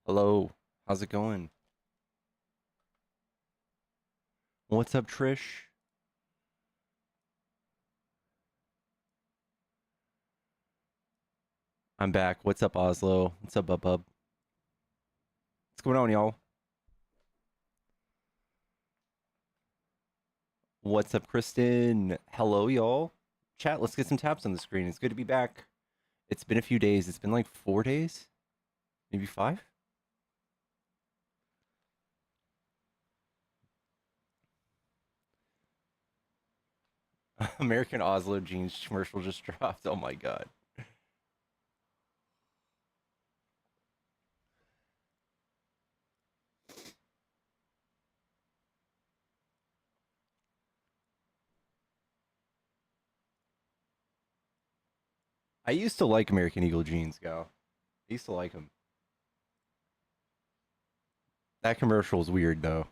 Hello, how's it going? What's up, Trish? I'm back. What's up, Oslo? What's up, Bub? What's going on, y'all? What's up, Kristen? Hello, y'all. Chat, let's get some taps on the screen. It's good to be back. It's been a few days. It's been like 4 days, maybe 5. American Oslo jeans commercial just dropped. Oh my god. I used to like American Eagle jeans, gal. I used to like them. That commercial is weird though.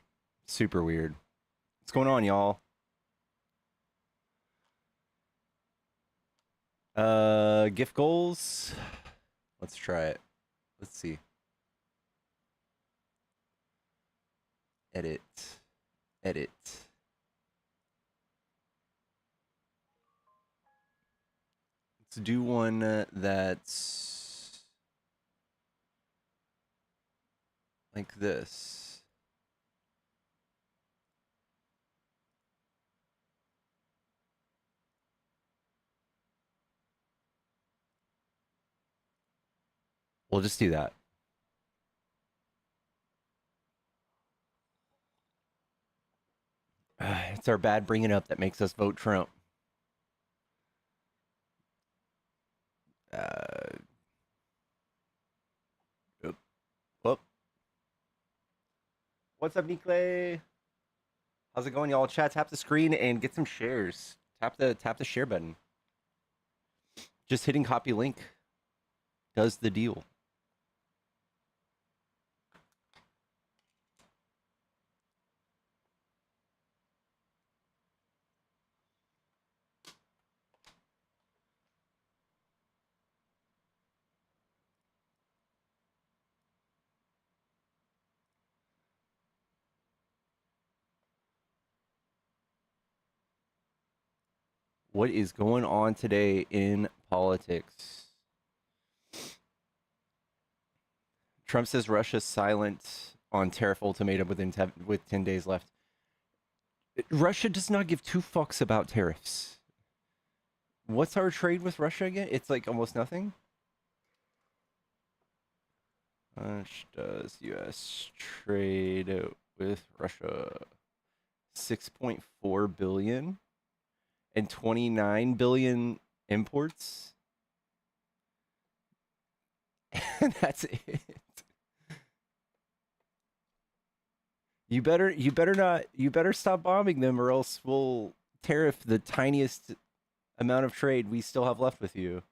Super weird. What's going on, y'all? Gift goals. Let's try it. Let's see. Edit. Edit. Let's do one that's like this. We'll just do that. It's our bad bringing up that makes us vote Trump. Uh, oop, whoop. What's up, Nicle? How's it going, y'all? Chat, tap the screen and get some shares. Tap the share button. Just hitting copy link does the deal. What is going on today in politics? Trump says Russia's silent on tariff ultimatum with 10 days left. Russia does not give two fucks about tariffs. What's our trade with Russia again? It's like almost nothing. How much does U.S. trade with Russia? 6.4 billion and 29 billion imports. And that's it. You better stop bombing them or else we'll tariff the tiniest amount of trade we still have left with you.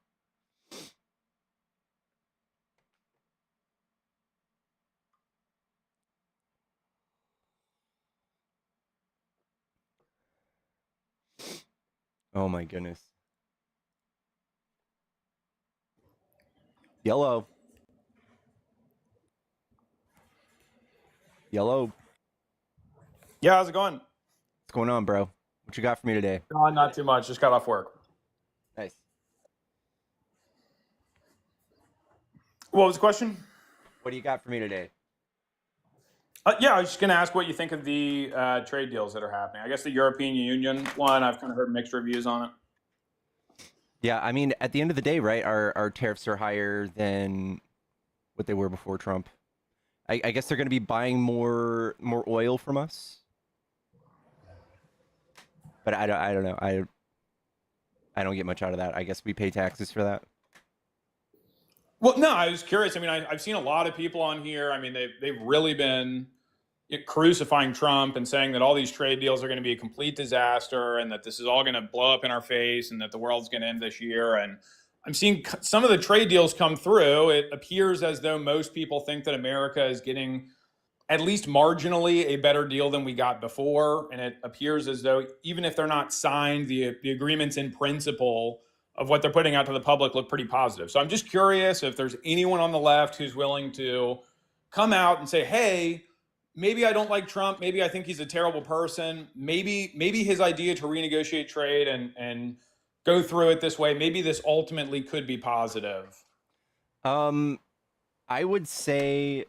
Oh my goodness. Yellow. Yellow. Yeah, how's it going? What's going on, bro? What you got for me today? Not too much. Just got off work. Nice. What was the question? What do you got for me today? Yeah, I was just going to ask what you think of the trade deals that are happening. I guess the European Union one, I've kind of heard mixed reviews on it. Yeah, I mean, at the end of the day, right, our tariffs are higher than what they were before Trump. I guess they're going to be buying more oil from us. But I don't know. I don't get much out of that. I guess we pay taxes for that. Well, no, I was curious. I mean, I've seen a lot of people on here. I mean, they've really been crucifying Trump and saying that all these trade deals are going to be a complete disaster and that this is all going to blow up in our face and that the world's going to end this year. And I'm seeing some of the trade deals come through. It appears as though most people think that America is getting at least marginally a better deal than we got before. And it appears as though even if they're not signed, the agreements in principle of what they're putting out to the public look pretty positive. So I'm just curious if there's anyone on the left who's willing to come out and say, hey, maybe I don't like Trump. Maybe I think he's a terrible person. Maybe his idea to renegotiate trade and go through it this way, maybe this ultimately could be positive. I would say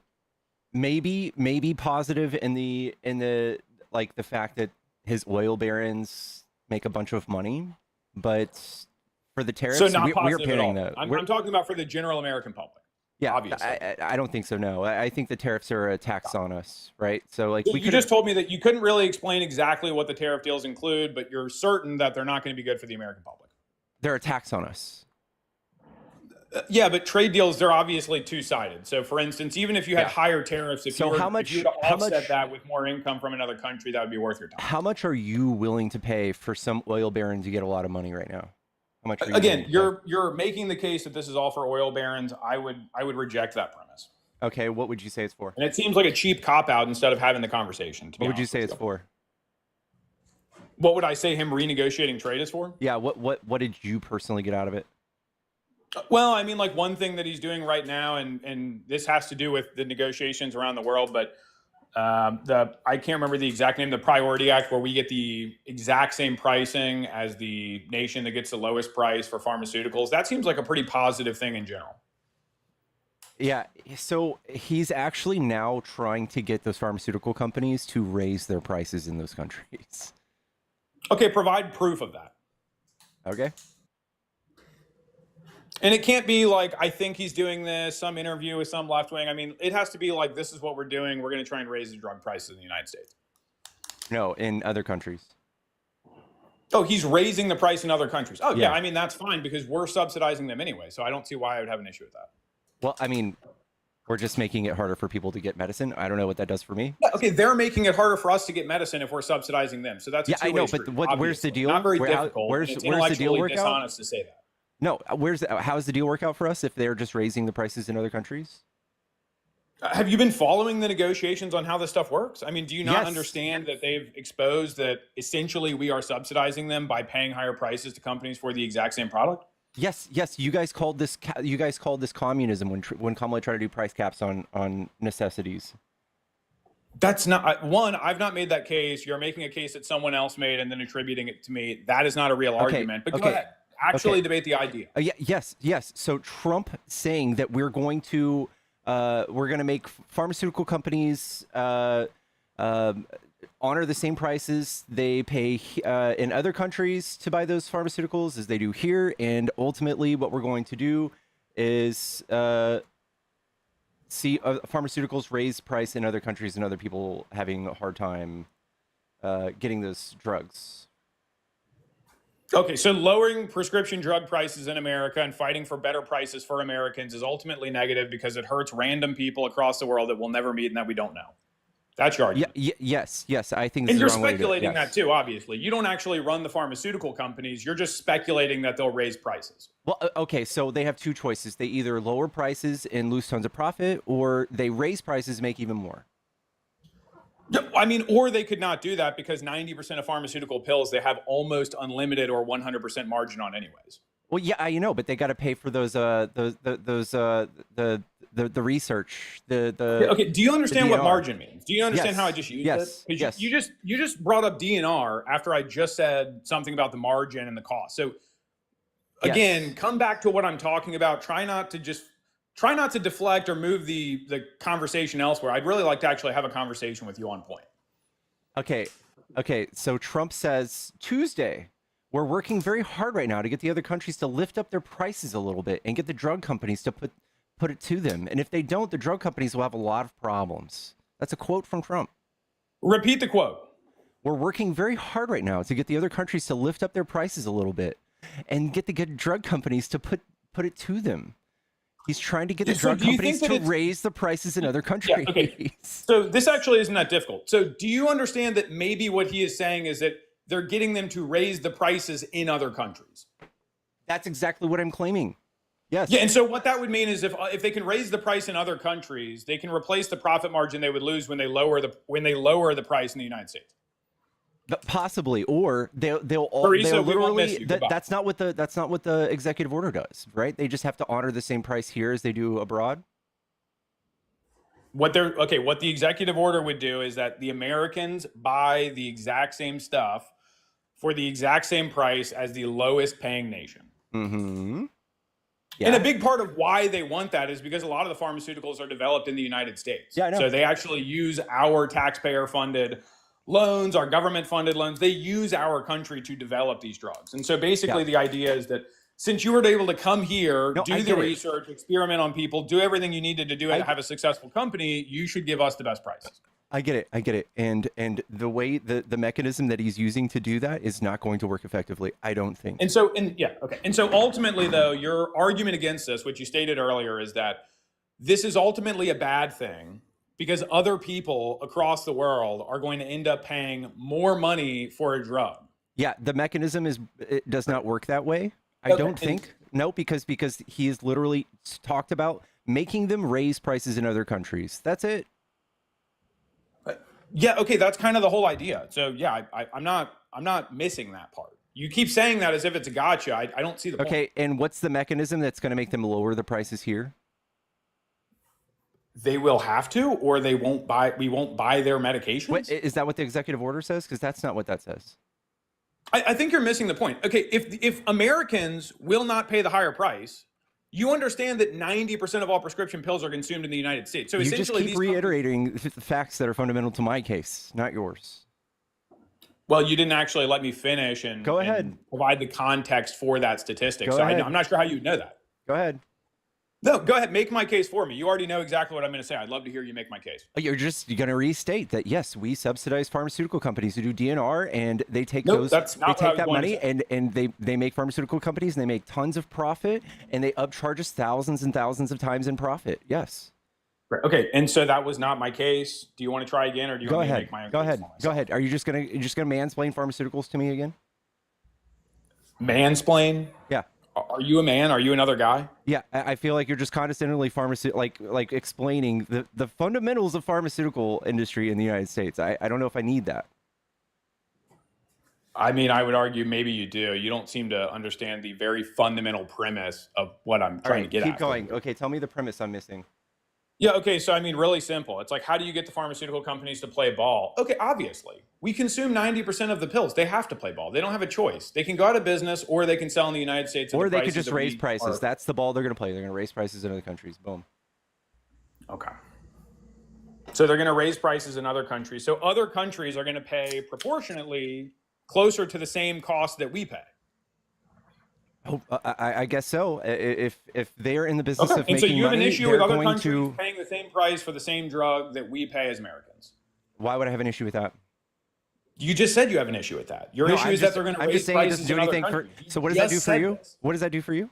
maybe positive in the like the fact that his oil barons make a bunch of money, but for the tariffs, So not we're positive at all. paying the. I'm talking about for the general American public. Yeah, Obviously. I don't think so. No, I think the tariffs are a tax on us, right? So like You just told me that you couldn't really explain exactly what the tariff deals include, but you're certain that they're not going to be good for the American public. They're a tax on us. Yeah, but trade deals, they're obviously two-sided. So for instance, even if you had higher tariffs, if you were to offset that with more income from another country, that would be worth your time. How much are you willing to pay for some oil baron to get a lot of money right now? How much? Again, you're making the case that this is all for oil barons. I would reject that premise. Okay, what would you say it's for? And it seems like a cheap cop-out instead of having the conversation. What would you say it's for? What would I say him renegotiating trade is for? Yeah, what did you personally get out of it? Well, I mean, like one thing that he's doing right now, and this has to do with the negotiations around the world, but I can't remember the exact name, the Priority Act, where we get the exact same pricing as the nation that gets the lowest price for pharmaceuticals. That seems like a pretty positive thing in general. Yeah, so he's actually now trying to get those pharmaceutical companies to raise their prices in those countries. Okay, provide proof of that. Okay. And it can't be like, I think he's doing this, some interview with some left wing. I mean, it has to be like, this is what we're doing. We're going to try and raise the drug prices in the United States. No, in other countries. Oh, he's raising the price in other countries. Oh, yeah. I mean, that's fine because we're subsidizing them anyway. So I don't see why I would have an issue with that. Well, I mean, we're just making it harder for people to get medicine. I don't know what that does for me. Yeah, okay, they're making it harder for us to get medicine if we're subsidizing them. So that's I know, but where's the deal? Not very difficult. Where's it's the deal work dishonest out? to say that. No, how does the deal work out for us if they're just raising the prices in other countries? Have you been following the negotiations on how this stuff works? I mean, do you not understand that they've exposed that essentially we are subsidizing them by paying higher prices to companies for the exact same product? Yes. You guys called this communism when Kamala tried to do price caps on necessities. That's not one. I've not made that case. You're making a case that someone else made and then attributing it to me. That is not a real argument. But go ahead. Actually debate the idea. Yes. So Trump saying that we're going to make pharmaceutical companies honor the same prices they pay in other countries to buy those pharmaceuticals as they do here, and ultimately what we're going to do is see pharmaceuticals raise price in other countries and other people having a hard time getting those drugs. Okay, so lowering prescription drug prices in America and fighting for better prices for Americans is ultimately negative because it hurts random people across the world that we'll never meet and that we don't know. That's your argument. Yes. I think. And you're speculating that too. Obviously, you don't actually run the pharmaceutical companies. You're just speculating that they'll raise prices. Well, okay, so they have two choices. They either lower prices and lose tons of profit, or they raise prices and make even more. I mean, or they could not do that because 90% of pharmaceutical pills, they have almost unlimited or 100% margin on anyways. Well, yeah, you know, but they got to pay for the research. Okay, do you understand what margin means? Do you understand how I just used it? Yes. You just brought up DNR after I just said something about the margin and the cost. So again, come back to what I'm talking about. Try not to deflect or move the conversation elsewhere. I'd really like to actually have a conversation with you on point. Okay. So Trump says Tuesday, we're working very hard right now to get the other countries to lift up their prices a little bit and get the drug companies to put it to them. And if they don't, the drug companies will have a lot of problems. That's a quote from Trump. Repeat the quote. We're working very hard right now to get the other countries to lift up their prices a little bit and get the good drug companies to put it to them. He's trying to get the drug companies to raise the prices in other countries. Yeah, okay. So this actually isn't that difficult. So do you understand that maybe what he is saying is that they're getting them to raise the prices in other countries? That's exactly what I'm claiming. Yes. Yeah, and so what that would mean is if they can raise the price in other countries, they can replace the profit margin they would lose when they lower the price in the United States. Possibly, or they'll literally. That's not what the executive order does, right? They just have to honor the same price here as they do abroad. what the executive order would do is that the Americans buy the exact same stuff for the exact same price as the lowest paying nation. Mm-hmm. Yeah. And a big part of why they want that is because a lot of the pharmaceuticals are developed in the United States. Yeah, I know. So they actually use our taxpayer funded loans, our government funded loans. They use our country to develop these drugs. And so basically the idea is that since you were able to come here, do the research, experiment on people, do everything you needed to do and have a successful company, you should give us the best prices. I get it. And the way the mechanism that he's using to do that is not going to work effectively, I don't think. And so ultimately though, your argument against this, which you stated earlier, is that this is ultimately a bad thing because other people across the world are going to end up paying more money for a drug. Yeah, the mechanism it does not work that way. I don't think. No, because he has literally talked about making them raise prices in other countries. That's it. Yeah, okay, that's kind of the whole idea. So yeah, I'm not missing that part. You keep saying that as if it's a gotcha. I don't see the point. Okay, and what's the mechanism that's going to make them lower the prices here? They will have to, or they won't buy. We won't buy their medications. What, is that what the executive order says? Because that's not what that says. I think you're missing the point. Okay, if Americans will not pay the higher price, you understand that 90% of all prescription pills are consumed in the United States. So you essentially, just keep reiterating the facts that are fundamental to my case, not yours. Well, you didn't actually let me finish and go ahead and provide the context for that statistic. Go so ahead. I'm not sure how you know that. Go ahead. No, go ahead. Make my case for me. You already know exactly what I'm going to say. I'd love to hear you make my case. You're going to restate that, yes, we subsidize pharmaceutical companies who do DNR, and they take that money and they make pharmaceutical companies, and they make tons of profit, and they upcharge us thousands and thousands of times in profit. Yes. Okay, and so that was not my case. Do you want to try again, or do you want me to make my own case? Go ahead. Are you just gonna mansplain pharmaceuticals to me again? Mansplain? Yeah. Are you a man? Are you another guy? Yeah, I feel like you're just condescendingly like explaining the fundamentals of pharmaceutical industry in the United States. I don't know if I need that. I mean, I would argue maybe you do. You don't seem to understand the very fundamental premise of what I'm trying to get at. Keep going. Okay, tell me the premise I'm missing. Yeah, okay, so I mean, really simple. It's like, how do you get the pharmaceutical companies to play ball? Okay, obviously. We consume 90% of the pills. They have to play ball. They don't have a choice. They can go out of business, or they can sell in the United States. Or they could just raise prices. That's the ball they're going to play. They're going to raise prices in other countries. Boom. Okay. So they're going to raise prices in other countries. So other countries are going to pay proportionately closer to the same cost that we pay. Oh, I guess so. If they're in the business of making money, and so you have an issue with other countries paying the same price for the same drug that we pay as Americans. Why would I have an issue with that? You just said you have an issue with that. Your issue is that they're going to raise prices in other countries. So what does that do for you? What does that do for you?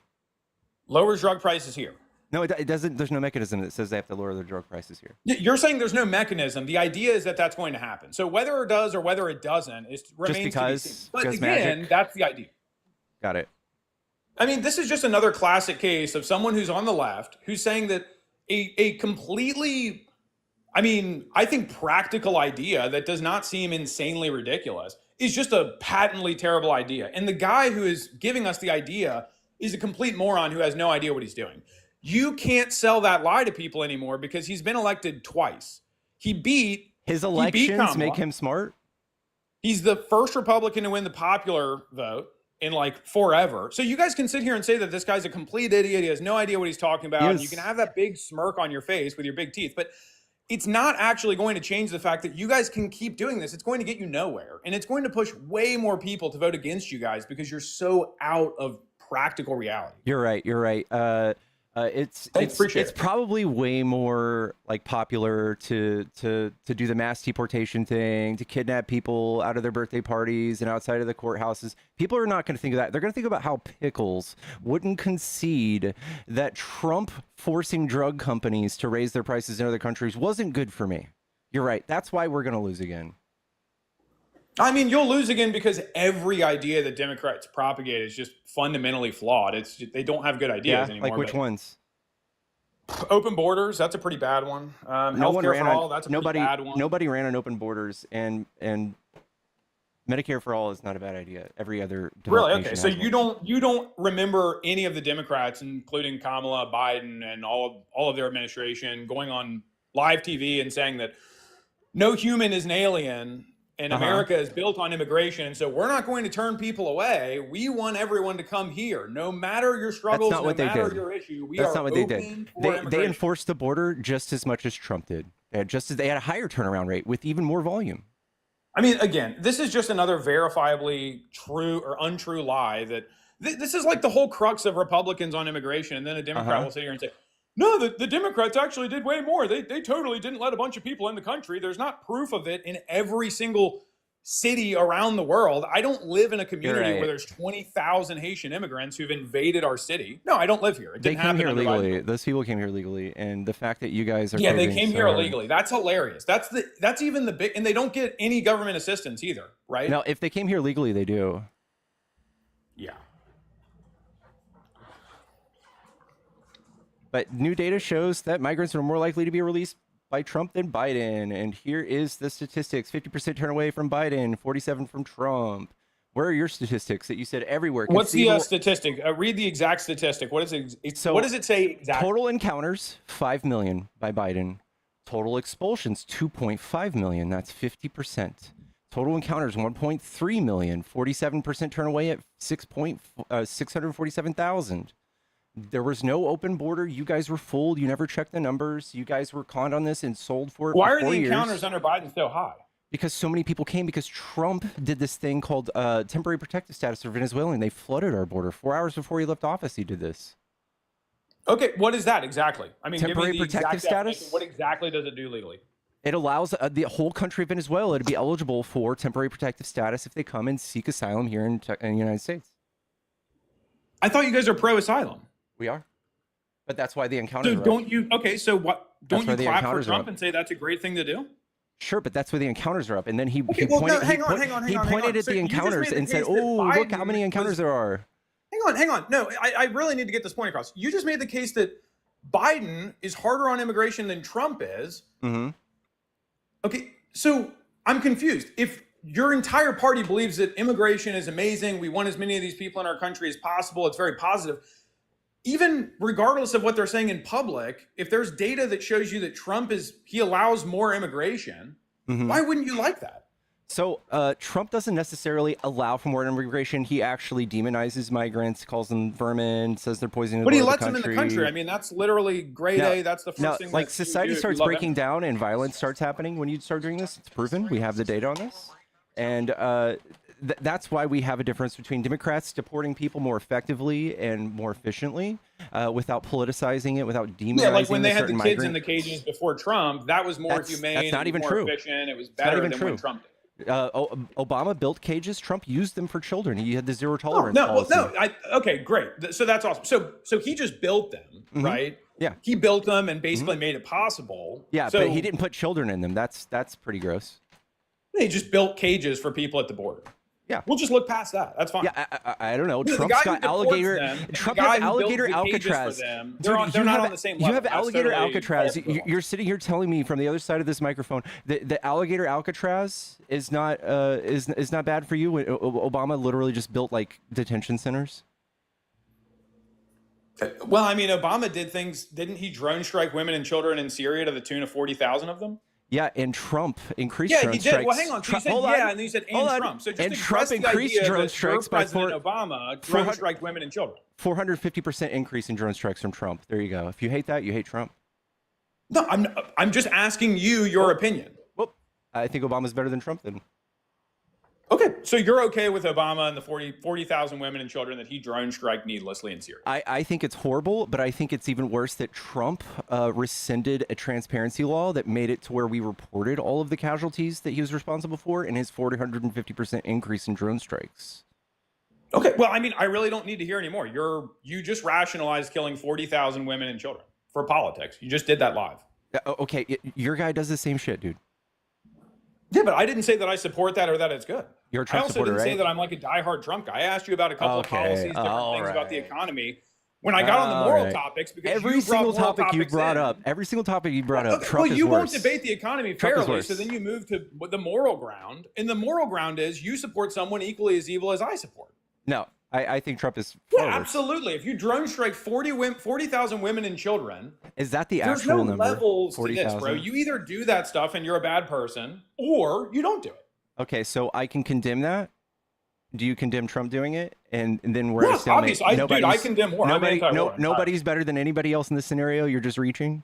Lowers drug prices here. No, it doesn't. There's no mechanism that says they have to lower their drug prices here. You're saying there's no mechanism. The idea is that that's going to happen. So whether it does or whether it doesn't, it remains to be seen. But again, that's the idea. Got it. I mean, this is just another classic case of someone who's on the left who's saying that a completely, I mean, I think practical idea that does not seem insanely ridiculous is just a patently terrible idea. And the guy who is giving us the idea is a complete moron who has no idea what he's doing. You can't sell that lie to people anymore because he's been elected twice. His elections make him smart. He's the first Republican to win the popular vote in like forever. So you guys can sit here and say that this guy's a complete idiot. He has no idea what he's talking about. Yes. And you can have that big smirk on your face with your big teeth, but it's not actually going to change the fact that you guys can keep doing this. It's going to get you nowhere. And it's going to push way more people to vote against you guys because you're so out of practical reality. You're right. It's probably way more like popular to do the mass deportation thing, to kidnap people out of their birthday parties and outside of the courthouses. People are not going to think of that. They're going to think about how Pickles wouldn't concede that Trump forcing drug companies to raise their prices in other countries wasn't good for me. You're right. That's why we're going to lose again. I mean, you'll lose again because every idea that Democrats propagate is just fundamentally flawed. It's just, they don't have good ideas anymore. Like which ones? Open borders, that's a pretty bad one. Healthcare for all, that's a pretty bad one. Nobody ran on open borders, and Medicare for all is not a bad idea. Every other really okay. So you don't remember any of the Democrats, including Kamala, Biden, and all of their administration, going on live TV and saying that no human is an alien and America is built on immigration. And so we're not going to turn people away. We want everyone to come here, no matter your struggles, no matter your issue. That's not what they did. They enforced the border just as much as Trump did. They had a higher turnaround rate with even more volume. I mean, again, this is just another verifiably true or untrue lie that this is like the whole crux of Republicans on immigration. And then a Democrat will sit here and say, no, the Democrats actually did way more. They totally didn't let a bunch of people in the country. There's not proof of it in every single city around the world. I don't live in a community where there's 20,000 Haitian immigrants who've invaded our city. No, I don't live here. It didn't happen. They came here legally. Those people came here legally, and the fact that you guys are they came here illegally. That's hilarious. That's even the big, and they don't get any government assistance either, right? No, if they came here legally, they do. Yeah. But new data shows that migrants are more likely to be released by Trump than Biden. And here is the statistics. 50% turn away from Biden, 47% from Trump. Where are your statistics that you said everywhere? What's the statistic? Read the exact statistic. What is it? So what does it say exactly? Total encounters, 5 million by Biden. Total expulsions, 2.5 million. That's 50%. Total encounters, 1.3 million. 47% turn away at 647,000. There was no open border. You guys were fooled. You never checked the numbers. You guys were conned on this and sold for it. Why are the encounters under Biden so high? Because so many people came. Because Trump did this thing called temporary protective status for Venezuelan. They flooded our border 4 hours before he left office. He did this. Okay, what is that exactly? I mean, temporary protective status. What exactly does it do legally? It allows the whole country of Venezuela to be eligible for temporary protective status if they come and seek asylum here in the United States. I thought you guys are pro-asylum. We are, but that's why the encounters. So don't you? Okay, so what? Don't you clap for Trump and say that's a great thing to do? Sure, but that's where the encounters are up. And then he pointed at the encounters and said, "Oh, look how many encounters there are." Hang on. No, I really need to get this point across. You just made the case that Biden is harder on immigration than Trump is. Mm-hmm. Okay, so I'm confused. If your entire party believes that immigration is amazing, we want as many of these people in our country as possible, it's very positive. Even regardless of what they're saying in public, if there's data that shows you that he allows more immigration, why wouldn't you like that? So Trump doesn't necessarily allow for more immigration. He actually demonizes migrants, calls them vermin, says they're poisoning the country. But he lets them in the country. I mean, that's literally grade A. That's the first thing. Like society starts breaking down and violence starts happening when you start doing this. It's proven. We have the data on this. And that's why we have a difference between Democrats deporting people more effectively and more efficiently without politicizing it, without demonizing. Yeah, like when they had the kids in the cages before Trump, that was more humane. That's not even true. Efficient. It was better than when Trump did. Obama built cages. Trump used them for children. He had the zero tolerance policy. Okay, great. So that's awesome. So he just built them, right? Yeah. He built them and basically made it possible. Yeah, but he didn't put children in them. That's pretty gross. He just built cages for people at the border. Yeah, we'll just look past that. That's fine. Yeah, I don't know. Trump's got alligator. Trump has alligator Alcatraz. They're not on the same level. You have alligator Alcatraz. You're sitting here telling me from the other side of this microphone that the alligator Alcatraz is not bad for you. Obama literally just built like detention centers. Well, I mean, Obama did things. Didn't he drone strike women and children in Syria to the tune of 40,000 of them? Yeah, and Trump increased drone strikes. Yeah, he did. Well, hang on. So you said and then you said Trump. So just Trump increased drone strikes by President Obama drone strike women and children. 450% increase in drone strikes from Trump. There you go. If you hate that, you hate Trump. No, I'm just asking you your opinion. Well, I think Obama's better than Trump then. Okay, so you're okay with Obama and the 40,000 women and children that he drone strike needlessly in Syria? I think it's horrible, but I think it's even worse that Trump rescinded a transparency law that made it to where we reported all of the casualties that he was responsible for and his 450% increase in drone strikes. Okay, well, I mean, I really don't need to hear anymore. You just rationalized killing 40,000 women and children for politics. You just did that live. Okay, your guy does the same shit, dude. Yeah, but I didn't say that I support that or that it's good. You're a Trump supporter, right? I also didn't say that I'm like a diehard Trump guy. I asked you about a couple of policies, different things about the economy. When I got on the moral topics, because every single topic you brought up, Trump is you worse. won't debate the economy fairly, so then you move to the moral ground. And the moral ground is you support someone equally as evil as I support. No, I think Trump is Yeah, far worse. absolutely. If you drone strike 40,000 women and children, Is that the there's actual no number? levels to this, 40,000? bro. You either do that stuff and you're a bad person, or you don't do it. Okay, so I can condemn that. Do you condemn Trump doing it? And then we're at a Yes, stalemate. obviously. Dude, I condemn war. I'm anti-war. Nobody's better than anybody else in this scenario. You're just reaching.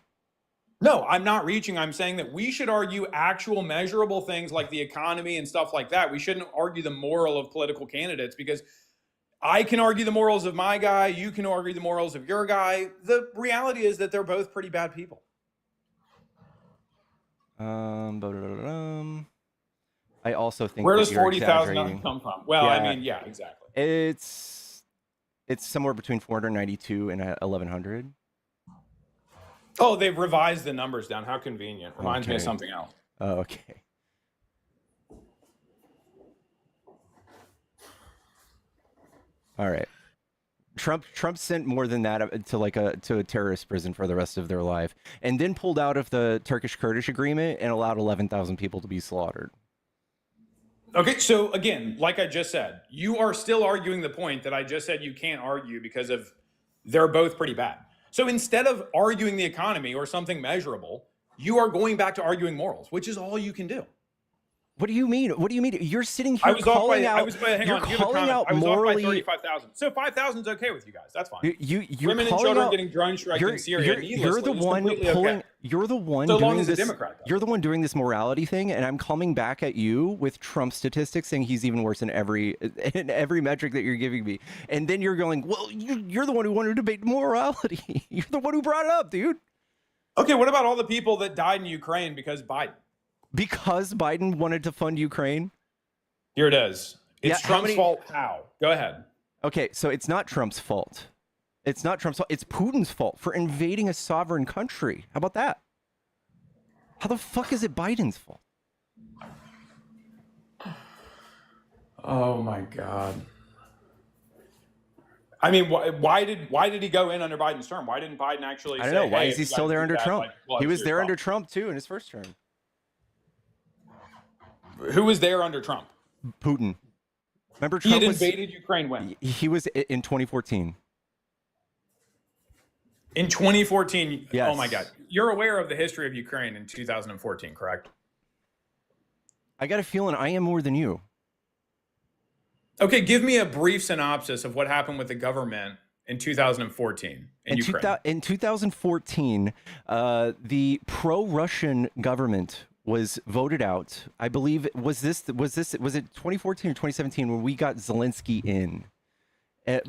No, I'm not reaching. I'm saying that we should argue actual measurable things like the economy and stuff like that. We shouldn't argue the moral of political candidates, because I can argue the morals of my guy. You can argue the morals of your guy. The reality is that they're both pretty bad people. I also think. Where does 40,000 come from? Well, yeah, I mean, yeah, exactly. It's somewhere between 492 and 1100. Oh, they've revised the numbers down. How convenient. Reminds me of something else. Oh, okay. All right. Trump sent more than that to a terrorist prison for the rest of their life, and then pulled out of the Turkish-Kurdish agreement and allowed 11,000 people to be slaughtered. Okay, so again, like I just said, you are still arguing the point that I just said you can't argue because of they're both pretty bad. So instead of arguing the economy or something measurable, you are going back to arguing morals, which is all you can do. What do you mean? What do you mean? You're sitting here calling out. You're calling out morally. 35,000. So 5,000 is okay with you guys. That's fine. You're women and children getting drone striked in Syria. You're the one pulling. Okay. You're the one so doing this. Democrat, you're the one doing this morality thing, and I'm coming back at you with Trump statistics, saying he's even worse in every metric that you're giving me. And then you're going, well, you're the one who wanted to debate morality. You're the one who brought it up, dude. Okay, what about all the people that died in Ukraine because Biden? Because Biden wanted to fund Ukraine? Here it is. It's Trump's fault. How? Go ahead. Okay, so it's not Trump's fault. It's not Trump's fault. It's Putin's fault for invading a sovereign country. How about that? How the fuck is it Biden's fault? Oh my God. I mean, why did he go in under Biden's term? Why didn't Biden actually say, I don't know. Why hey, is he still there under Trump? Like, he was there under Trump too in his first term. Who was there under Trump? Putin. Remember Trump he had invaded Ukraine when? He was in 2014. In 2014? Yes. Oh my God. You're aware of the history of Ukraine in 2014, correct? I got a feeling I am more than you. Okay, give me a brief synopsis of what happened with the government in 2014 in Ukraine. In 2014, the pro-Russian government was voted out. I believe was it 2014 or 2017 when we got Zelensky in?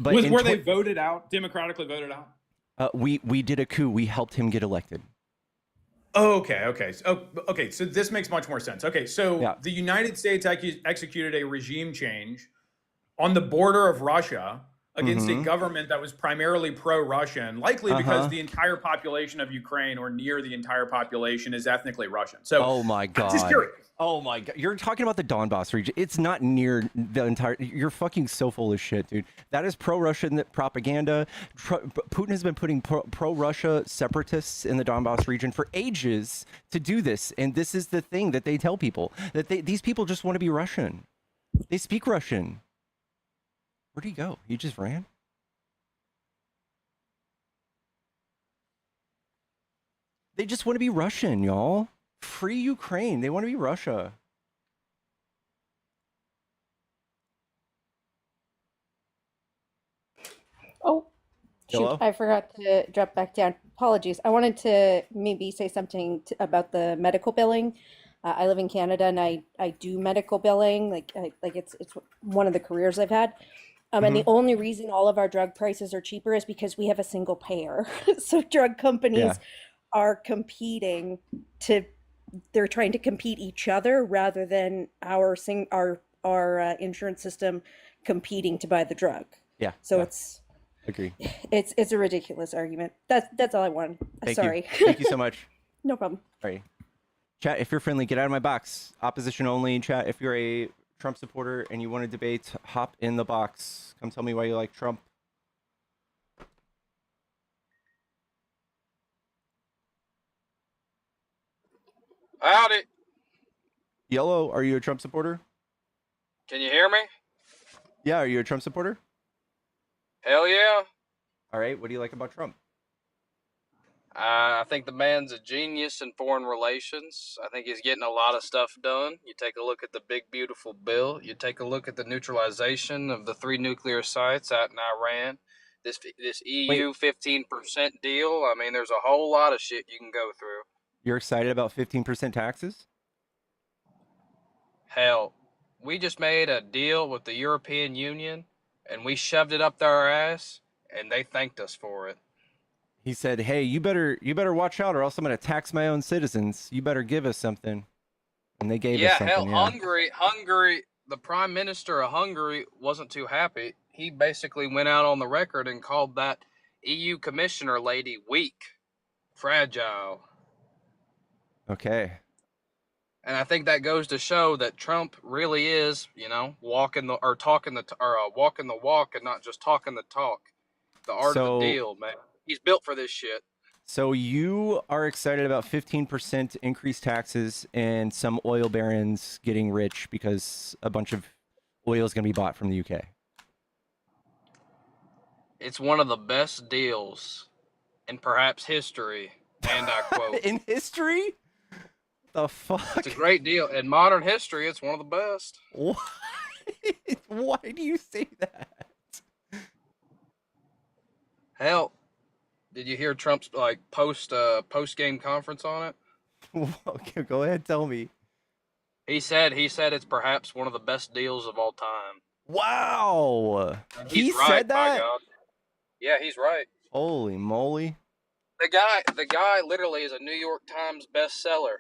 Were they voted out, democratically voted out? We did a coup. We helped him get elected. Oh, okay. So this makes much more sense. Okay, so the United States executed a regime change on the border of Russia against a government that was primarily pro-Russian, likely because the entire population of Ukraine, or near the entire population, is ethnically Russian. So, oh my God. I'm just curious. Oh my God. You're talking about the Donbass region. It's not near the entire. You're fucking so full of shit, dude. That is pro-Russian propaganda. Putin has been putting pro-Russia separatists in the Donbass region for ages to do this. And this is the thing that they tell people, that these people just want to be Russian. They speak Russian. Where'd he go? He just ran? They just want to be Russian, y'all. Free Ukraine. They want to be Russia. Oh, shoot. Hello? I forgot to drop back down. Apologies. I wanted to maybe say something about the medical billing. I live in Canada, and I do medical billing. Like it's one of the careers I've had. And the only reason all of our drug prices are cheaper is because we have a single payer. So drug companies are competing they're trying to compete each other rather than our insurance system competing to buy the drug. Yeah. So agree. It's a ridiculous argument. That's all I wanted. Sorry. Thank you so much. No problem. All right. Chat, if you're friendly, get out of my box. Opposition only. Chat, if you're a Trump supporter and you want to debate, hop in the box. Come tell me why you like Trump. Howdy. Yellow, are you a Trump supporter? Can you hear me? Yeah, are you a Trump supporter? Hell yeah. All right, what do you like about Trump? I think the man's a genius in foreign relations. I think he's getting a lot of stuff done. You take a look at the big, beautiful bill. You take a look at the neutralization of the 3 nuclear sites out in Iran. This Wait, EU 15% deal. I mean, there's a whole lot of shit you can go through. you're excited about 15% taxes? Hell, we just made a deal with the European Union, and we shoved it up their ass, and they thanked us for it. He said, "Hey, you better watch out, or else I'm going to tax my own citizens. You better give us something." And they gave us Yeah, something. hell, Yeah. Hungary, the prime minister of Hungary wasn't too happy. He basically went out on the record and called that EU commissioner lady weak, fragile. Okay. And I think that goes to show that Trump really is, walking the walk and not just talking the talk. The art of the deal, man. He's built for this shit. So you are excited about 15% increased taxes and some oil barons getting rich because a bunch of oil is going to be bought from the UK. It's one of the best deals in perhaps history, and I quote. In history? The fuck? It's a great deal. In modern history, it's one of the best. Why? Why do you say that? Hell, did you hear Trump's post game conference on it? Okay, go ahead, tell me. He said it's perhaps one of the best deals of all time. Wow. He right, said that? by God. Yeah, he's right. Holy moly. The guy literally is a New York Times bestseller.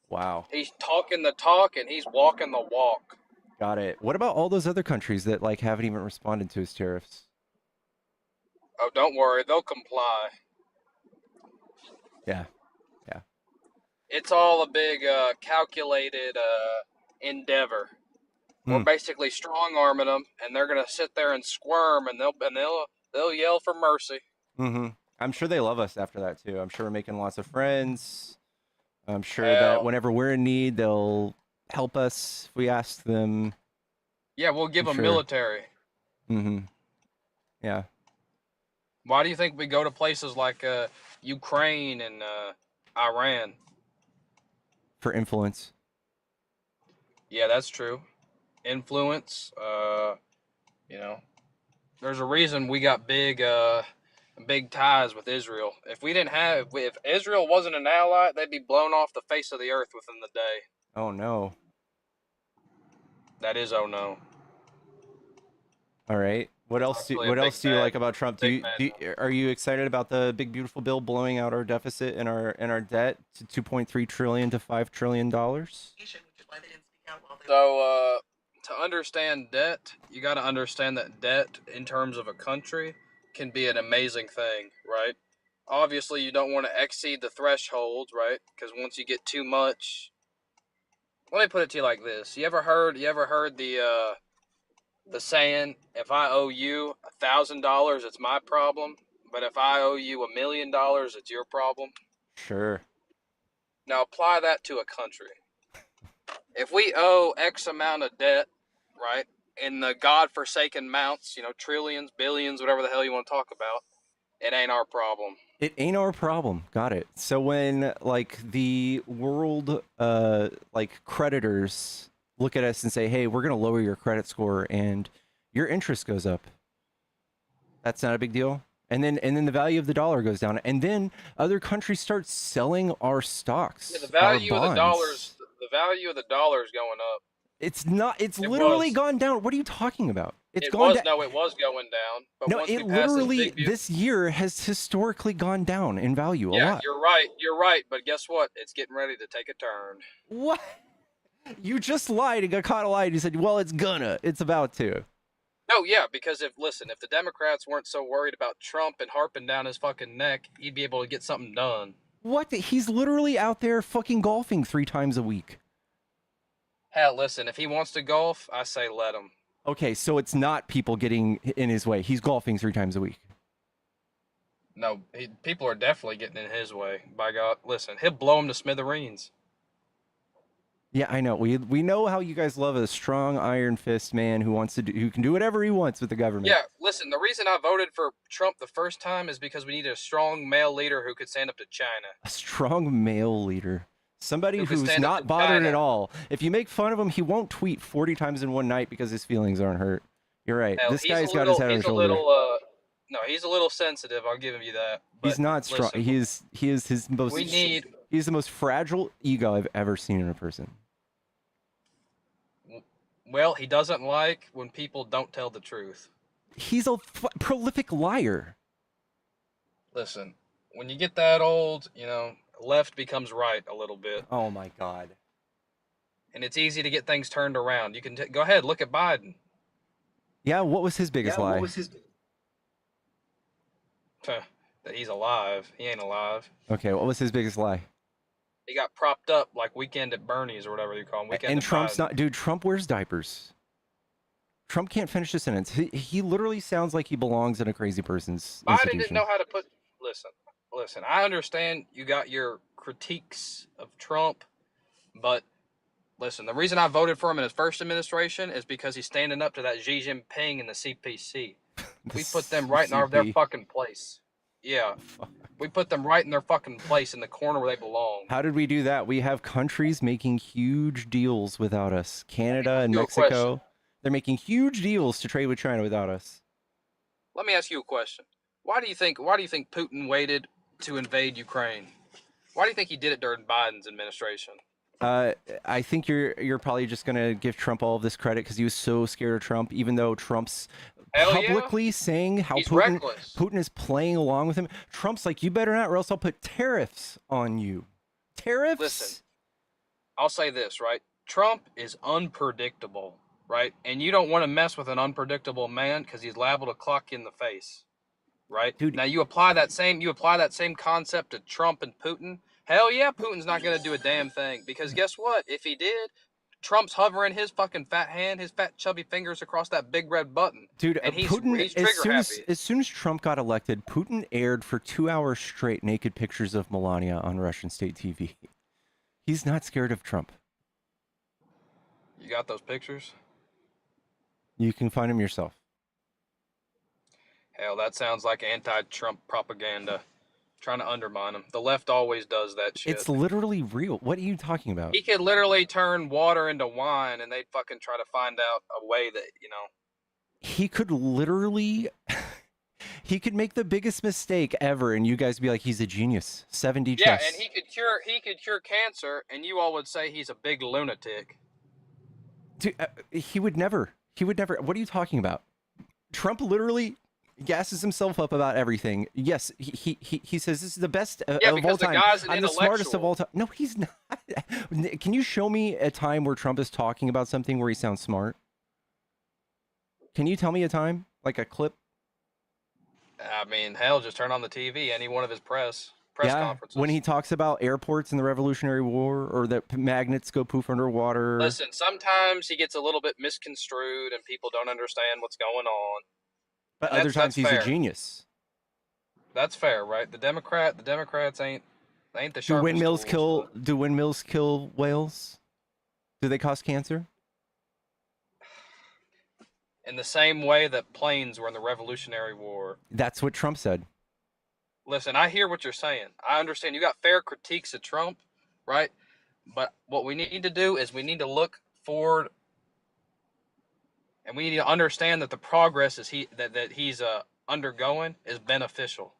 Wow. He's talking the talk and he's walking the walk. Got it. What about all those other countries that haven't even responded to his tariffs? Oh, don't worry, they'll comply. Yeah. It's all a big calculated endeavor. We're basically strong arming them, and they're gonna sit there and squirm, and they'll yell for mercy. Mm-hmm. I'm sure they love us after that too. I'm sure we're making lots of friends. I'm sure that whenever we're in need, they'll help us if we ask them. Yeah, we'll give them military. Mm-hmm. Yeah. Why do you think we go to places like Ukraine and Iran? For influence. Yeah, that's true. Influence. There's a reason we got big ties with Israel. If Israel wasn't an ally, they'd be blown off the face of the earth within the day. Oh no. That is oh no. All right. What else do you like about Trump? Are you excited about the big beautiful bill blowing out our deficit and our debt to 2.3 trillion to $5 trillion? So to understand debt, you got to understand that debt in terms of a country can be an amazing thing, right? Obviously, you don't want to exceed the threshold, right? Because once you get too much, let me put it to you like this: You ever heard the saying, "If I owe you $1,000, it's my problem, but if I owe you $1 million, it's your problem"? Sure. Now apply that to a country. If we owe X amount of debt, right, in the godforsaken amounts, trillions, billions, whatever the hell you want to talk about, it ain't our problem. It ain't our problem. Got it. So when the world creditors look at us and say, "Hey, we're going to lower your credit score and your interest goes up." That's not a big deal. And then the value of the dollar goes down, and then other countries start selling our stocks. Yeah, the value of the dollar is going up. It's not. It's literally gone down. What are you talking about? It was going down. But no, it literally this year has historically gone down in value a lot. You're right. But guess what? It's getting ready to take a turn. What? You just lied and got caught lying. You said, "Well, it's about to." No, yeah, because if the Democrats weren't so worried about Trump and harping down his fucking neck, he'd be able to get something done. What? He's literally out there fucking golfing 3 times a week. Hell, listen, if he wants to golf, I say let him. Okay, so it's not people getting in his way. He's golfing 3 times a week. No, people are definitely getting in his way. By God, listen, he'll blow him to smithereens. Yeah, I know. We know how you guys love a strong iron fist man who can do whatever he wants with the government. Yeah, listen, the reason I voted for Trump the first time is because we needed a strong male leader who could stand up to China. A strong male leader. Somebody Who could who's stand up not to bothered China. at all. If you make fun of him, he won't tweet 40 times in one night because his feelings aren't hurt. You're right. Hell, This he's guy's a got little, his head on he's his a shoulder. little, no, he's a little sensitive. I'll give you that. But He's not strong. listen, He is his most. He's the most fragile ego I've ever seen in a person. Well, he doesn't like when people don't tell the truth. He's a prolific liar. Listen, when you get that old, you know, left becomes right a little bit. Oh my God. And it's easy to get things turned around. You can go ahead, look at Biden. Yeah, what was his biggest lie? That he's alive. He ain't alive. Okay, what was his biggest lie? He got propped up like Weekend at Bernie's or whatever you call him. And Trump's not, dude, Trump wears diapers. Trump can't finish a sentence. He literally sounds like he belongs in a crazy person's Biden didn't know how to put, listen, I understand you got your critiques of Trump, but listen, the reason I voted for him in his first administration is because he's standing up to that Xi Jinping and the CPC. We put them right in their fucking place. Yeah. We put them right in their fucking place in the corner where they belong. How did we do that? We have countries making huge deals without us. Canada and Mexico. They're making huge deals to trade with China without us. Let me ask you a question. Why do you think Putin waited to invade Ukraine? Why do you think he did it during Biden's administration? I think you're probably just gonna give Trump all of this credit because he was so scared of Trump, even though Trump's publicly saying how Putin is playing along with him. Trump's like, you better not, or else I'll put tariffs on you. Tariffs? Listen, I'll say this, right? Trump is unpredictable, right? And you don't want to mess with an unpredictable man because he's liable to clock you in the face, right? Dude. Now you apply that same concept to Trump and Putin. Hell yeah, Putin's not going to do a damn thing because guess what? If he did, Trump's hovering his fucking fat hand, his fat chubby fingers across that big red button. Dude, and he's Putin, as soon as Trump got elected, Putin aired for 2 hours straight naked pictures of Melania on Russian state TV. He's not scared of Trump. You got those pictures? You can find them yourself. Hell, that sounds like anti-Trump propaganda. Trying to undermine him. The left always does that shit. It's literally real. What are you talking about? He could literally turn water into wine and they'd fucking try to find out a way that, you know. He could literally... he could make the biggest mistake ever and you guys be like, he's a genius. 70 chess. Yeah, and he could cure cancer and you all would say he's a big lunatic. Dude, he would never. What are you talking about? Trump literally gasses himself up about everything. Yes, he says this is the best of all time. I'm the smartest of all time. No, he's not. Can you show me a time where Trump is talking about something where he sounds smart? Can you tell me a time? Like a clip? I mean, hell, just turn on the TV, any one of his press conferences. When he talks about airports in the Revolutionary War or that magnets go poof underwater. Listen, sometimes he gets a little bit misconstrued and people don't understand what's going on. But other times he's a genius. That's fair, right? The Democrats ain't the sharpest. Do windmills kill whales? Do they cause cancer? In the same way that planes were in the Revolutionary War. That's what Trump said. Listen, I hear what you're saying. I understand you got fair critiques of Trump, right? But what we need to do is we need to look forward and we need to understand that the progress that he's undergoing is beneficial.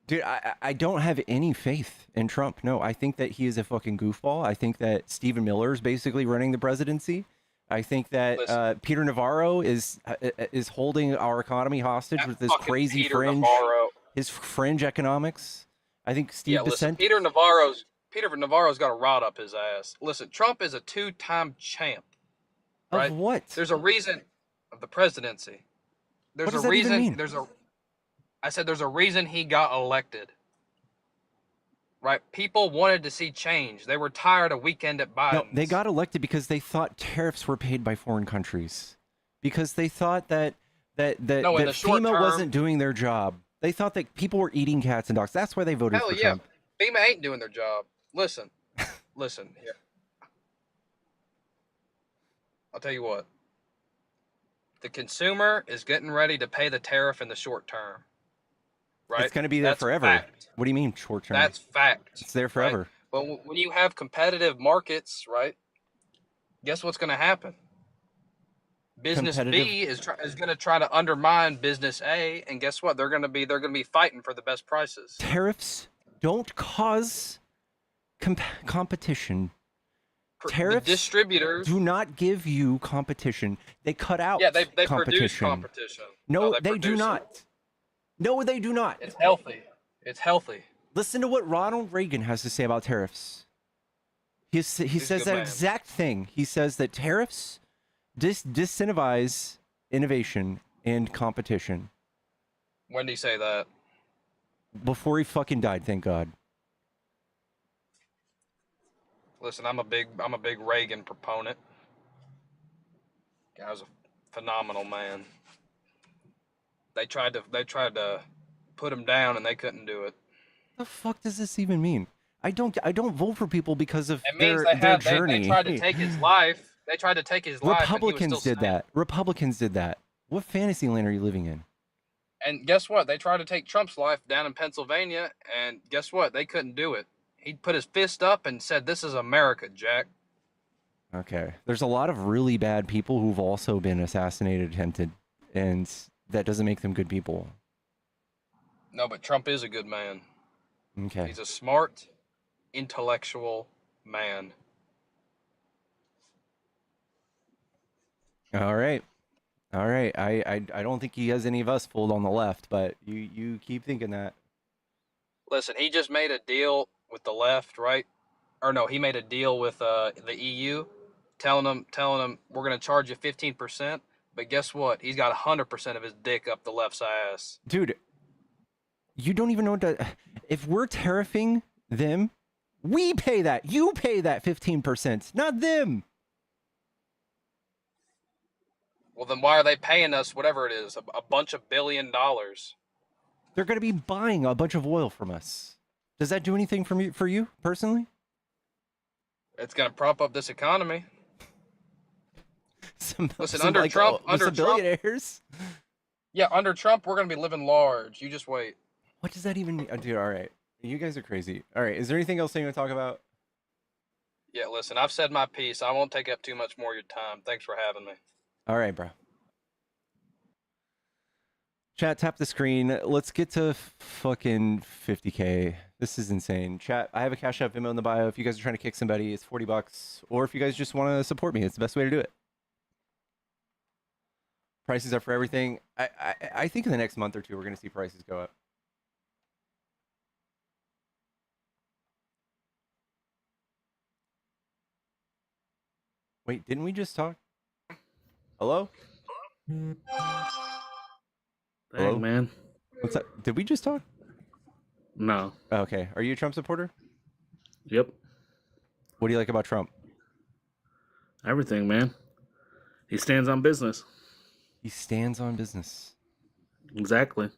Dude, I don't have any faith in Trump. No, I think that he is a fucking goofball. I think that Stephen Miller is basically running the presidency. I think that Peter Navarro is holding our economy hostage with this crazy his fringe economics. I think Peter Navarro's got a rod up his ass. Listen, Trump is a 2-time champ. Right? Of what? There's a reason of the presidency. There's a reason. I said there's a reason he got elected. Right? People wanted to see change. They were tired of Weekend at Biden's. No, they got elected because they thought tariffs were paid by foreign countries. Because they thought that FEMA wasn't doing their job. They thought that people were eating cats and dogs. That's why they voted for Trump. FEMA ain't doing their job. Listen here. I'll tell you what. The consumer is getting ready to pay the tariff in the short term. Right? It's going to be there forever. Fact. What do you mean short term? That's fact. It's there forever. Right? But when you have competitive markets, right? Guess what's going to happen? Business B is going to try to undermine business A, and guess what? They're going to be fighting for the best prices. Tariffs don't cause competition. Tariffs distributors do not give you competition. They cut out they competition. produce competition. No, they do not. No, they do not. It's healthy. It's healthy. Listen to what Ronald Reagan has to say about tariffs. He says that exact thing. He says that tariffs disincentivize innovation and competition. When did he say that? Before he fucking died, thank God. Listen, I'm a big Reagan proponent. Guy was a phenomenal man. They tried to put him down and they couldn't do it. What the fuck does this even mean? I don't vote for people because of their journey. They tried to take his life. They tried to take his life. Republicans did that. Republicans did that. What fantasy land are you living in? And guess what? They tried to take Trump's life down in Pennsylvania, and guess what? They couldn't do it. He put his fist up and said, "This is America, Jack." Okay. There's a lot of really bad people who've also been assassinated, attempted, and that doesn't make them good people. No, but Trump is a good man. Okay. He's a smart, intellectual man. All right. I don't think he has any of us fooled on the left, but you keep thinking that. Listen, he just made a deal with the left, right? Or no, he made a deal with the EU, telling them we're going to charge you 15%. But guess what? He's got 100% of his dick up the left's ass. Dude, you don't even know what to... If we're tariffing them, we pay that. You pay that 15%, not them. Well, then why are they paying us whatever it is, a bunch of $1 billion? They're going to be buying a bunch of oil from us. Does that do anything for you personally? It's going to prop up this economy. Listen, under Trump, billionaires. Yeah, under Trump, we're going to be living large. You just wait. What does that even mean? Dude, all right. You guys are crazy. All right. Is there anything else you want to talk about? Yeah, listen, I've said my piece. I won't take up too much more of your time. Thanks for having me. All right, bro. Chat, tap the screen. Let's get to fucking 50K. This is insane. Chat, I have a Cash App Venmo in the bio. If you guys are trying to kick somebody, it's $40. Or if you guys just want to support me, it's the best way to do it. Prices are for everything. I think in the next month or two, we're going to see prices go up. Wait, didn't we just talk? Hello? Hello, man. What's up? Did we just talk? No. Okay. Are you a Trump supporter? Yep. What do you like about Trump? Everything, man. He stands on business. He stands on business. Exactly.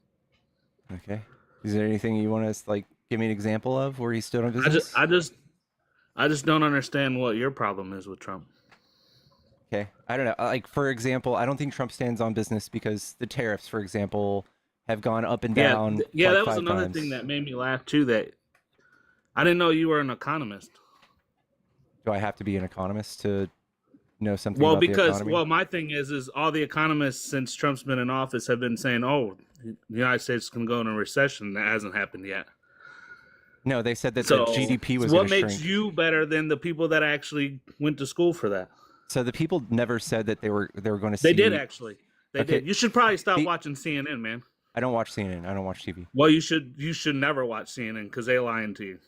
Okay. Is there anything you want to like give me an example of where he stood on business? I just don't understand what your problem is with Trump. Okay. I don't know. Like, for example, I don't think Trump stands on business because the tariffs, for example, have gone up and down. Yeah, like that was another thing that made me laugh too. That I didn't know you were an economist. Do I have to be an economist to know something well, about because, the economy? well, my thing is all the economists since Trump's been in office have been saying, oh, the United States is going to go into a recession. That hasn't happened yet. No, they said that the GDP was going to shrink. What makes you better than the people that actually went to school for that? So the people never said that they were going to see... They did, actually. They did. You should probably stop watching CNN, man. I don't watch CNN. I don't watch TV. Well, you should never watch CNN because they lying to you.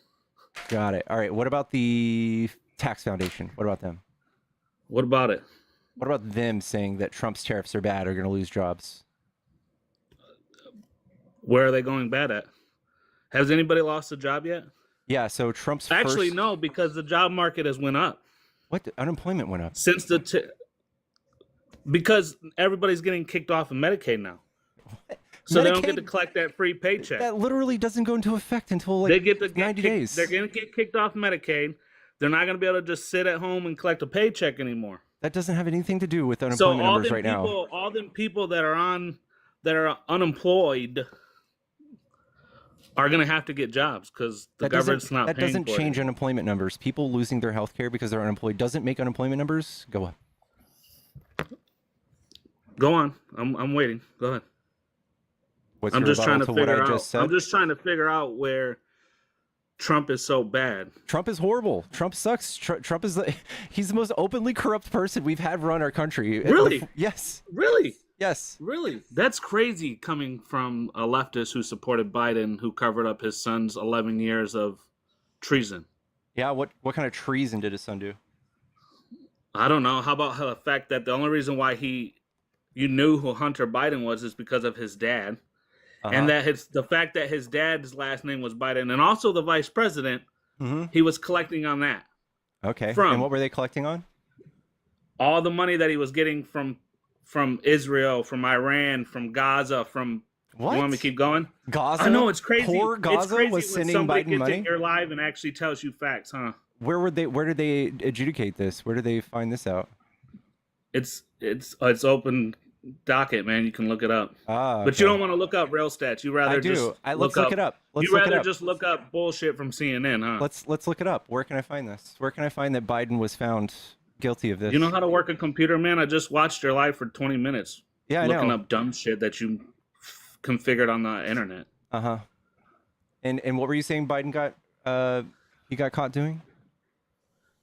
Got it. All right. What about the Tax Foundation? What about them? What about it? What about them saying that Trump's tariffs are bad, are going to lose jobs? Where are they going bad at? Has anybody lost a job yet? Yeah, so Trump's Actually, no, because the job market has went up. What? Unemployment went up? Since because everybody's getting kicked off of Medicaid now. What? So Medicaid, they don't get to collect that free paycheck. That literally doesn't go into effect until like they get 90 days. They're going to get kicked off Medicaid. They're not going to be able to just sit at home and collect a paycheck anymore. That doesn't have anything to do with So unemployment all numbers them right now. people, all them people that are unemployed are gonna have to get jobs because the government's not That paying doesn't for change it. unemployment numbers. People losing their health care because they're unemployed doesn't make unemployment numbers go up. Go on, I'm waiting. Go ahead. What's I'm your just trying rebuttal to to what figure I out. just said? I'm just trying to figure out where Trump is so bad. Trump is horrible. Trump sucks. Trump is he's the most openly corrupt person we've had run our country. Really? Yes. Really? Yes. Really? That's crazy coming from a leftist who supported Biden, who covered up his son's 11 years of treason. Yeah. What kind of treason did his son do? I don't know. How about the fact that the only reason why you knew who Hunter Biden was is because of his dad, and that the fact that his dad's last name was Biden, and also the vice president, he was collecting on that. Okay. And what were they collecting on? All the money that he was getting from Israel, from Iran, from Gaza, from. What? You want me to keep going? Gaza? I know it's crazy. Poor Gaza it's crazy was when sending somebody Biden gets money? in your live and actually tells you facts, huh? Where did they adjudicate this? Where did they find this out? It's open docket, man. You can look it up. Ah, But you don't want to look up real stats. You rather Let's just look it up. You rather just look up bullshit from CNN, huh? Let's look it up. Where can I find this? Where can I find that Biden was found guilty of this? You know how to work a computer, man? I just watched your live for 20 minutes. Yeah, I looking know. up dumb shit that you configured on the internet. Uh-huh. And what were you saying Biden got he got caught doing?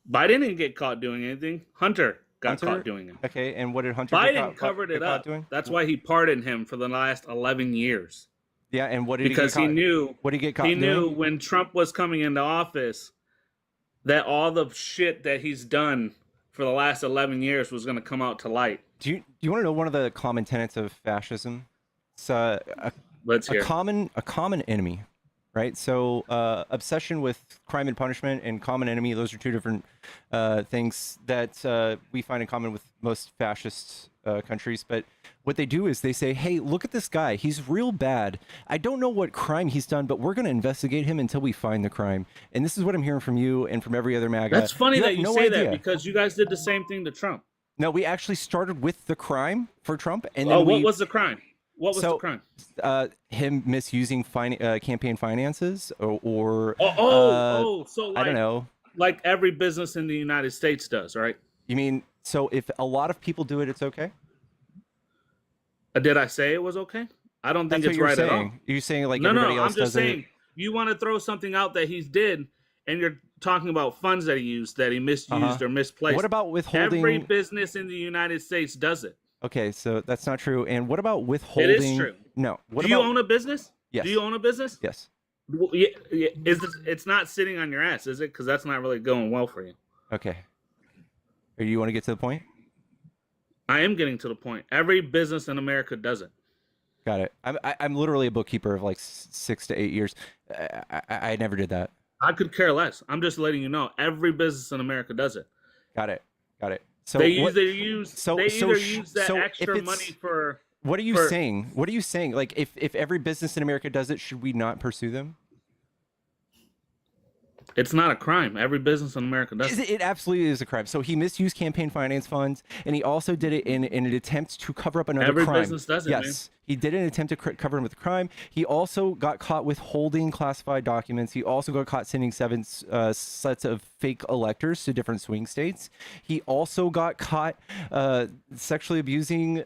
Biden didn't get caught doing anything. Hunter got caught doing it. Okay, and what did Hunter Biden covered it up. Doing? That's why he pardoned him for the last 11 years. Yeah, and what did because he get caught? he knew what did he get caught he knew doing? when Trump was coming into office that all the shit that he's done for the last 11 years was going to come out to light. Do you want to know one of the common tenets of fascism? It's Let's hear. a common enemy, right? So obsession with crime and punishment and common enemy, those are two different things that we find in common with most fascist countries. But what they do is they say, hey, look at this guy. He's real bad. I don't know what crime he's done, but we're going to investigate him until we find the crime. And this is what I'm hearing from you and from every other MAGA. That's funny that you no say idea. that because you guys did the same thing to Trump. No, we actually started with the crime for Trump. And then then what was the crime? What was the crime? Him misusing campaign finances or so like, I don't know. Like every business in the United States does, right? You mean, so if a lot of people do it, it's okay? Did I say it was okay? I don't think That's it's what right you're at all. saying. You're saying like No, everybody I'm else just does saying it. you want to throw something out that he's did, and you're talking about funds that he used that he misused or misplaced. What about withholding? Every business in the United States does it. Okay, so that's not true. And what about withholding? It is true. No. What Do about... you own a business? Yes. Do you own a business? Yes. Well, yeah, it's not sitting on your ass, is it? Because that's not really going well for you. Okay. Or you want to get to the point? I am getting to the point. Every business in America does it. Got it. I'm literally a bookkeeper of like 6 to 8 years. I never did that. I could care less. I'm just letting you know. Every business in America does it. Got it. So they either use that extra if money for. What are you saying? What are you saying? Like, if every business in America does it, should we not pursue them? It's not a crime. Every business in America does it. It absolutely is a crime. So he misused campaign finance funds, and he also did it in an attempt to cover up another crime. Every business does it, yes, man. He did an attempt to cover him with a crime. He also got caught withholding classified documents. He also got caught sending 7 sets of fake electors to different swing states. He also got caught sexually abusing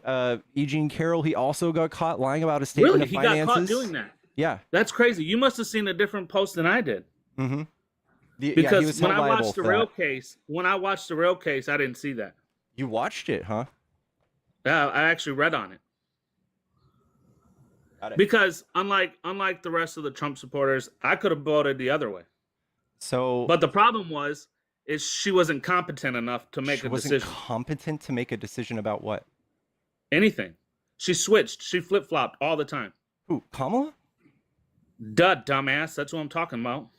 E. Jean Carroll. He also got caught lying about a statement of finances. Really? He got caught doing that? Yeah. That's crazy. You must have seen a different post than I did. Mm-hmm. Because when I watched the real case, I didn't see that. You watched it, huh? Yeah, I actually read on it. Got it. Because unlike the rest of the Trump supporters, I could have voted the other way. So, but the problem is she wasn't competent enough to make a decision. She wasn't competent to make a decision about what? Anything. She switched. She flip-flopped all the time. Who, Kamala? Duh, dumbass. That's what I'm talking about.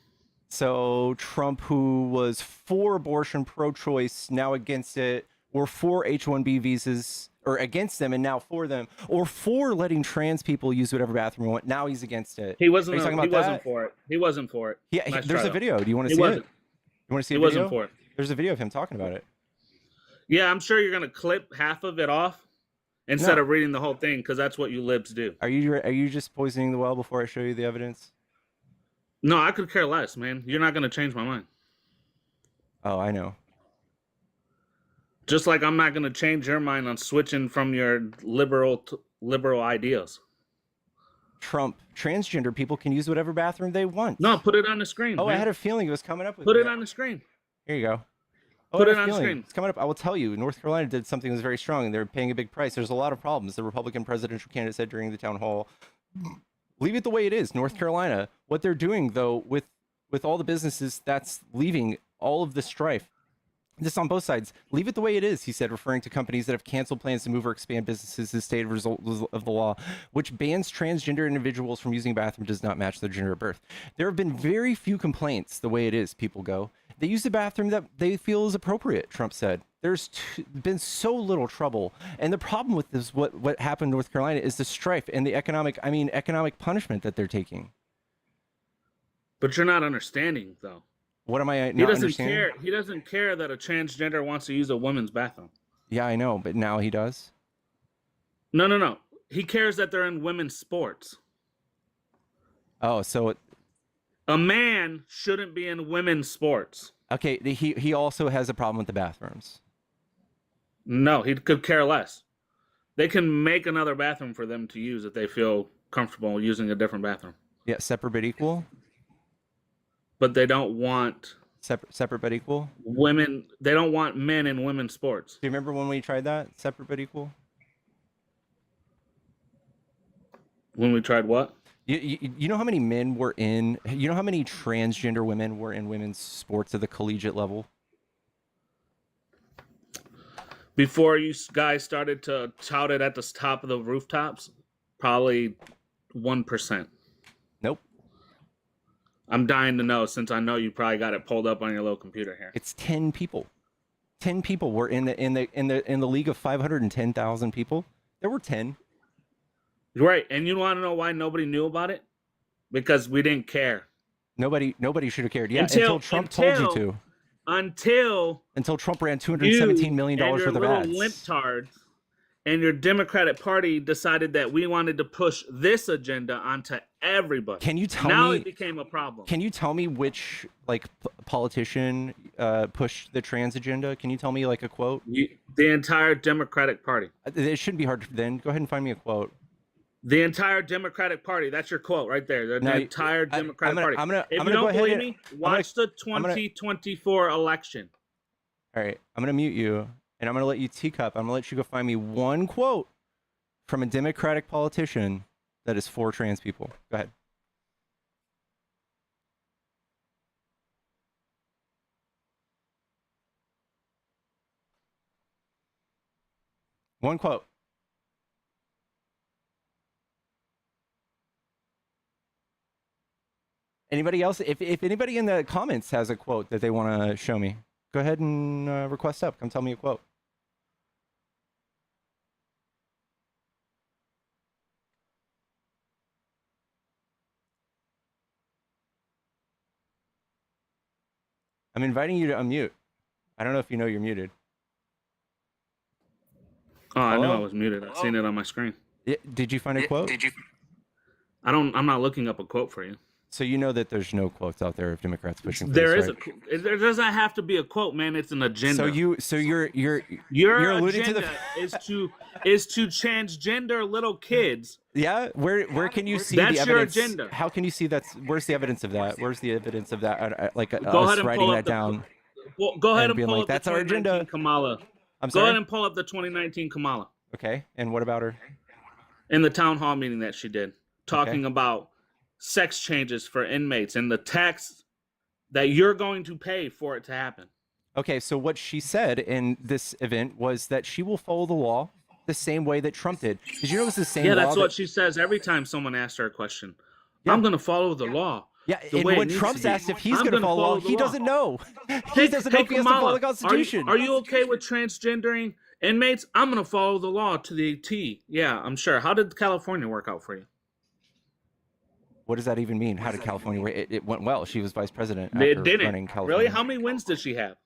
So Trump, who was for abortion, pro-choice, now against it, or for H-1B visas, or against them and now for them, or for letting trans people use whatever bathroom they want, now he's against it. He wasn't for it. He wasn't for it. Yeah, there's a video. Do you want to see it? You want to see a video? He wasn't for it. There's a video of him talking about it. Yeah, I'm sure you're gonna clip half of it off instead of reading the whole thing, because that's what you libs do. Are you just poisoning the well before I show you the evidence? No, I could care less, man. You're not gonna change my mind. Oh, I know. Just like I'm not gonna change your mind on switching from your liberal ideas. Trump, transgender people can use whatever bathroom they want. No, put it on the screen. Oh, man. I had a feeling it was coming up with Put it on the screen. Here you go. Oh, Put it on the screen. It's coming up. I will tell you, North Carolina did something that was very strong, and they're paying a big price. There's a lot of problems. The Republican presidential candidate said during the town hall, leave it the way it is. North Carolina, what they're doing, though, with all the businesses, that's leaving all of the strife. This on both sides. Leave it the way it is, he said, referring to companies that have canceled plans to move or expand businesses. The state result of the law, which bans transgender individuals from using a bathroom, does not match their gender at birth. There have been very few complaints the way it is. People go. They use the bathroom that they feel is appropriate, Trump said. There's been so little trouble. And the problem with this, what happened in North Carolina, is the strife and the economic punishment that they're taking. But you're not understanding, though. What am I not understanding? Care. He doesn't care that a transgender wants to use a woman's bathroom. Yeah, I know, but now he does. No. He cares that they're in women's sports. Oh, so a man shouldn't be in women's sports. Okay, he also has a problem with the bathrooms. No, he could care less. They can make another bathroom for them to use if they feel comfortable using a different bathroom. Yeah, separate but equal. But they don't want separate but equal women. They don't want men in women's sports. Do you remember when we tried that, separate but equal? When we tried what? You know how many men were in? You know how many transgender women were in women's sports at the collegiate level? Before you guys started to tout it at the top of the rooftops, probably 1%. Nope. I'm dying to know, since I know you probably got it pulled up on your little computer here. It's 10 people. 10 people were in the league of 510,000 people. There were 10. Right, and you want to know why nobody knew about it? Because we didn't care. Nobody should have cared. Yeah, until Trump told you to. Until Trump ran $217 million worth of ads. Limptards and your Democratic Party decided that we wanted to push this agenda onto everybody. Can you tell now me? It became a problem. Can you tell me which politician pushed the trans agenda? Can you tell me a quote? The entire Democratic Party. It shouldn't be hard to then. Go ahead and find me a quote. The entire Democratic Party. That's your quote right there. The entire Democratic Party. If you don't believe me, watch the 2024 election. All right. I'm going to mute you, and I'm going to let you teacup. I'm going to let you go find me one quote from a Democratic politician that is for trans people. Go ahead. One quote. Anybody else? If anybody in the comments has a quote that they want to show me, go ahead and request up. Come tell me a quote. I'm inviting you to unmute. I don't know if you know you're muted. Oh, I know I was muted. I've seen it on my screen. Did you find a quote? I'm not looking up a quote for you. So you know that there's no quotes out there of Democrats pushing for there this, is right? There doesn't have to be a quote, man. It's an agenda. So you're alluding to the is to transgender little kids. Yeah, where can you see that's the evidence? Your agenda. How can you see that's? Where's the evidence of that? Where's the evidence of that? Go us writing that down. Well, go ahead and pull up that's the our agenda. Kamala. I'm sorry? Go ahead and pull up the 2019 Kamala. Okay, and what about her? In the town hall meeting that she did, talking about sex changes for inmates and the tax that you're going to pay for it to happen. Okay, so what she said in this event was that she will follow the law the same way that Trump did. Did you know it was the same law? Yeah, that's what she says every time someone asks her a question. Yeah. I'm going to follow the law. Yeah, and when Trump's asked if he's going to follow the law, he doesn't know. He doesn't know if he has to follow the Constitution. Are you okay with transgendering inmates? I'm going to follow the law to the T. Yeah, I'm sure. How did California work out for you? What does that even mean? How did California work? It went well. She was vice president. It didn't. Running California. Really? How many wins did she have?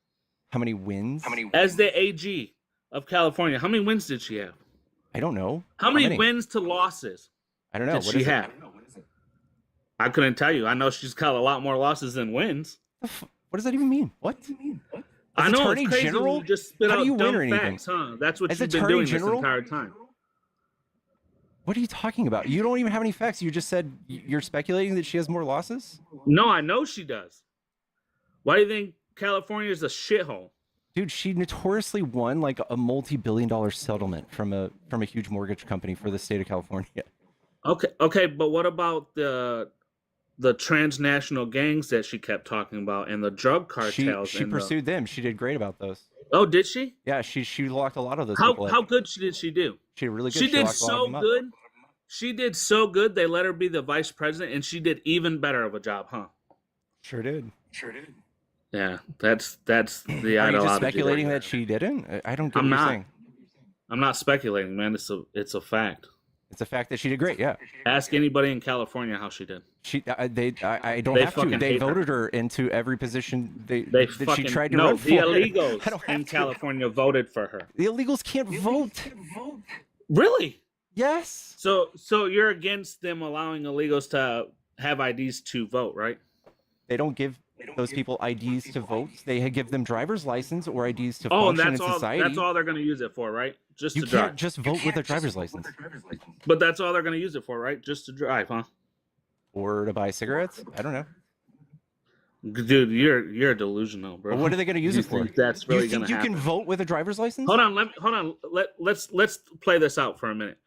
How many wins? As the AG of California, how many wins did she have? I don't know. How many wins to losses I don't know. did she have? I couldn't tell you. I know she's got a lot more losses than wins. What does that even mean? What? I know, Attorney it's crazy General? when you just spit How do out you win or dumb anything? facts, huh? That's what As you've been Attorney doing General? this entire time. What are you talking about? You don't even have any facts. You just said you're speculating that she has more losses? No, I know she does. Why do you think California is a shithole? Dude, she notoriously won like a multi-billion-dollar settlement from a huge mortgage company for the state of California. Okay, but what about the transnational gangs that she kept talking about and the drug cartels? She pursued them. She did great about those. Oh, did she? Yeah, she locked a lot of those people up. How good did she do? She did really good. She did locked a lot of so them up. good. She did so good. They let her be the vice president, and she did even better of a job, huh? Sure did. Yeah, that's the ideology. Are you just speculating that she didn't? I don't get what you're saying. I'm not speculating, man. It's a fact. It's a fact that she did great. Yeah. Ask anybody in California how she did. I don't They have to. fucking They hate voted her into every position that fucking she tried to no. run for. The illegals I don't have in to. California voted for her. The illegals can't vote. Really? Yes. So you're against them allowing illegals to have IDs to vote, right? They don't give those people IDs to vote. They give them driver's license or IDs to Oh, and function in that's all. society. That's all they're going to use it for, right? Just You to can't drive. just vote with a driver's license But that's all they're going to use it for, right? Just to drive, huh? or to buy cigarettes. I don't know. Dude, you're delusional, bro. But what are they going to use You it for? think that's really you think going to you happen? can vote with a driver's license? Hold on. Let's play this out for a minute.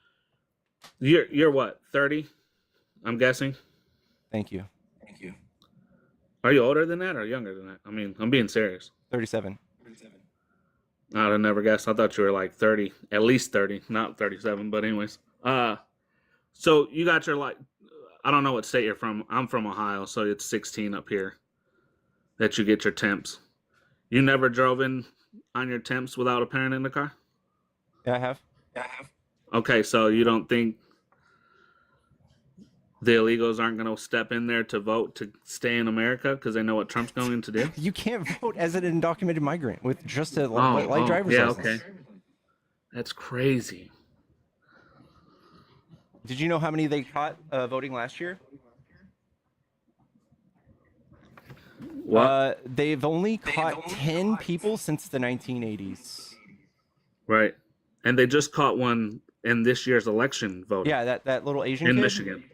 You're what? 30? I'm guessing. Thank you. Are you older than that or younger than that? I mean, I'm being serious. 37. I'd have never guessed. I thought you were like 30, at least 30, not 37. But anyways, so you got your I don't know what state you're from. I'm from Ohio, so it's 16 up here that you get your temps. You never drove in on your temps without a parent in the car? Yeah, I have. Okay, so you don't think the illegals aren't going to step in there to vote to stay in America because they know what Trump's going to do? You can't vote as an undocumented migrant with just a light driver's license. Okay. That's crazy. Did you know how many they caught voting last year? What? They've only caught 10 people since the 1980s. Right. And they just caught one in this year's election voting. Yeah, that little Asian in kid. Michigan.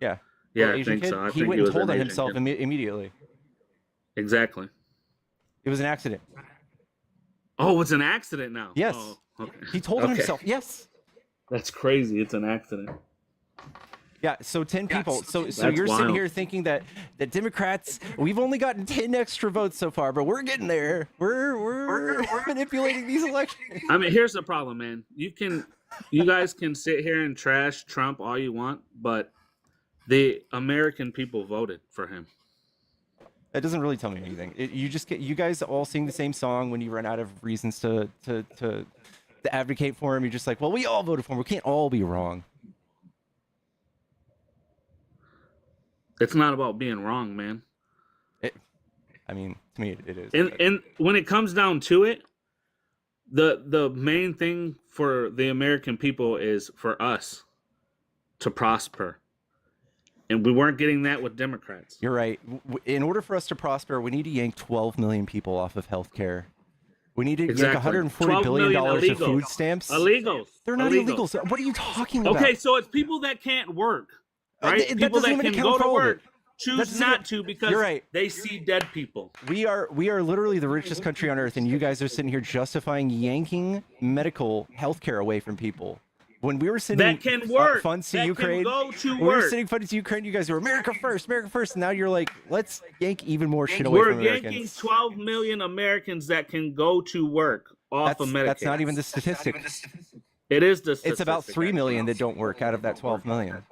Yeah. Yeah, Little I think Asian so. I he think went he and was told an on Asian himself kid. immediately. Exactly. It was an accident. Oh, it's an accident now. Yes. Oh, okay. He told on himself. Yes. That's crazy. It's an accident. Yeah, so 10 people. So That's you're sitting wild. here thinking that the Democrats, we've only gotten 10 extra votes so far, but we're getting there. We're manipulating these elections. I mean, here's the problem, man. You guys can sit here and trash Trump all you want, but the American people voted for him. That doesn't really tell me anything. You guys all sing the same song when you run out of reasons to advocate for him. You're just like, well, we all voted for him. We can't all be wrong. It's not about being wrong, man. I mean, to me, it is. And when it comes down to it, the main thing for the American people is for us to prosper. And we weren't getting that with Democrats. You're right. In order for us to prosper, we need to yank 12 million people off of healthcare. We need to yank $140 billion of food stamps. Illegals. They're not illegals. What are you talking about? Okay, so it's people that can't work. Right? That People doesn't that even can account go for to all of it. work choose not to because You're right. they see dead people. We are literally the richest country on earth, and you guys are sitting here justifying yanking medical healthcare away from people. When we were sending That can work. funds to That Ukraine, can go to when we were work. sending funds to Ukraine, you guys were America first. And now you're like, let's yank even more shit away We're from yanking Americans. 12 million Americans that can go to work off of Medicaid. That's not even the statistic. It is the It's about statistic, 3 million that don't work out of that 12 million.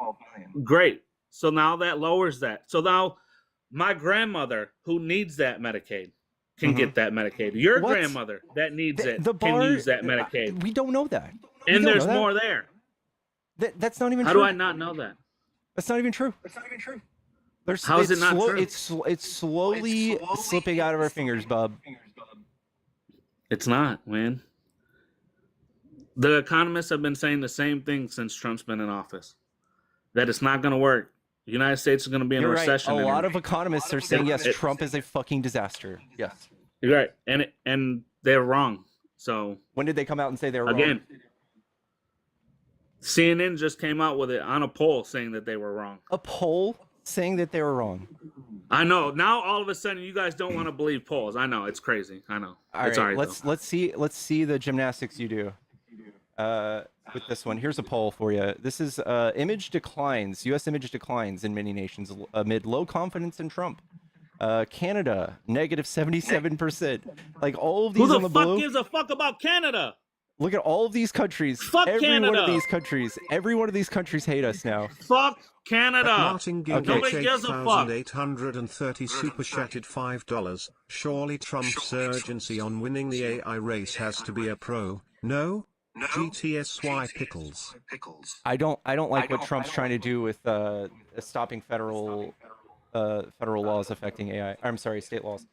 Great. So now that lowers that. So now my grandmother who needs that Medicaid can get that Medicaid. Your What? grandmother that needs it The can bar, use that Medicaid. We don't know that. We And don't there's know that. more there. That's not even How true. do I not know that? That's not even true. How is it not true? It's slowly slipping out of our fingers, bub. It's not, man. The economists have been saying the same thing since Trump's been in office, that it's not going to work. The United States is going to be in a recession. A lot of economists are saying, yes, Trump is a fucking disaster. Yes. You're right. And they're wrong. So when did they come out and say they were again, wrong? CNN just came out with it on a poll saying that they were wrong. A poll saying that they were wrong. I know. Now all of a sudden you guys don't want to believe polls. I know. It's crazy. I know. All right, let's see the gymnastics you do. With this one, here's a poll for you. This is image declines. U.S. image declines in many nations amid low confidence in Trump. Canada, negative 77%. Like all of these on the blue. Who the fuck gives a fuck about Canada? Look at all of these countries. Fuck Canada. Every one of these countries hate us now. Fuck Canada. Martin Gill Nobody gives a fuck. 830 super chatted $5. Surely Trump's urgency on winning the AI race has to be a pro. No? GTSY pickles. I don't like what Trump's trying to do with stopping federal laws affecting AI. I'm sorry, state laws.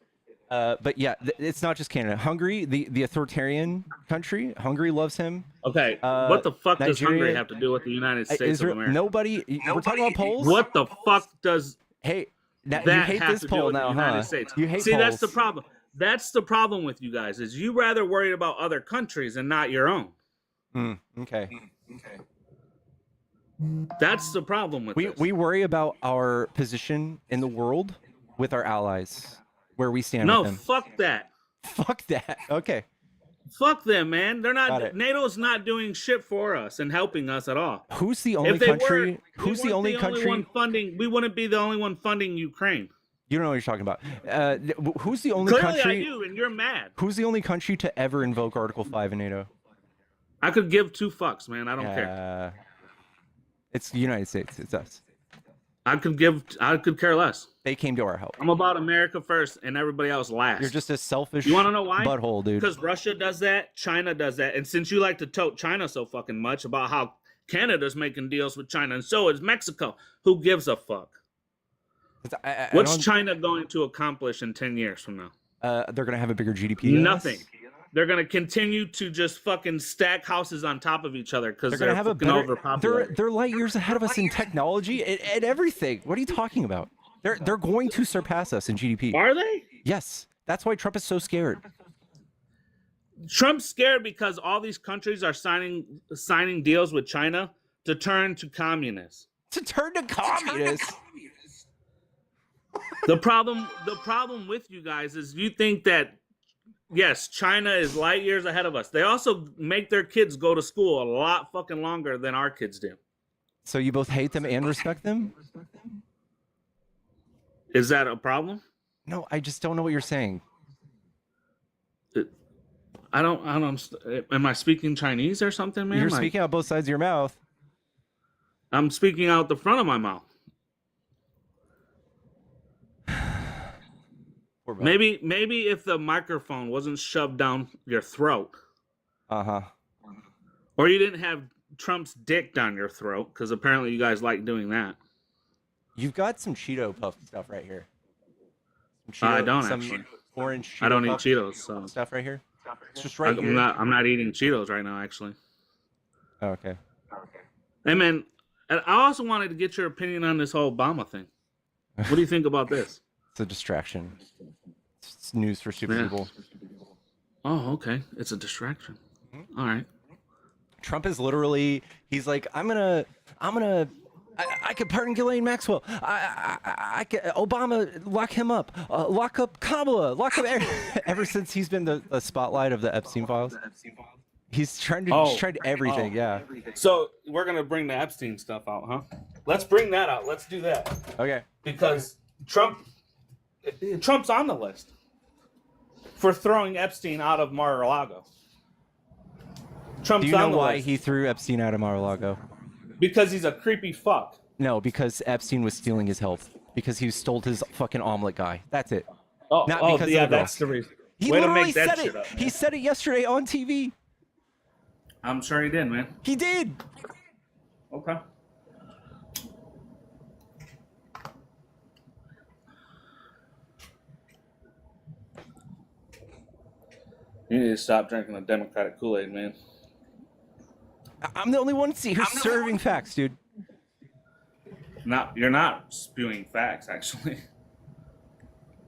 But yeah, it's not just Canada. Hungary, the authoritarian country, Hungary loves him. Okay, what the fuck does Nigeria, Hungary have to do with the United States of America? Nobody. We're talking about polls. What the fuck does that you hate have this to poll do with now, the United huh? States? You hate See, polls. that's the problem. That's the problem with you guys, is you rather worried about other countries and not your own. Okay. That's the problem with this. We worry about our position in the world with our allies, where we stand with them. Fuck that. Fuck that. Okay. Fuck them, man. They're not. NATO's not doing shit for us and helping us at all. Who's the only country? Who's the only country? One funding? We wouldn't be the only one funding Ukraine. You don't know what you're talking about. Who's the only Clearly country? I do, and you're mad. Who's the only country to ever invoke Article 5 in NATO? I could give two fucks, man. I don't care. It's the United States. It's us. I could care less. They came to our help. I'm about America first and everybody else last. You're just a selfish. You want to know why? Butthole, dude. Because Russia does that, China does that, and since you like to tote China so fucking much about how Canada's making deals with China, and so is Mexico, who gives a fuck? What's China going to accomplish in 10 years from now? They're gonna have a bigger GDP. Nothing. They're gonna continue to just fucking stack houses on top of each other because they're have fucking overpopulated. They're light years ahead of us in technology and everything. What are you talking about? They're going to surpass us in GDP. Are they? Yes. That's why Trump is so scared. Trump's scared because all these countries are signing deals with China to turn to communists. To turn to communists. The problem with you guys is you think that, yes, China is light years ahead of us. They also make their kids go to school a lot fucking longer than our kids do. So you both hate them and respect them? Is that a problem? No, I just don't know what you're saying. I don't. Am I speaking Chinese or something, man? You're speaking out both sides of your mouth. I'm speaking out the front of my mouth. Maybe if the microphone wasn't shoved down your throat. Or you didn't have Trump's dick down your throat, because apparently you guys like doing that. You've got some Cheeto puff stuff right here. I don't actually. Orange Cheeto I don't eat puff Cheetos. So stuff right here. It's just right here. I'm not eating Cheetos right now, actually. Oh, okay. Hey man, I also wanted to get your opinion on this whole Obama thing. What do you think about this? It's a distraction. It's news for stupid people. Oh, okay. It's a distraction. All right. Trump is literally, he's like, I could pardon Ghislaine Maxwell. I could, Obama, lock him up. Lock up Kamala. Lock up ever since he's been the spotlight of the Epstein files. He's tried everything, yeah. So we're going to bring the Epstein stuff out, huh? Let's bring that out. Let's do that. Okay. Because Trump's on the list for throwing Epstein out of Mar-a-Lago. Do you know why he threw Epstein out of Mar-a-Lago? Because he's a creepy fuck. No, because Epstein was stealing his health. Because he stole his fucking omelet guy. That's it. That's the reason. He literally said it. He said it yesterday on TV. I'm sure he did, man. He did. Okay. You need to stop drinking the Democratic Kool-Aid, man. I'm the only one here serving facts, dude. You're not spewing facts, actually.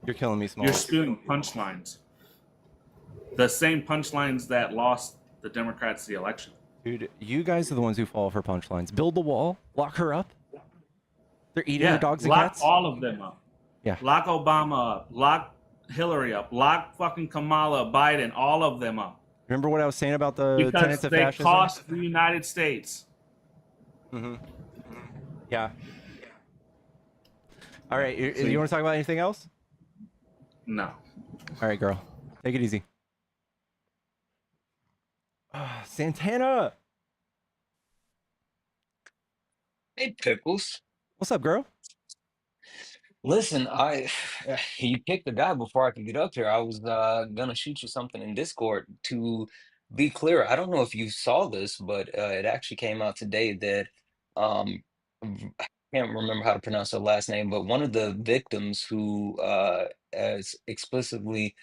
You're killing me, Small. You're spewing punchlines. The same punchlines that lost the Democrats the election. Dude, you guys are the ones who fall for punchlines. Build the wall, lock her up. They're eating her dogs and lock cats. all of them up. Yeah. Lock Obama up. Lock Hillary up. Lock fucking Kamala, Biden, all of them up. Remember what I was saying about the Because tenets of they fascism? cost the United States. Mm-hmm. Yeah. All right. You want to talk about anything else? No. All right, girl. Take it easy. Santana. Hey, Pickles. What's up, girl? Listen, you kicked the guy before I could get up here. I was gonna shoot you something in Discord. To be clear, I don't know if you saw this, but it actually came out today that I can't remember how to pronounce her last name, but one of the victims who has explicitly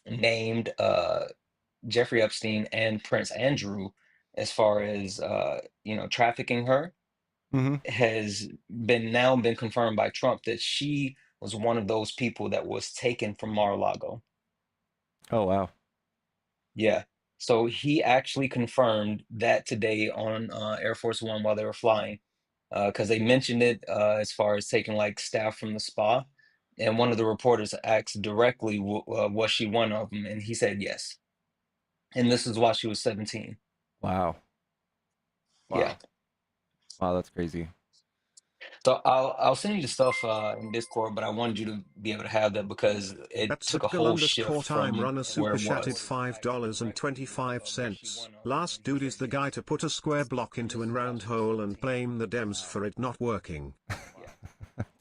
named Jeffrey Epstein and Prince Andrew as far as trafficking her. Mm-hmm. Has been confirmed by Trump that she was one of those people that was taken from Mar-a-Lago. Oh, wow. Yeah. So he actually confirmed that today on Air Force One while they were flying, because they mentioned it as far as taking like staff from the spa. And one of the reporters asked directly, was she one of them? And he said yes. And this is while she was 17. Wow. Yeah. Wow, that's crazy. So I'll send you the stuff in Discord, but I wanted you to be able to have that because it That's took a Bill whole shift _time from runner where super it chatted was. $5.25. Last dude is the guy to put a square block into an round hole and blame the Dems for it not working.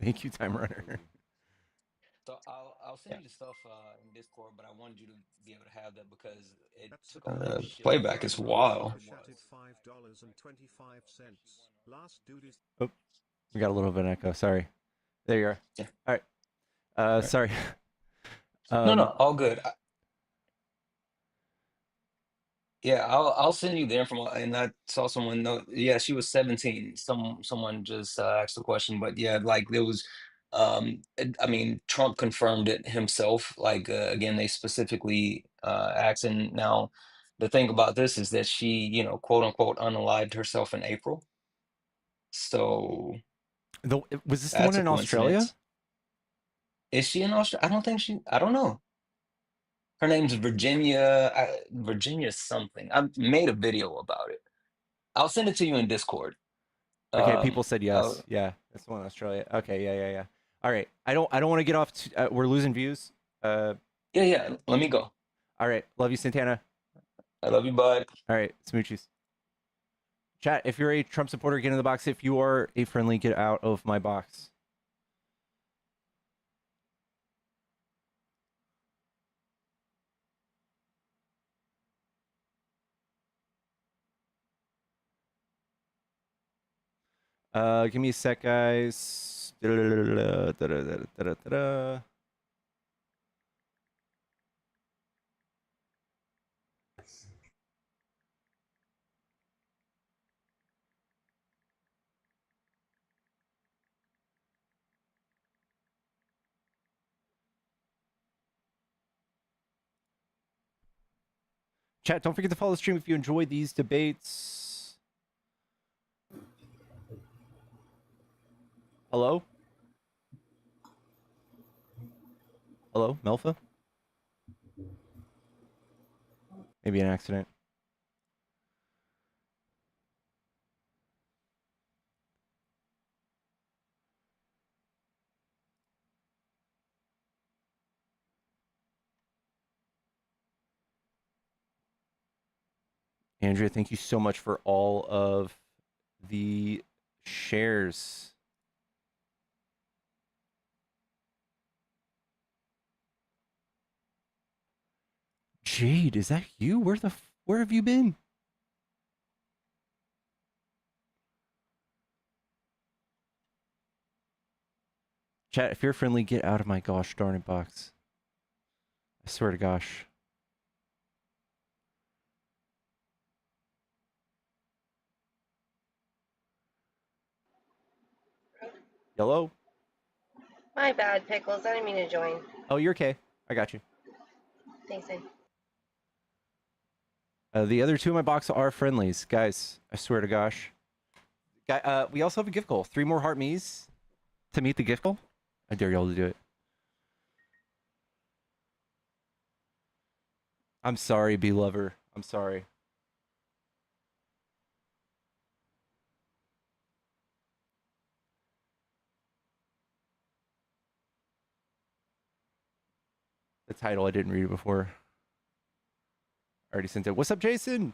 Thank you, Time Runner. So I'll send you the stuff in Discord, but I wanted you to be able to have that because it took a whole shift. Playback is wild. Oh, we got a little bit of an echo. Sorry. There you are. Yeah. All right. Sorry. No, all good. Yeah, I'll send you the information. And I saw someone know. Yeah, she was 17. Someone just asked the question, but yeah, like there was. I mean, Trump confirmed it himself. Like again, they specifically asked. And now, the thing about this is that she, quote unquote, unalived herself in April. So was this the one that's a in Australia? coincidence. Is she in Australia? I don't think she. I don't know. Her name's Virginia. Virginia something. I made a video about it. I'll send it to you in Discord. Okay, people said yes. Uh, Yeah, that's the one in Australia. Okay, yeah. All right. I don't want to get off. We're losing views. yeah. Let me go. All right. Love you, Santana. I love you, bud. All right. Smoochies. Chat, if you're a Trump supporter, get in the box. If you are a friendly, get out of my box. Give me a sec, guys. Chat, don't forget to follow the stream if you enjoy these debates. Hello? Hello, Melfa? Maybe an accident. Andrea, thank you so much for all of the shares. Jade, is that you? Where have you been? Chat, if you're friendly, get out of my gosh darn it box. I swear to gosh. Yellow? My bad, Pickles. I didn't mean to join. Oh, you're okay. I got you. Thanks, man. The other two in my box are friendlies. Guys, I swear to gosh. We also have a gift goal. 3 more heart me's to meet the gift goal. I dare y'all to do it. I'm sorry, B-Lover. I'm sorry. The title, I didn't read it before. I already sent it. What's up, Jason?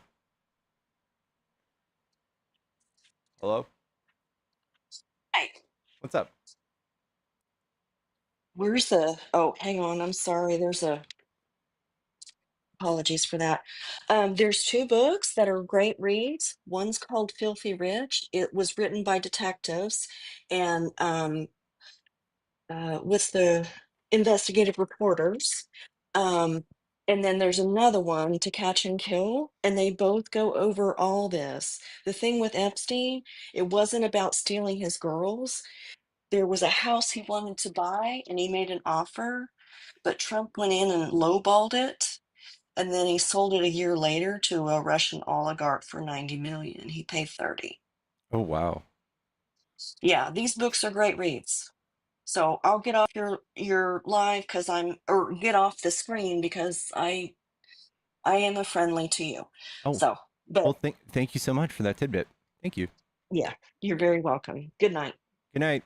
Hello? Hey, What's up? where's the, oh, hang on, I'm sorry. Apologies for that. There's 2 books that are great reads. One's called Filthy Rich. It was written by detectives and with the investigative reporters. And then there's another one, To Catch and Kill, and they both go over all this. The thing with Epstein, it wasn't about stealing his girls. There was a house he wanted to buy and he made an offer, but Trump went in and lowballed it. And then he sold it a year later to a Russian oligarch for 90 million. He paid 30. Oh, wow. Yeah, these books are great reads. So I'll get off your live because or get off the screen because I am a friendly to you. Oh, So, but well, thank you so much for that tidbit. Thank you. yeah, you're very welcome. Good night. Good night.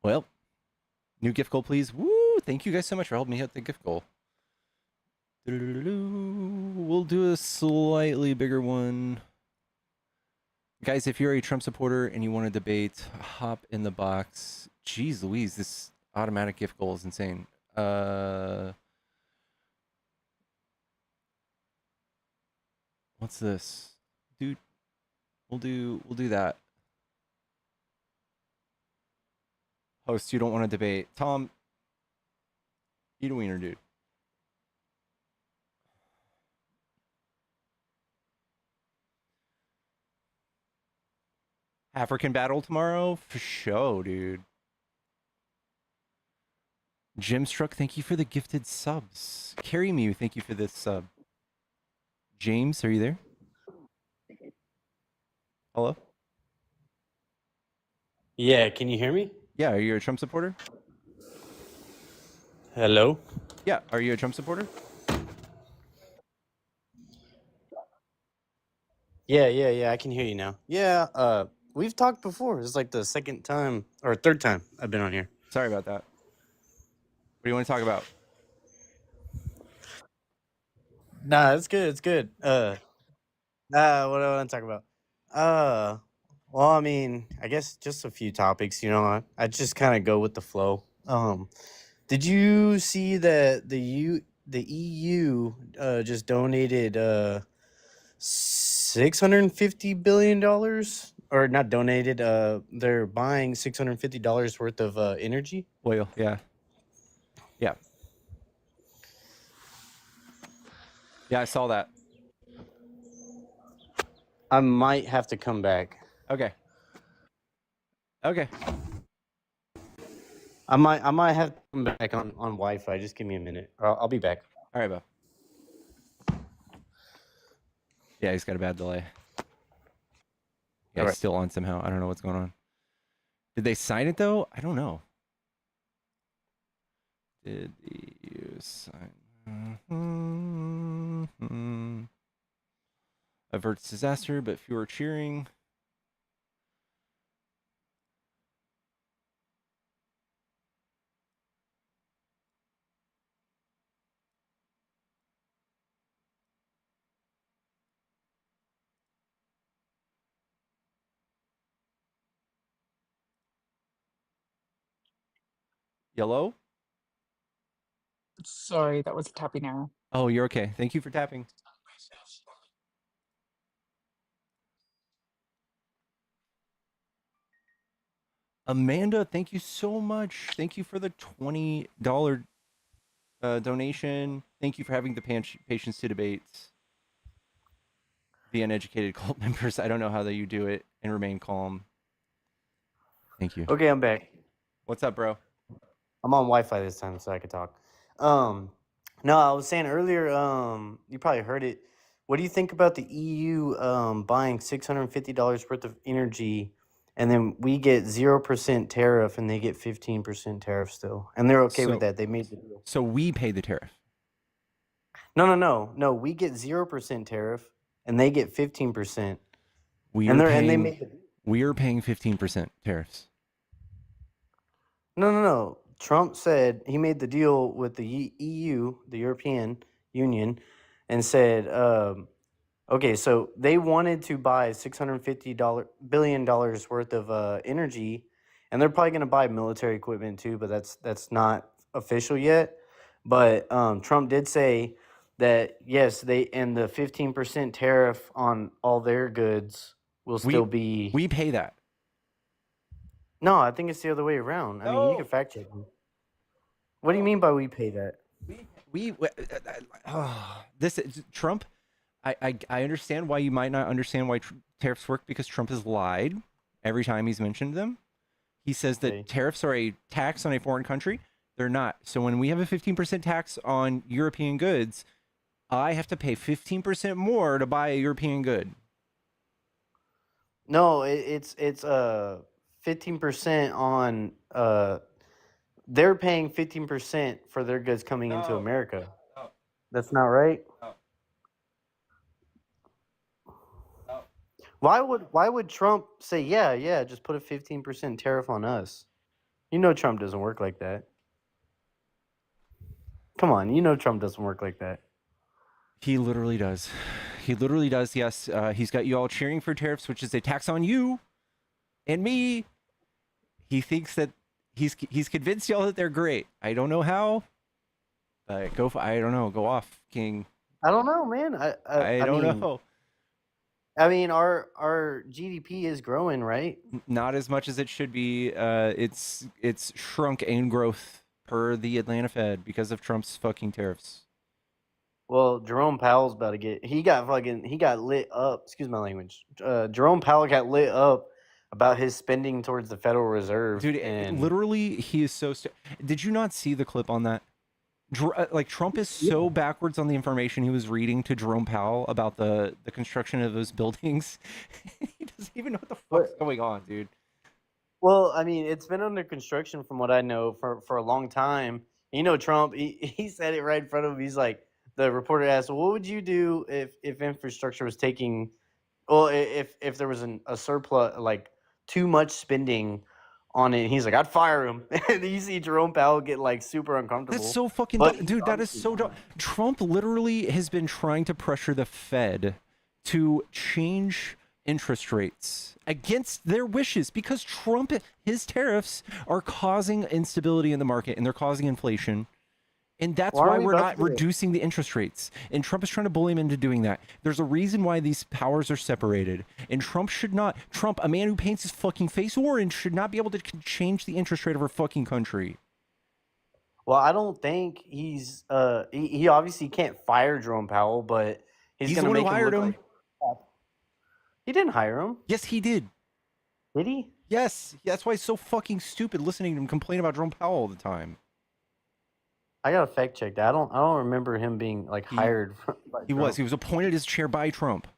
Well, new gift goal, please. Woo! Thank you guys so much for helping me hit the gift goal. We'll do a slightly bigger one. Guys, if you're a Trump supporter and you want to debate, hop in the box. Jeez Louise, this automatic gift goal is insane. What's this? Dude, we'll do that. Host, you don't want to debate. Tom, eat a wiener, dude. African battle tomorrow? For sure, dude. Jim Struck, thank you for the gifted subs. Carry me, thank you for this sub. James, are you there? Hello? Yeah, can you hear me? Yeah, are you a Trump supporter? Hello? Yeah, are you a Trump supporter? Yeah, I can hear you now. Yeah, we've talked before. It's like the second time or third time I've been on here. Sorry about that. What do you want to talk about? Nah, it's good. It's good. What do I want to talk about? Well, I mean, I guess just a few topics. You know, I just kind of go with the flow. Did you see that the EU just donated $650 billion, or not donated? They're buying $650 worth of energy. Oil, yeah. Yeah, I saw that. I might have to come back. Okay. I might have to come back on Wi-Fi. Just give me a minute. I'll be back. All right, Bo. Yeah, he's got a bad delay. Yeah, All he's right. still on somehow. I don't know what's going on. Did they sign it, though? I don't know. Did the EU sign? Averts disaster, but fewer cheering. Yellow? Sorry, that was a tapping arrow. Oh, you're okay. Thank you for tapping. Amanda, thank you so much. Thank you for the $20 donation. Thank you for having the patience to debate. the uneducated cult members. I don't know how you do it and remain calm. Thank you. Okay, I'm back. What's up, bro? I'm on Wi-Fi this time, so I can talk. No, I was saying earlier. You probably heard it. What do you think about the EU buying $650 worth of energy, and then we get 0% tariff, and they get 15% tariff still, and they're okay with that? They made the deal. So we pay the tariff. No. We get 0% tariff, and they get 15%. We and are they paying. made the deal. We are paying 15% tariffs. No. Trump said he made the deal with the EU, the European Union, and said, okay, so they wanted to buy $650 billion worth of energy, and they're probably going to buy military equipment too, but that's not official yet. But Trump did say that yes, the 15% tariff on all their goods will still be. We pay that. No, I think it's the other way around. I mean, you can fact check me. What do you mean by we pay that? This Trump. I understand why you might not understand why tariffs work, because Trump has lied every time he's mentioned them. He says that tariffs are a tax on a foreign country. They're not. So when we have a 15% tax on European goods, I have to pay 15% more to buy a European good. No, it's 15% on they're paying 15% for their goods coming into America. No. That's not right? No. Why would Trump say yeah, just put a 15% tariff on us? You know Trump doesn't work like that. Come on, you know Trump doesn't work like that. He literally does. He literally does, yes. He's got you all cheering for tariffs, which is a tax on you and me. He thinks that he's convinced y'all that they're great. I don't know how. I don't know. Go off, King. I don't know, man. I don't know. I mean, our GDP is growing, right? Not as much as it should be. It's shrunk in growth per the Atlanta Fed because of Trump's fucking tariffs. Well, Jerome Powell's about to he got lit up. Excuse my language. Jerome Powell got lit up about his spending towards the Federal Reserve. Dude, literally, he is so. Did you not see the clip on that? Like, Trump is so backwards on the information he was reading to Jerome Powell about the construction of those buildings. He doesn't even know what the fuck's going on, dude. Well, I mean, it's been under construction from what I know for a long time. You know, Trump, he said it right in front of him. He's like, the reporter asked, well, what would you do if infrastructure was taking, well, if there was a surplus, like too much spending on it? He's like, I'd fire him. And you see Jerome Powell get like super uncomfortable. That's so fucking dumb. Dude, that is so dumb. Trump literally has been trying to pressure the Fed to change interest rates against their wishes, because his tariffs are causing instability in the market and they're causing inflation. And that's why we're not reducing the interest rates. And Trump is trying to bully him into doing that. There's a reason why these powers are separated. And Trump, a man who paints his fucking face orange, should not be able to change the interest rate of our fucking country. Well, I don't think he obviously can't fire Jerome Powell, but he's going to make him look like... He didn't hire him. Yes, he did. Did he? Yes. That's why it's so fucking stupid listening to him complain about Jerome Powell all the time. I gotta fact check that. I don't remember him being like hired. He was appointed as chair by Trump.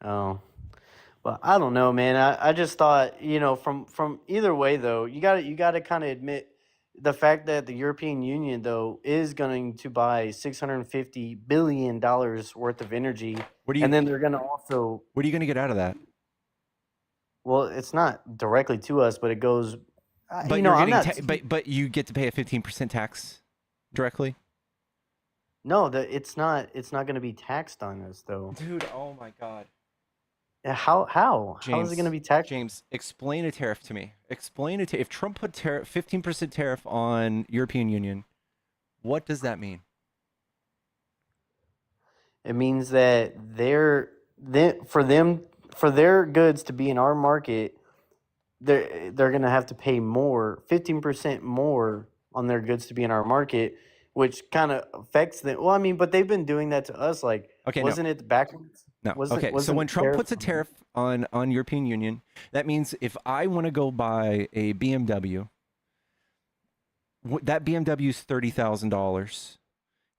Oh, but I don't know, man. I just thought, you know, from either way though, you gotta kind of admit the fact that the European Union though is going to buy $650 billion worth of energy, and then they're gonna also. What are you gonna get out of that? Well, it's not directly to us, but it goes. But you know, but you get to pay a 15% tax directly. No, it's not going to be taxed on us though. Dude, oh my god. How James, how is it going to be taxed? James, explain a tariff to me. Explain it. If Trump put 15% tariff on European Union, what does that mean? It means that for their goods to be in our market, they're going to have to pay more, 15% more on their goods to be in our market, which kind of affects them. Well, I mean, but they've been doing that to us. Like, Okay, wasn't it backwards? no. Wasn't Okay, so when the Trump tariff puts a tariff on European Union, that means if I want to go buy a BMW, that BMW is $30,000,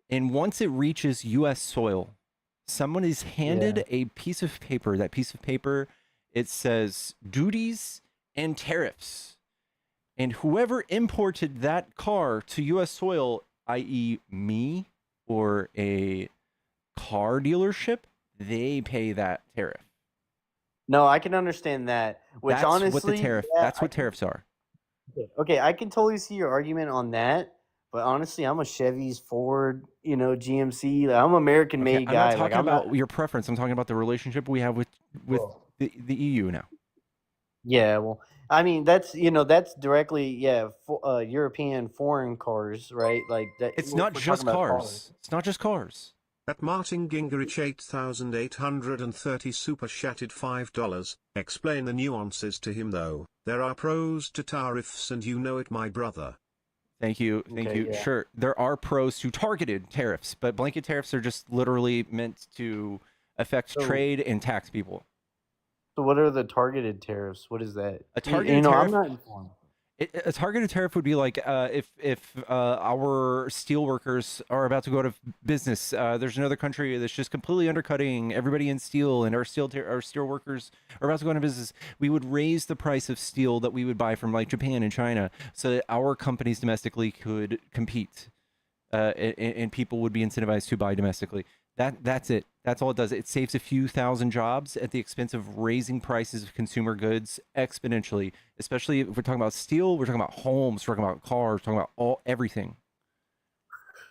and once it reaches U.S. soil, someone is handed a piece of paper. That piece of paper, it says duties and tariffs. And whoever imported that car to U.S. soil, i.e. me or a car dealership, they pay that tariff. No, I can understand that. Which That's honestly, what the tariff. That's what tariffs are. Okay, I can totally see your argument on that. But honestly, I'm a Chevy's, Ford, GMC. Like, I'm an American-made I'm guy. not talking Like, about your preference. I'm talking about the relationship we have with the EU now. Yeah, well, I mean that's directly European foreign cars, right? Like that. It's If not we're just talking about cars. It's not just cars. At Martin Gingerich 8830 super chatted $5. Explain the nuances to him though. There are pros to tariffs and you know it, my brother. Thank you. Yeah. Sure, there are pros to targeted tariffs, but blanket tariffs are just literally meant to affect trade and tax people. So what are the targeted tariffs? What is that? A targeted tariff. I'm not informed. A targeted tariff would be like if our steel workers are about to go out of business, there's another country that's just completely undercutting everybody in steel, and our steel workers are about to go out of business. We would raise the price of steel that we would buy from like Japan and China, so that our companies domestically could compete, and people would be incentivized to buy domestically. That's it. That's all it does. It saves a few thousand jobs at the expense of raising prices of consumer goods exponentially. Especially if we're talking about steel, we're talking about homes, we're talking about cars, we're talking about everything.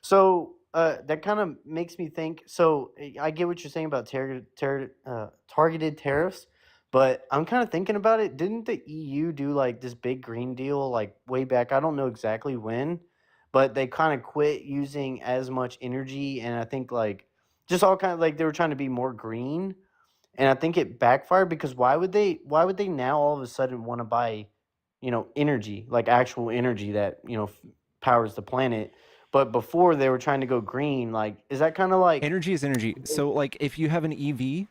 So that kind of makes me think. So I get what you're saying about targeted tariffs, but I'm kind of thinking about it. Didn't the EU do like this big green deal like way back? I don't know exactly when, but they kind of quit using as much energy, and I think like just all kind of like they were trying to be more green, and I think it backfired because why would they now all of a sudden want to buy energy, like actual energy that powers the planet, but before they were trying to go green? Like, is that kind of like energy is energy? So like if you have an EV,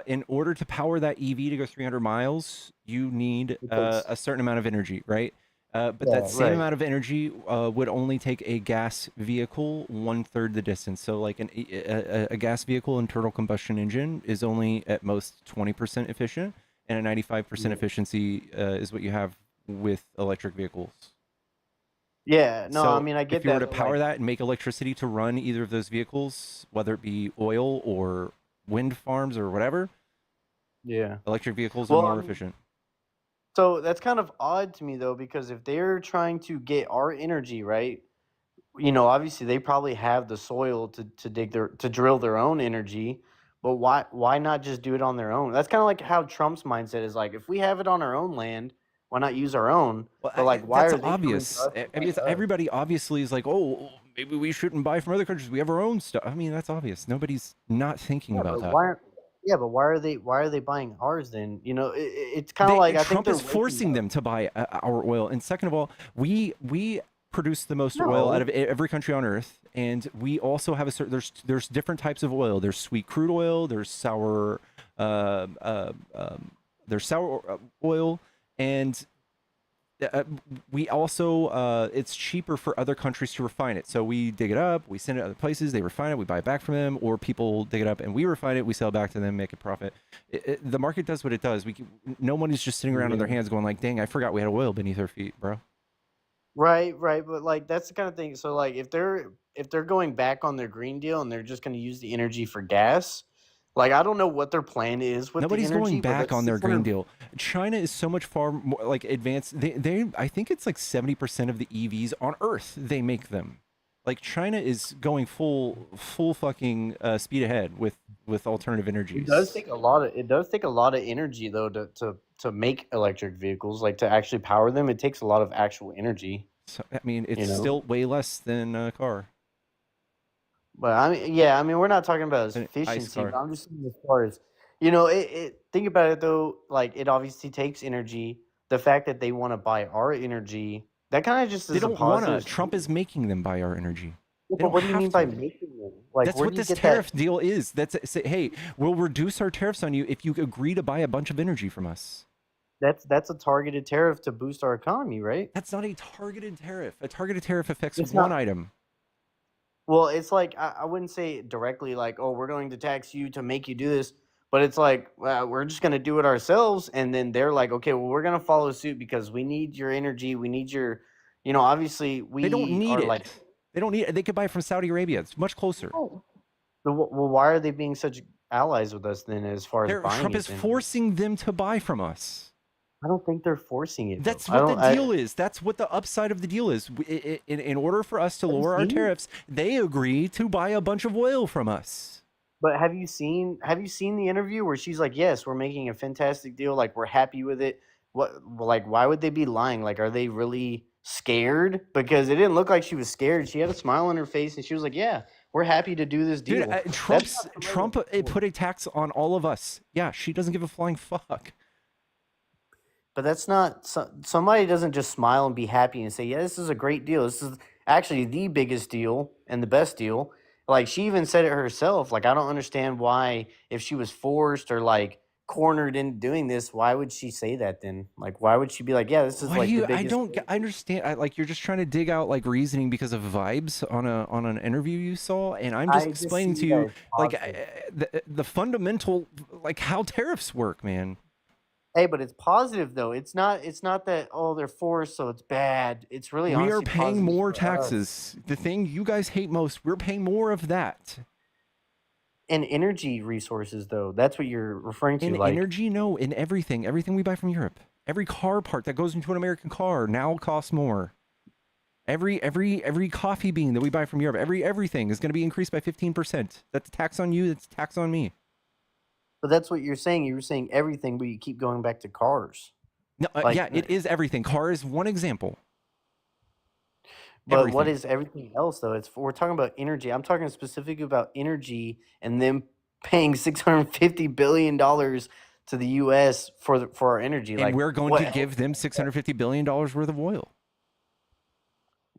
in order to power that EV to go 300 miles, you need a certain amount of energy, right? But that same amount of energy would only take a gas vehicle 1/3 the distance. So like a gas vehicle internal combustion engine is only at most 20% efficient, and a 95% efficiency is what you have with electric vehicles. Yeah, no, So I mean I get if you were that. to power that and make electricity to run either of those vehicles, whether it be oil or wind farms or whatever, electric vehicles are more efficient. So that's kind of odd to me though, because if they're trying to get our energy, right? Obviously they probably have the soil to drill their own energy, but why not just do it on their own? That's kind of like how Trump's mindset is like, if we have it on our own land, why not use our own? Well, But like, why that's are they obvious. coming to us I mean, to us? everybody obviously is like, oh, maybe we shouldn't buy from other countries. We have our own stuff. I mean, that's obvious. Nobody's not thinking about that. But why are they buying ours then? It's kind of like I think Trump is forcing them to buy our oil. And second of all, we produce the most oil out of every country on earth, and we also have there's different types of oil. There's sweet crude oil. There's sour oil, and we also it's cheaper for other countries to refine it. So we dig it up, we send it to other places, they refine it, we buy it back from them, or people dig it up and we refine it, we sell it back to them, make a profit. The market does what it does. No one is just sitting around on their hands going like, dang, I forgot we had oil beneath our feet, bro. Right, but like that's the kind of thing. So like if they're going back on their green deal and they're just going to use the energy for gas, like I don't know what their plan is with Nobody's the energy, going back on their green 600 deal. China is so much far more like advanced. They I think it's like 70% of the EVs on Earth they make them. Like China is going full fucking speed ahead with alternative energies. It does take a lot of energy though to make electric vehicles, like to actually power them. It takes a lot of actual energy. So, I mean, it's still way less than a car. But I mean, we're not talking about efficiency. But I'm just saying as far as think about it though. Like it obviously takes energy. The fact that they want to buy our energy, that kind of just they is don't a positive. Trump is making them buy our energy. Yeah, They but don't what do you have mean by to. making them? Like, That's where what do you this get tariff that? deal is. That's say, hey, we'll reduce our tariffs on you if you agree to buy a bunch of energy from us. That's a targeted tariff to boost our economy, right? That's not a targeted tariff. A targeted tariff affects It's one not. item. Well, it's like I wouldn't say it directly like, oh, we're going to tax you to make you do this, but it's like we're just going to do it ourselves, and then they're like, okay, well, we're going to follow suit because we need your energy, we need your, obviously They don't we need are it. like, They don't need it. They could buy it from Saudi Arabia. It's much closer. oh, well, why are they being such allies with us then as far as buying Trump it? is Then forcing them to buy from us. I don't think they're forcing it. That's Though. I what the don't. I deal is. That's what the upside of the deal is. In order for us to have you lower our seen? tariffs, they agree to buy a bunch of oil from us. But have you seen the interview where she's like, "Yes, we're making a fantastic deal. Like we're happy with it." Like why would they be lying? Like are they really scared? Because it didn't look like she was scared. She had a smile on her face and she was like, "Yeah, we're happy to do this Dude, deal." That's Trump put a tax on all of us. Yeah, she doesn't give a flying fuck. But that's not somebody doesn't just smile and be happy and say, "Yeah, this is a great deal. This is actually the biggest deal and the best deal." Like she even said it herself. Like I don't understand why if she was forced or like cornered into doing this, why would she say that then? Like why would she be like, "Yeah, this is Why do like the you? biggest I understand. Like you're just trying to dig out like reasoning because of vibes on an interview you saw, and I'm just I just explaining to see that you as like positive. the fundamental like how tariffs work, man. Hey, but it's positive though. It's not that oh they're forced so it's bad. It's really We are honestly paying positive more for us. taxes. The thing you guys hate most, we're paying more of that. And energy resources though. That's what you're referring to. In Like energy, no, in everything. Everything we buy from Europe. Every car part that goes into an American car now costs more. Every coffee bean that we buy from Europe, everything is going to be increased by 15%. That's a tax on you, that's a tax on me. but that's what you're saying. You were saying everything, but you keep going back to cars. No, Like, yeah, it is everything. Car is one example. but what Everything. is everything else though? We're talking about energy. I'm talking specifically about energy and them paying $650 billion to the U.S. for our energy. And Like we're going what? to give them $650 billion worth of oil.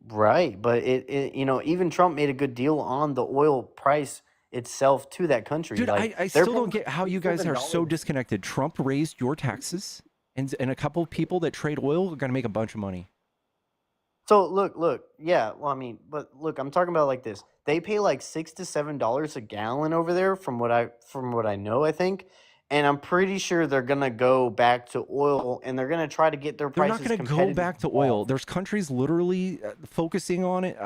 Right, but even Trump made a good deal on the oil price itself to that country. Dude, Like I they're still don't get how you guys are so $7. disconnected. Trump raised your taxes, and a couple of people that trade oil are going to make a bunch of money. So look, yeah. Well, I mean, but look, I'm talking about like this. They pay like $6 to $7 a gallon over there, from what I know, I think, and I'm pretty sure they're gonna go back to oil, and they're gonna try to get their They're not prices going to go competitive. back to oil. There's countries literally focusing on it,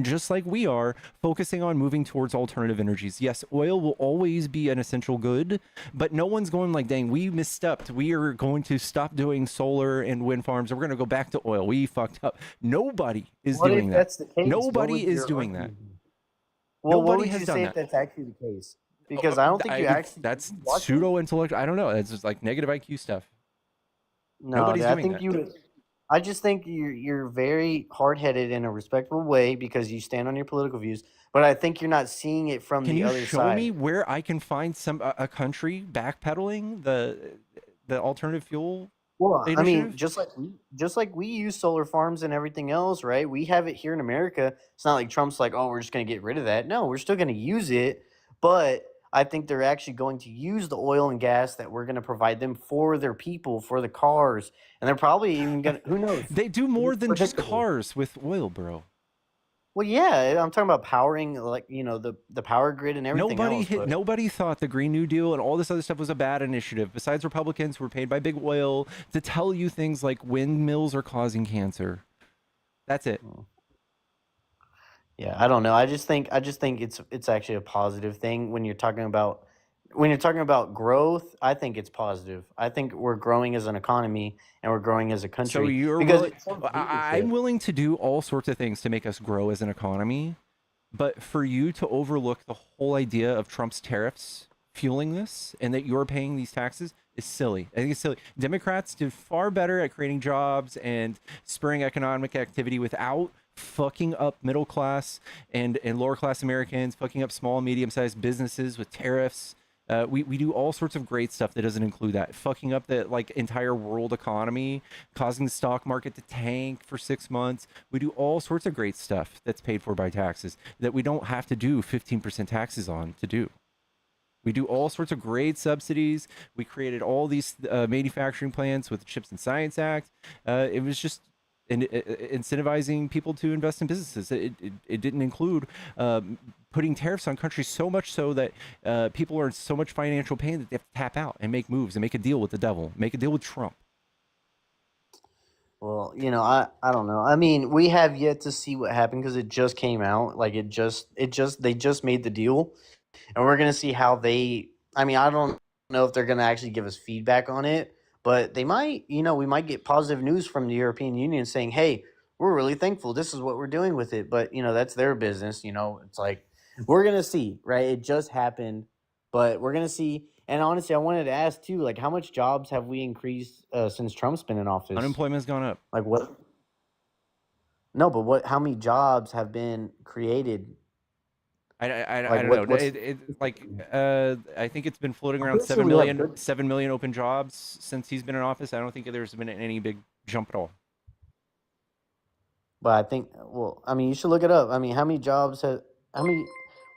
just like we are, focusing on moving towards alternative energies. Yes, oil will always be an essential good, but no one's going like, dang, we misstepped. We are going to stop doing solar and wind farms, and we're going to go back to oil. We fucked up. Nobody is What doing if that. that's the case? What Nobody would is your doing that. argument be? Well, what Nobody would has you done say that. if that's actually the case? Because I don't think you actually That's watch it. pseudo intellectual. I don't know. It's just like negative IQ stuff. No, Nobody's I doing think that. I just think you're very hard headed in a respectable way because you stand on your political views. But I think you're not seeing it from Can the you other show side. me where I can find a country backpedaling the alternative fuel Well, I mean, initiative? just like we use solar farms and everything else, right? We have it here in America. It's not like Trump's like, oh, we're just going to get rid of that. No, we're still going to use it, but I think they're actually going to use the oil and gas that we're going to provide them for their people, for the cars, and they're probably even going to, who knows? They do more than just Predictable. cars with oil, bro. Well, yeah, I'm talking about powering, like, the power grid and everything else. But Nobody thought the Green New Deal and all this other stuff was a bad initiative, besides Republicans who were paid by big oil to tell you things like windmills are causing cancer. That's it. yeah, I don't know. I just think it's actually a positive thing when you're talking about growth. I think it's positive. I think we're growing as an economy and we're growing as a country. So you're because willing, it shows I'm leadership. willing to do all sorts of things to make us grow as an economy, but for you to overlook the whole idea of Trump's tariffs fueling this and that you're paying these taxes is silly. I think it's silly. Democrats did far better at creating jobs and spurring economic activity without fucking up middle class and lower class Americans, fucking up small and medium sized businesses with tariffs. We do all sorts of great stuff that doesn't include that. Fucking up the like entire world economy, causing the stock market to tank for 6 months. We do all sorts of great stuff that's paid for by taxes that we don't have to do 15% taxes on to do. We do all sorts of great subsidies. We created all these manufacturing plants with the Chips and Science Act. It was just incentivizing people to invest in businesses. It didn't include putting tariffs on countries so much so that people are in so much financial pain that they have to tap out and make moves and make a deal with the devil, make a deal with Trump. Well, I don't know. I mean, we have yet to see what happened because it just came out. Like they just made the deal, and we're gonna see how they. I mean, I don't know if they're gonna actually give us feedback on it, but they might. We might get positive news from the European Union saying, "Hey, we're really thankful. This is what we're doing with it." But that's their business. It's like we're gonna see, right? It just happened, but we're gonna see. And honestly, I wanted to ask too, like, how much jobs have we increased since Trump's been in office? Unemployment's gone up. Like what? No, but what? How many jobs have been created? I Like don't know. what's I think it's been floating around pretty sure we have good. 7 million open jobs since he's been in office. I don't think there's been any big jump at all. But I think, well, I mean, you should look it up. I mean, how many jobs have? How many?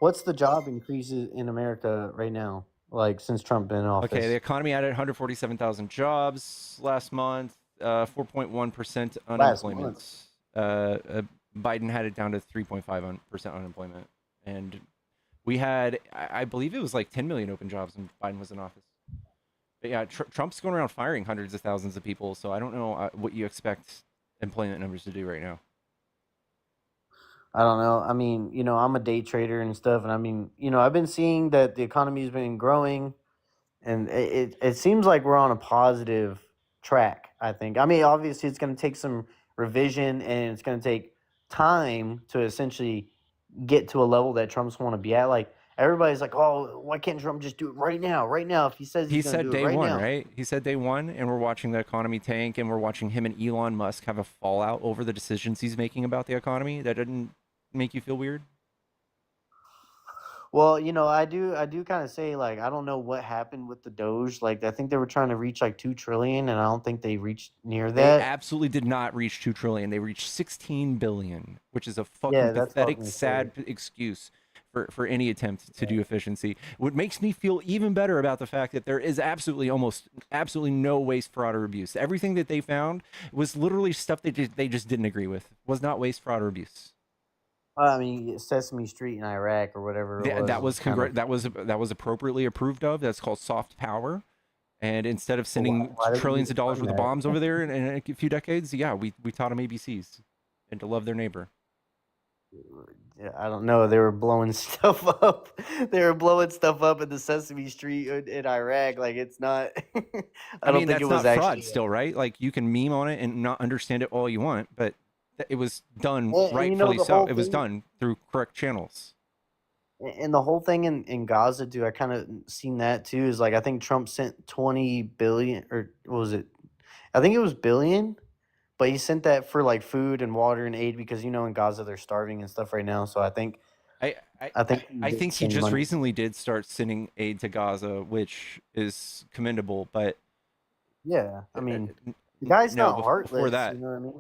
What's the job increases in America right now? Like since Trump been in office? Okay, the economy added 147,000 jobs last month, 4.1% unemployment. Biden had it down to 3.5% unemployment. And we had, I believe it was like 10 million open jobs when Biden was in office. But yeah, Trump's going around firing hundreds of thousands of people. So I don't know what you expect employment numbers to do right now. I don't know. I mean, I'm a day trader and stuff. And I mean, I've been seeing that the economy has been growing. And it seems like we're on a positive track, I think. I mean, obviously, it's going to take some revision and it's going to take time to essentially get to a level that Trump's want to be at. Like, everybody's like, oh, why can't Trump just do it right now? Right now, if he says he's going to do it right now. He said day one, right? He said day one, and we're watching the economy tank, and we're watching him and Elon Musk have a fallout over the decisions he's making about the economy. That didn't make you feel weird? Well, I do kind of say, like, I don't know what happened with the Doge. Like, I think they were trying to reach like 2 trillion, and I don't think they reached near that. They absolutely did not reach 2 trillion. They reached 16 billion, which is a fucking pathetic, sad excuse for any attempt to do efficiency. What makes me feel even better about the fact that there is absolutely no waste, fraud, or abuse. Everything that they found was literally stuff they just didn't agree with. Was not waste, fraud, or abuse. I mean, Sesame Street in Iraq or whatever. That was appropriately approved of. That's called soft power. And instead of sending trillions of dollars worth of bombs over there in a few decades, yeah, we taught them ABCs and to love their neighbor. Yeah, I don't know. They were blowing stuff up. They were blowing stuff up in the Sesame Street in Iraq. Like, it's not. I don't think it was that's not actually fraud still, right? Like, you can meme on it and not understand it all you want, but it was done rightfully so. It was done through correct channels. And the whole thing in Gaza, too, I kind of seen that too. Is like, I think Trump sent 20 billion, or what was it? I think it was billion, but he sent that for like food and water and aid because in Gaza they're starving and stuff right now. So I think I think he just recently did start sending aid to Gaza, which is commendable. But yeah, I mean, the guy's not heartless. Before that, you know what I mean?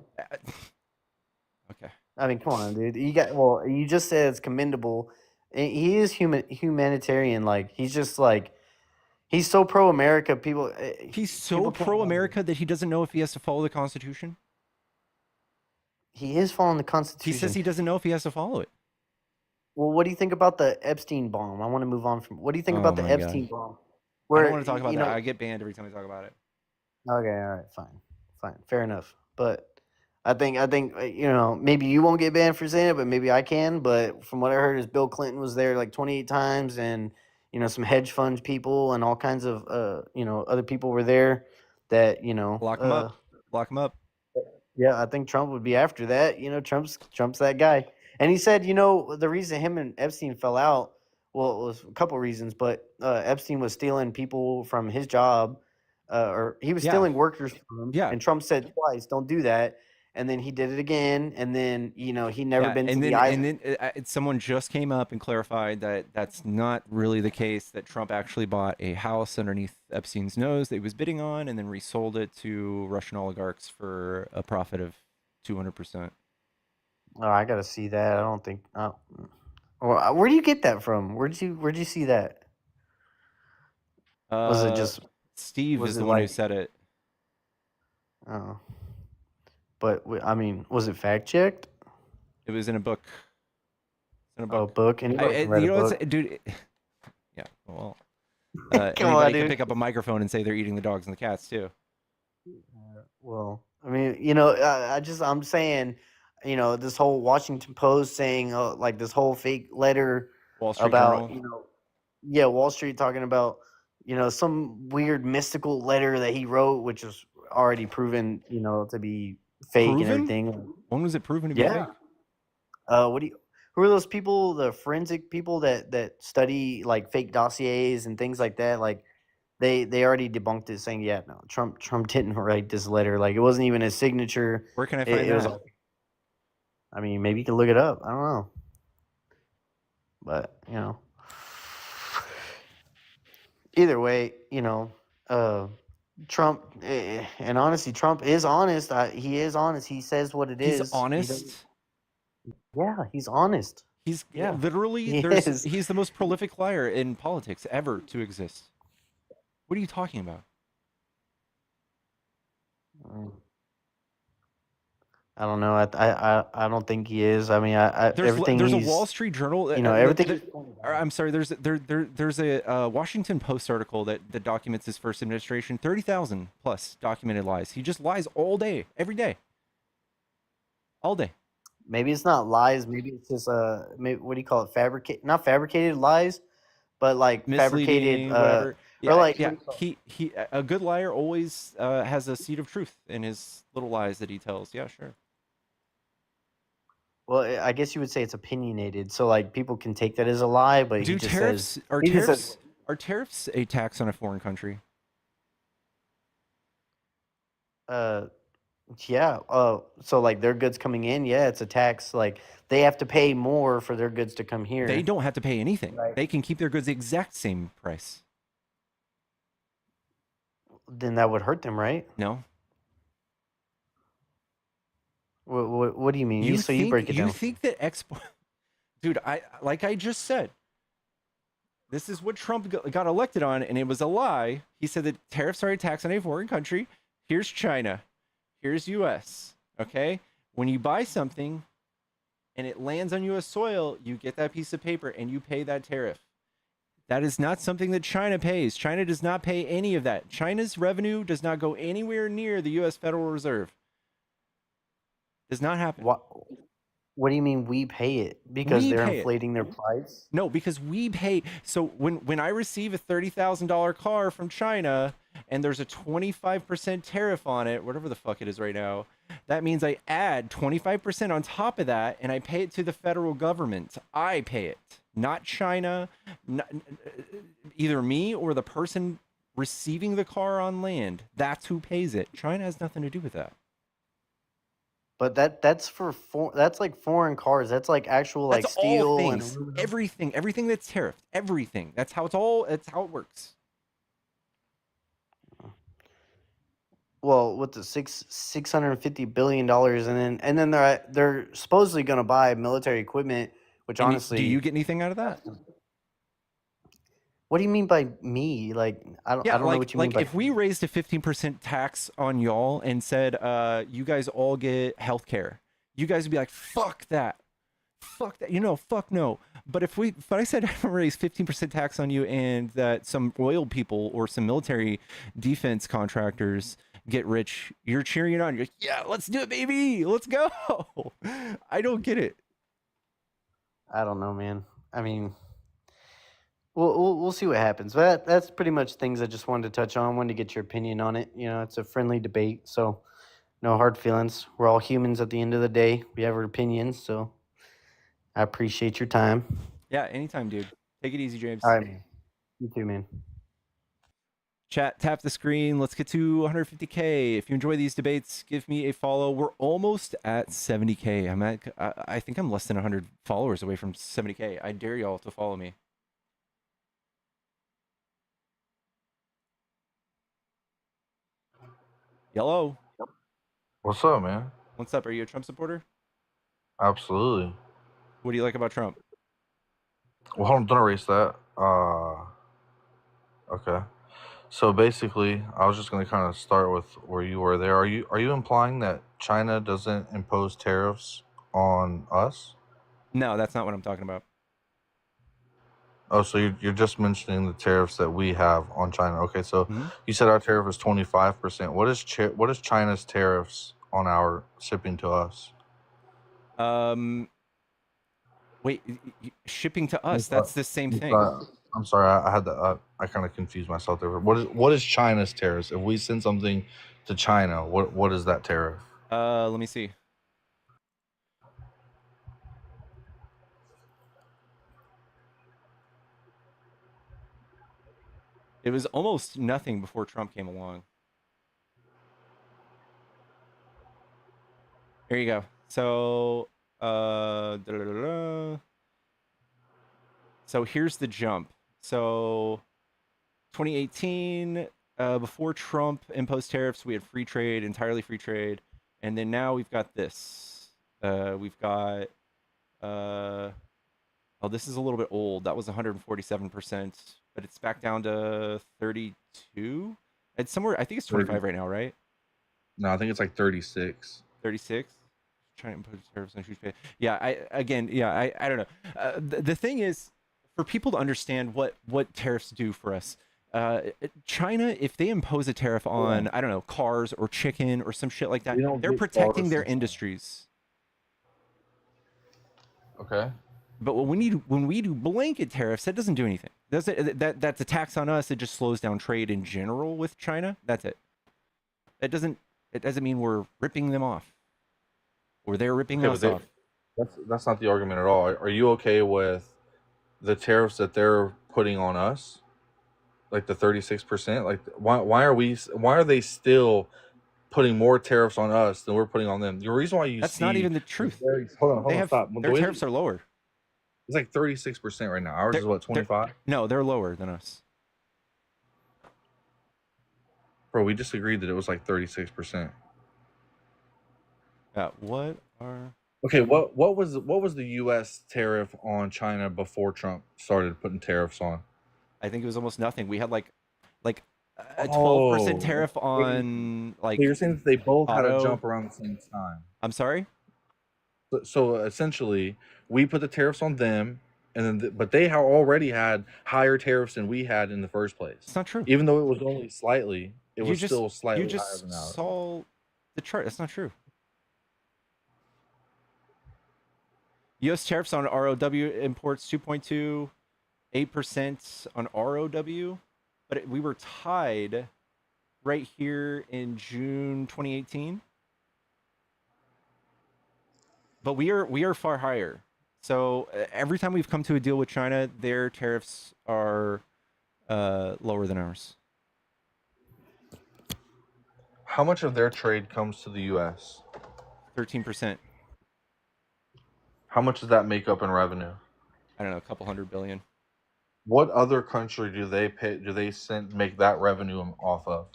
Okay. I mean, come on, dude. You just said it's commendable. He is humanitarian. Like, he's just like, he's so pro America. He's so pro America that he doesn't know if he has to follow the Constitution. He is following the Constitution. He says he doesn't know if he has to follow it. Well, what do you think about the Epstein bomb? I want to move on from. What do you think about the Epstein bomb? I don't want to talk about that. I get banned every time I talk about it. Okay, all right, fine, fair enough. But I think maybe you won't get banned for saying it, but maybe I can. But from what I heard, is Bill Clinton was there like 28 times, and some hedge fund people and all kinds of other people were there. That lock him up, lock him up. Yeah, I think Trump would be after that. Trump's that guy. And he said, the reason him and Epstein fell out, well, it was a couple reasons, but Epstein was stealing people from his job, or he was stealing workers from him. Yeah. And Trump said twice, don't do that. and then he did it again, and then he never Yeah, been to and the then island. someone just came up and clarified that that's not really the case. That Trump actually bought a house underneath Epstein's nose that he was bidding on, and then resold it to Russian oligarchs for a profit of 200%. Oh, I gotta see that. I don't think. Well, where do you get that from? Where'd you see that? Was it just? Steve Was is it the one who like? said it. Oh, but I mean, was it fact checked? It was in a book. It's in a Oh, book. book. Anybody can read You a know book. what's, dude? Yeah. Well, Come anybody on, can dude. pick up a microphone and say they're eating the dogs and the cats too. Well, I mean, I'm saying, this whole Washington Post saying, like this whole fake letter Wall Street about, Journal. yeah, Wall Street talking about, some weird mystical letter that he wrote, which was already proven, to be fake and Proven? everything. When was it proven to be Yeah. fake? Who are those people, the forensic people that study like fake dossiers and things like that? Like they already debunked it, saying, yeah, no, Trump didn't write this letter. Like it wasn't even his signature. Where can I find It was that? like, I mean, maybe you can look it up. I don't know. But, either way, Trump, and honestly, Trump is honest. He is honest. He says what it He's is. honest. Yeah, he's honest. He's Yeah, literally he is. he's the most prolific liar in politics ever to exist. What are you talking about? I don't know. I don't think he is. I mean, everything there's a he's, Wall Street Journal. everything. I'm sorry. There's a Washington Post article that documents his first administration. 30,000 plus documented lies. He just lies all day, every day, all day. Maybe it's not lies. Maybe it's just maybe, what do you call it? Not fabricated lies, but like Misleading, fabricated. whatever. Yeah, Or like, yeah. He a good liar always has a seed of truth in his little lies that he tells. Yeah, sure. Well, I guess you would say it's opinionated, so like people can take that as a lie, but he just says are he just tariffs says, are tariffs a tax on a foreign country? yeah. So like their goods coming in, yeah, it's a tax. Like they have to pay more for their goods to come here. They don't have to pay anything. Right. They can keep their goods the exact same price. Then that would hurt them, right? No. What do you mean? You break it down. You think that export, dude? Like I just said, this is what Trump got elected on, and it was a lie. He said that tariffs are a tax on a foreign country. Here's China, here's U.S. Okay, when you buy something, and it lands on U.S. soil, you get that piece of paper and you pay that tariff. That is not something that China pays. China does not pay any of that. China's revenue does not go anywhere near the U.S. Federal Reserve. Does not happen. What do you mean we pay it? Because they're inflating their price? No, because we pay. So when I receive a $30,000 car from China and there's a 25% tariff on it, whatever the fuck it is right now, that means I add 25% on top of that and I pay it to the federal government. I pay it, not China, either me or the person receiving the car on land. That's who pays it. China has nothing to do with that. But that's that's like foreign cars. That's like actual like that's steel all things, and everything that's tariffed, everything. That's how that's how it works. Well, with the $650 billion, and then they're supposedly going to buy military equipment, which honestly, do you get anything out of that? What do you mean by me? Like, I don't know what you mean by. If we raised a 15% tax on y'all and said, you guys all get healthcare, you guys would be like, fuck that. Fuck that. Fuck no. But if I said I raise 15% tax on you and that some oil people or some military defense contractors get rich, you're cheering it on. You're like, yeah, let's do it, baby. Let's go. I don't get it. I don't know, man. I mean, we'll see what happens. But that's pretty much things I just wanted to touch on. Wanted to get your opinion on it. It's a friendly debate, so no hard feelings. We're all humans at the end of the day. We have our opinions, so I appreciate your time. Yeah, anytime, dude. Take it easy, James. All right, man. You too, man. Chat, tap the screen. Let's get to 150K. If you enjoy these debates, give me a follow. We're almost at 70K. I think I'm less than 100 followers away from 70K. I dare y'all to follow me. Yellow. What's up, man? What's up? Are you a Trump supporter? Absolutely. What do you like about Trump? Well, hold on, don't erase that. Okay. So basically, I was just going to kind of start with where you were there. Are you implying that China doesn't impose tariffs on us? No, that's not what I'm talking about. Oh, so you're just mentioning the tariffs that we have on China. Okay, so you said our tariff is 25%. What is China's tariffs on our shipping to us? Wait, shipping to us, that's the same thing. I'm sorry, I had that. I kind of confused myself there. What is China's tariffs? If we send something to China, what is that tariff? Let me see. It was almost nothing before Trump came along. Here you go. So, so here's the jump. So 2018, before Trump imposed tariffs, we had free trade, entirely free trade. And then now we've got this. We've got, oh, this is a little bit old. That was 147%, but it's back down to 32. It's somewhere, I think it's 25 right now, right? No, I think it's like 36. 36? Trying to impose tariffs on huge pay. Yeah, I don't know. The thing is, for people to understand what tariffs do for us, China, if they impose a tariff on, I don't know, cars or chicken or some shit like that, they're protecting their industries. Okay. But when we do blanket tariffs, that doesn't do anything. That's a tax on us. It just slows down trade in general with China. That's it. It doesn't mean we're ripping them off, or they're ripping us off. That's not the argument at all. Are you okay with the tariffs that they're putting on us, like the 36%? Like, why are they still putting more tariffs on us than we're putting on them? The reason why that's not even the truth. Hold on, stop. Their tariffs are lower. It's like 36% right now. Ours is what, 25? No, they're lower than us. Bro, we just agreed that it was like 36%. What are? Okay, what was the U.S. tariff on China before Trump started putting tariffs on? I think it was almost nothing. We had like a 12% tariff on like. So you're saying that they both had to jump around the same time? I'm sorry. So essentially, we put the tariffs on them, and then but they already had higher tariffs than we had in the first place. It's not true. Even though it was only slightly, it was still slightly higher than ours. You just saw the chart. That's not true. U.S. tariffs on ROW imports 2.2, 8% on ROW, but we were tied right here in June 2018. But we are far higher. So every time we've come to a deal with China, their tariffs are lower than ours. How much of their trade comes to the U.S.? 13%. How much does that make up in revenue? I don't know, a couple $100 billion. What other country do they make that revenue off of?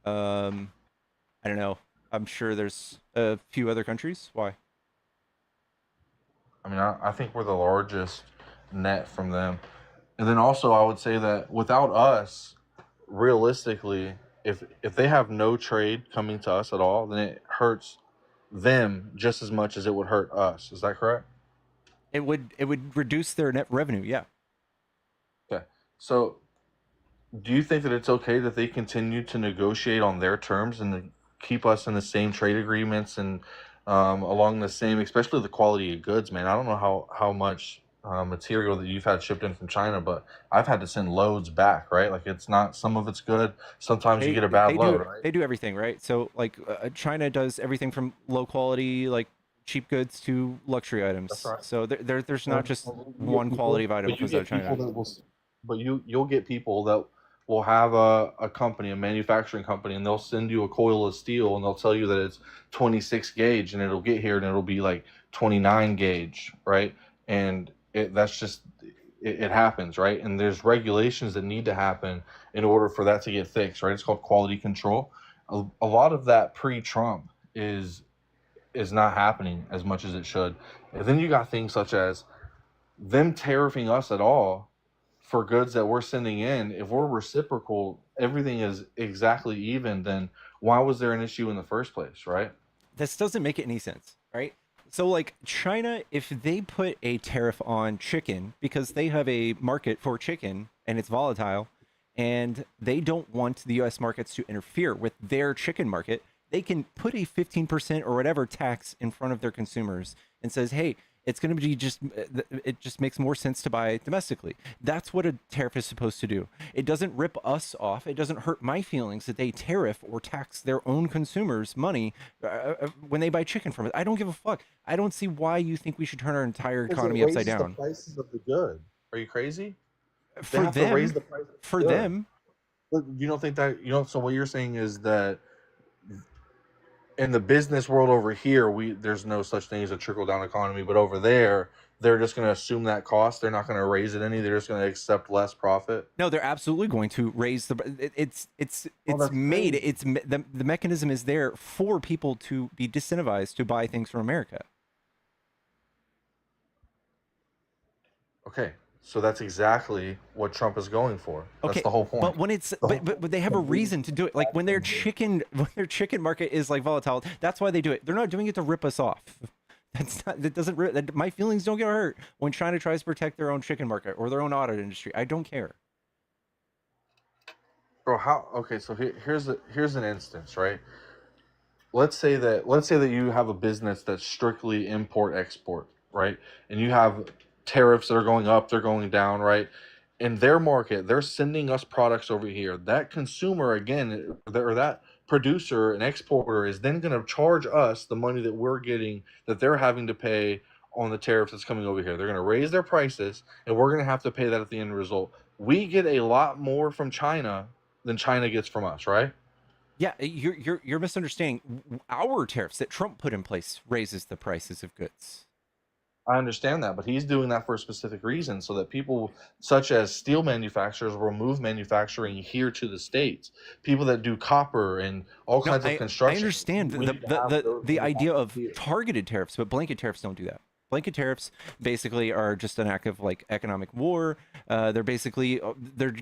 I don't know. I'm sure there's a few other countries. Why? I mean, I think we're the largest net from them. And then also I would say that without us, realistically, if they have no trade coming to us at all, then it hurts them just as much as it would hurt us. Is that correct? It would reduce their net revenue, yeah. Okay. So do you think that it's okay that they continue to negotiate on their terms and to keep us in the same trade agreements and along the same, especially the quality of goods, man? I don't know how much material that you've had shipped in from China, but I've had to send loads back, right? Like, it's not, some of it's good. Sometimes you get a bad load, right? They do everything, right? So like China does everything from low quality, like cheap goods to luxury items. That's right. So there's not just one quality of item that comes out of China. But you'll get people that will have a company, a manufacturing company, and they'll send you a coil of steel and they'll tell you that it's 26 gauge and it'll get here and it'll be like 29 gauge, right? And that's just, it happens, right? And there's regulations that need to happen in order for that to get fixed, right? It's called quality control. A lot of that pre-Trump is not happening as much as it should. And then you got things such as them tariffing us at all for goods that we're sending in. If we're reciprocal, everything is exactly even, then why was there an issue in the first place, right? This doesn't make any sense, right? So like China, if they put a tariff on chicken because they have a market for chicken and it's volatile and they don't want the US markets to interfere with their chicken market, they can put a 15% or whatever tax in front of their consumers and says, hey, it's going to be just, it just makes more sense to buy domestically. That's what a tariff is supposed to do. It doesn't rip us off. It doesn't hurt my feelings that they tariff or tax their own consumers' money when they buy chicken from it. I don't give a fuck. I don't see why you think we should turn our entire economy upside down. The prices of the good. Are you crazy? For them, to raise the price of for the good. them. But you don't think that, so what you're saying is that in the business world over here, there's no such thing as a trickle down economy, but over there, they're just going to assume that cost. They're not going to raise it any. They're just going to accept less profit. No, they're absolutely going to raise the. It's made. It's the mechanism is there for people to be disincentivized to buy things from America. Okay, so that's exactly what Trump is going for. That's Okay, the whole point. but when it's but they have a reason to do it. Like when their chicken market is like volatile, that's why they do it. They're not doing it to rip us off. That doesn't my feelings don't get hurt when China tries to protect their own chicken market or their own auto industry. I don't care. Bro, okay, so here's an instance, right? Let's say that you have a business that's strictly import export, right? And you have tariffs that are going up, they're going down, right? In their market, they're sending us products over here. That consumer, again, or that producer and exporter is then going to charge us the money that we're getting, that they're having to pay on the tariffs that's coming over here. They're going to raise their prices, and we're going to have to pay that at the end result. We get a lot more from China than China gets from us, right? Yeah, you're misunderstanding. Our tariffs that Trump put in place raises the prices of goods. I understand that, but he's doing that for a specific reason, so that people such as steel manufacturers will move manufacturing here to the States. People that do copper and all kinds of construction. I understand the idea of targeted tariffs, but blanket tariffs don't do that. Blanket tariffs basically are just an act of like economic war. They're just going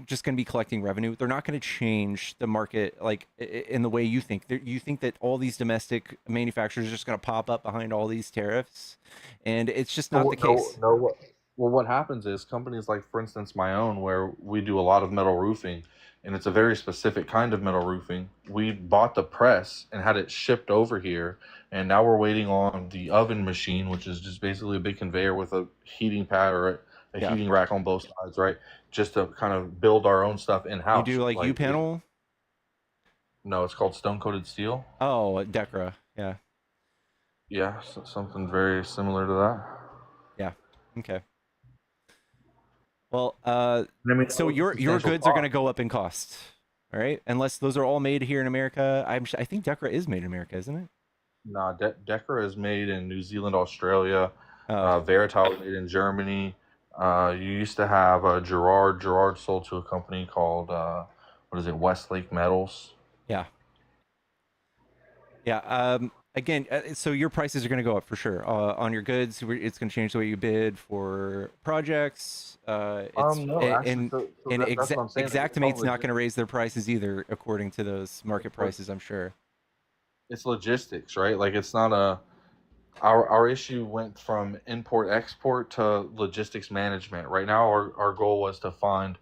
to be collecting revenue. They're not going to change the market like in the way you think. You think that all these domestic manufacturers are just going to pop up behind all these tariffs, and it's just not the case. No. Well, what happens is companies like, for instance, my own, where we do a lot of metal roofing, and it's a very specific kind of metal roofing. We bought the press and had it shipped over here, and now we're waiting on the oven machine, which is just basically a big conveyor with a heating pad or a heating rack on both sides, right? Just to kind of build our own stuff in-house. You do like U-panel? No, it's called stone-coated steel. Oh, Decra, yeah. Yeah, so something very similar to that. Yeah, okay. Well, so your goods are going to go up in cost, all right? Unless those are all made here in America. I think Decra is made in America, isn't it? No, Decra is made in New Zealand, Australia. Verital is made in Germany. You used to have Gerard. Gerard sold to a company called Westlake Metals. Yeah. Yeah. Again, so your prices are going to go up for sure on your goods. It's going to change the way you bid for projects. Xactimate's not going to raise their prices either, according to those market prices, I'm sure. It's logistics, right? Like it's not our issue went from import export to logistics management. Right now, our goal was to find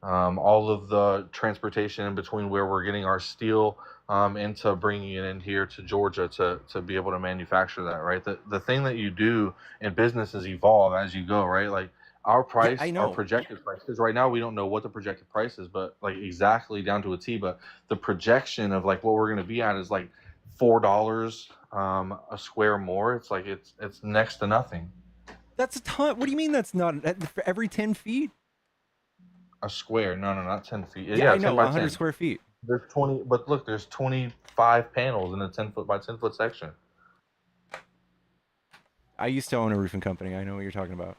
all of the transportation in between where we're getting our steel into bringing it in here to Georgia to be able to manufacture that, right? The thing that you do in business is evolve as you go, right? Like our price, our projected price, because right now we don't know what the projected price is, but like exactly down to a T, but the projection of like what we're going to be at is like $4 a square more. It's like it's next to nothing. That's a ton. What do you mean that's not for every 10 feet? A square? No, not 10 feet. Yeah, I 10 know, by 100 10. square feet. There's 20, but look, there's 25 panels in a 10 foot by 10 foot section. I used to own a roofing company. I know what you're talking about.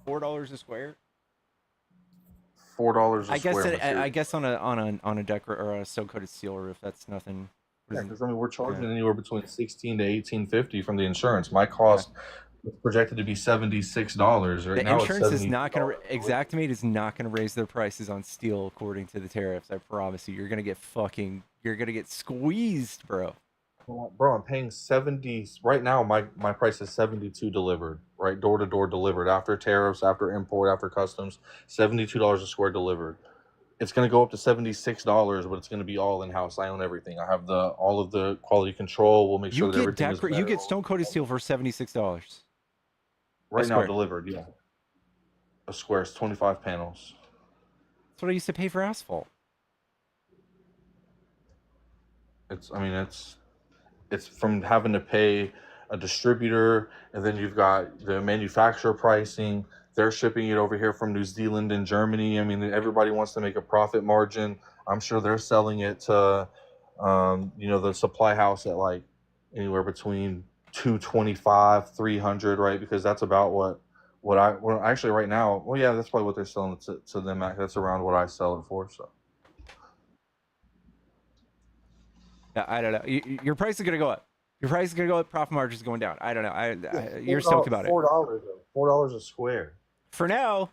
$4 a square. $4 a I guess square. I guess on a deck or a stone coated steel roof, that's nothing. Yeah, because I mean we're charging anywhere between $16 to $18.50 from the insurance. My cost is projected to be $76. Right the now, insurance it's is not going to Xactimate is not going to raise their prices on steel according to the tariffs. I promise you. You're going to get squeezed, bro. Bro, I'm paying 70 right now. My price is 72 delivered, right? Door to door delivered after tariffs, after import, after customs. $72 a square delivered. It's going to go up to $76, but it's going to be all in house. I own everything. I have all of the quality control. We'll make sure that everything is you get stone coated steel for $76. Right now delivered, yeah. A square is 25 panels. That's what I used to pay for asphalt. It's from having to pay a distributor, and then you've got the manufacturer pricing. They're shipping it over here from New Zealand and Germany. I mean, everybody wants to make a profit margin. I'm sure they're selling it to, the supply house at like anywhere between $225, $300, right? Because that's about actually right now. Well, yeah, that's probably what they're selling it to them. That's around what I sell it for. So. I don't know. Your price is going to go up. Your price is going to go up. Profit margin is going down. I don't know. You're stoked about it. $4 a square. For now,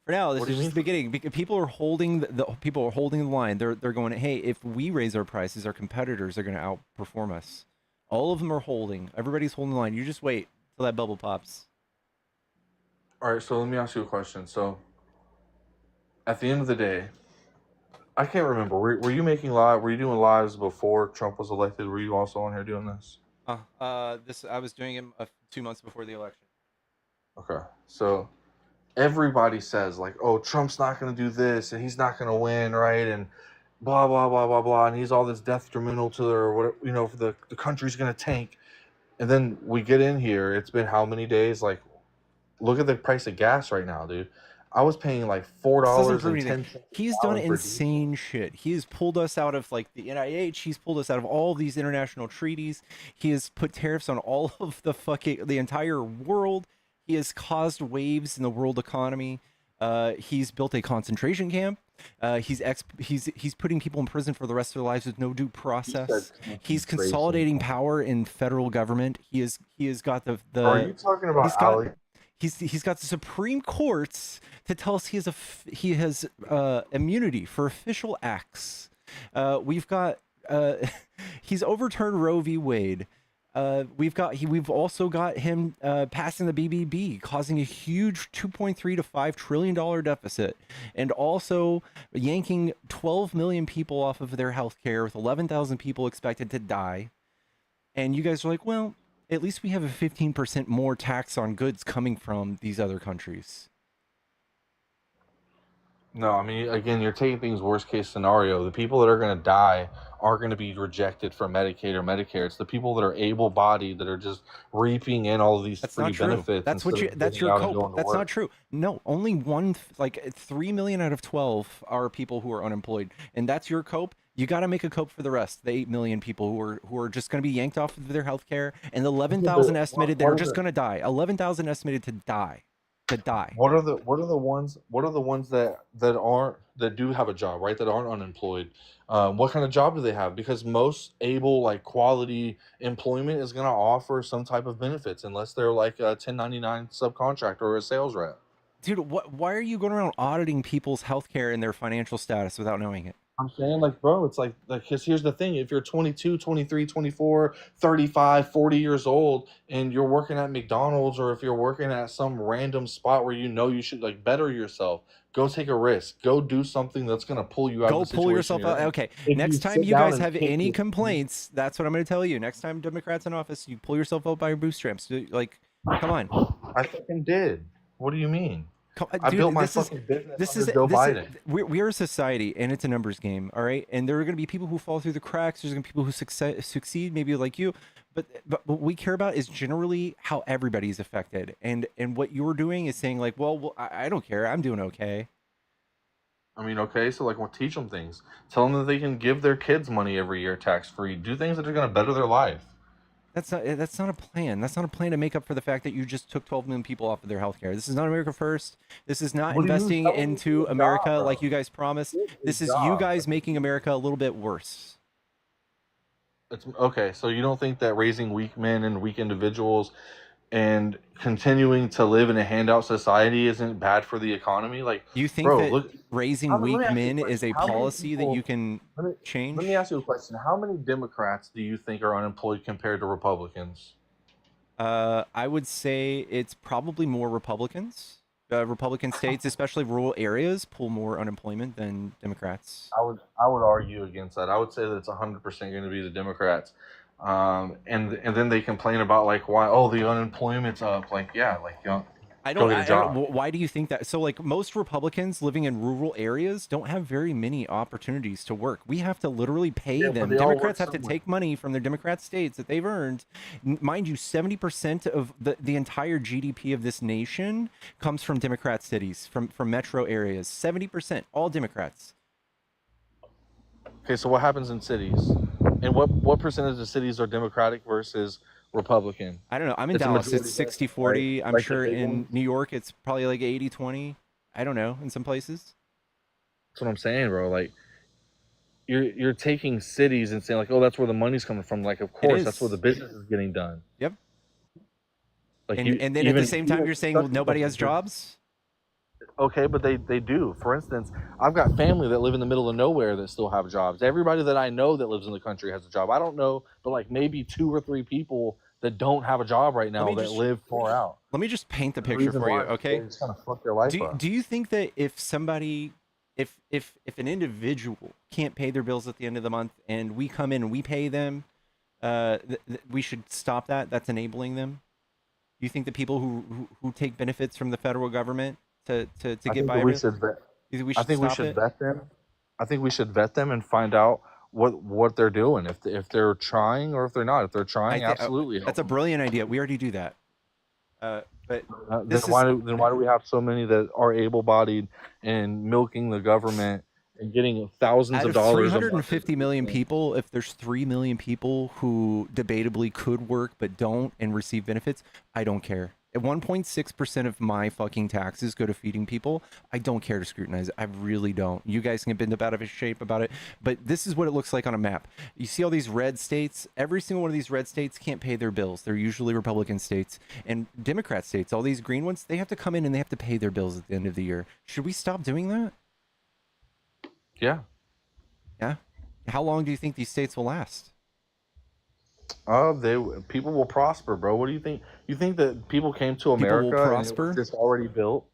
this is just the beginning. People are holding the line. They're going, hey, if we raise our prices, our competitors are going to outperform us. All of them are holding. Everybody's holding the line. You just wait till that bubble pops. All right, so let me ask you a question. So, at the end of the day, I can't remember. Were you making live? Were you doing lives before Trump was elected? Were you also on here doing this? I was doing it 2 months before the election. Okay, so everybody says like, "Oh, Trump's not going to do this, and he's not going to win, right?" And blah blah blah blah blah, and he's all this detrimental to the country's going to tank. And then we get in here. It's been how many days? Like, look at the price of gas right now, dude. I was paying like $4.10. He's done insane shit. He has pulled us out of like the NIH. He's pulled us out of all of these international treaties. He has put tariffs on all of the entire world. He has caused waves in the world economy. He's built a concentration camp. He's putting people in prison for the rest of their lives with no due process. He's consolidating power in federal government. He has got the. Are you talking about He's got the Supreme Courts to tell us he has immunity for official acts. We've got he's overturned Roe v. Wade. We've also got him passing the BBB, causing a huge $2.3 to $5 trillion deficit, and also yanking 12 million people off of their health care with 11,000 people expected to die. And you guys are like, well, at least we have a 15% more tax on goods coming from these other countries. No, I mean, again, you're taking things worst case scenario. The people that are going to die are going to be rejected from Medicaid or Medicare. It's the people that are able-bodied that are just reaping in all of these free benefits. That's your cope. That's not true. No, only 3 million out of 12 are people who are unemployed, and that's your cope. You got to make a cope for the rest, the 8 million people who are just going to be yanked off of their health care, and the 11,000 estimated that are just going to die. 11,000 estimated to die. What are the ones that do have a job, right? That aren't unemployed. What kind of job do they have? Because most able, quality employment is going to offer some type of benefits, unless they're like a 1099 subcontractor or a sales rep. Dude, why are you going around auditing people's healthcare and their financial status without knowing it? I'm saying, bro, it's because here's the thing. If you're 22, 23, 24, 35, 40 years old, and you're working at McDonald's, or if you're working at some random spot where you should better yourself, go take a risk. Go do something that's going to pull you out of the situation. Go pull yourself out. Okay. Next time you guys have any complaints, that's what I'm going to tell you. Next time Democrats in office, you pull yourself out by your bootstraps. Come on. I fucking did. What do you mean? I Dude, built my fucking business under Joe Biden. We're a society, and it's a numbers game, all right? And there are going to be people who fall through the cracks. There's going to be people who succeed, maybe like you. But what we care about is generally how everybody's affected. And what you're doing is saying like, well, I don't care. I'm doing okay. I mean, okay, so like, we'll teach them things. Tell them that they can give their kids money every year tax-free. Do things that are going to better their life. That's not a plan. That's not a plan to make up for the fact that you just took 12 million people off of their health care. This is not America First. This is not investing into America like you guys promised. This is you guys making America a little bit worse. It's okay, so you don't think that raising weak men and weak individuals and continuing to live in a handout society isn't bad for the economy? Like, you think bro, that look, raising weak men is a policy that you can change? Let me ask you a question. How many Democrats do you think are unemployed compared to Republicans? I would say it's probably more Republicans. Republican states, especially rural areas, pull more unemployment than Democrats. I would argue against that. I would say that it's 100% going to be the Democrats. And then they complain about like why the unemployment's up. Like, yeah, like, you know, I don't. Why do you think that? So like most Republicans living in rural areas don't have very many opportunities to work. We have to literally pay them. Democrats have to take money from their Democrat states that they've earned. Mind you, 70% of the entire GDP of this nation comes from Democrat cities, from metro areas. 70%, all Democrats. Okay, so what happens in cities? And what percentage of cities are Democratic versus Republican? I don't know. I'm in Dallas. It's 60-40. I'm sure in New York it's probably like 80-20. I don't know. In some places. That's what I'm saying, bro. Like, you're taking cities and saying like, oh, that's where the money's coming from. Like, of course, that's where the business is getting done. Yep. Like, and then at the same time, you're saying, well, nobody has jobs. Okay, but they do. For instance, I've got family that live in the middle of nowhere that still have jobs. Everybody that I know that lives in the country has a job. I don't know, but like maybe 2 or 3 people that don't have a job right now that live far out. Let me just paint the picture for you, okay? It's kind of fuck their life up. Do you think that if somebody, if an individual can't pay their bills at the end of the month and we come in and we pay them, we should stop that? That's enabling them. Do you think that people who take benefits from the federal government to get by? I think we should vet them. I think we should vet them and find out what they're doing, if they're trying or if they're not. If they're trying, absolutely. That's a brilliant idea. We already do that. But then why do we have so many that are able-bodied and milking the government and getting thousands of dollars? 350 million people. If there's 3 million people who debatably could work but don't and receive benefits, I don't care. At 1.6% of my fucking taxes go to feeding people. I don't care to scrutinize it. I really don't. You guys can get bent out of shape about it, but this is what it looks like on a map. You see all these red states? Every single one of these red states can't pay their bills. They're usually Republican states. And Democrat states, all these green ones, they have to come in and they have to pay their bills at the end of the year. Should we stop doing that? Yeah. Yeah? How long do you think these states will last? People will prosper, bro. What do you think? You think that people came to America will prosper? and it's already built?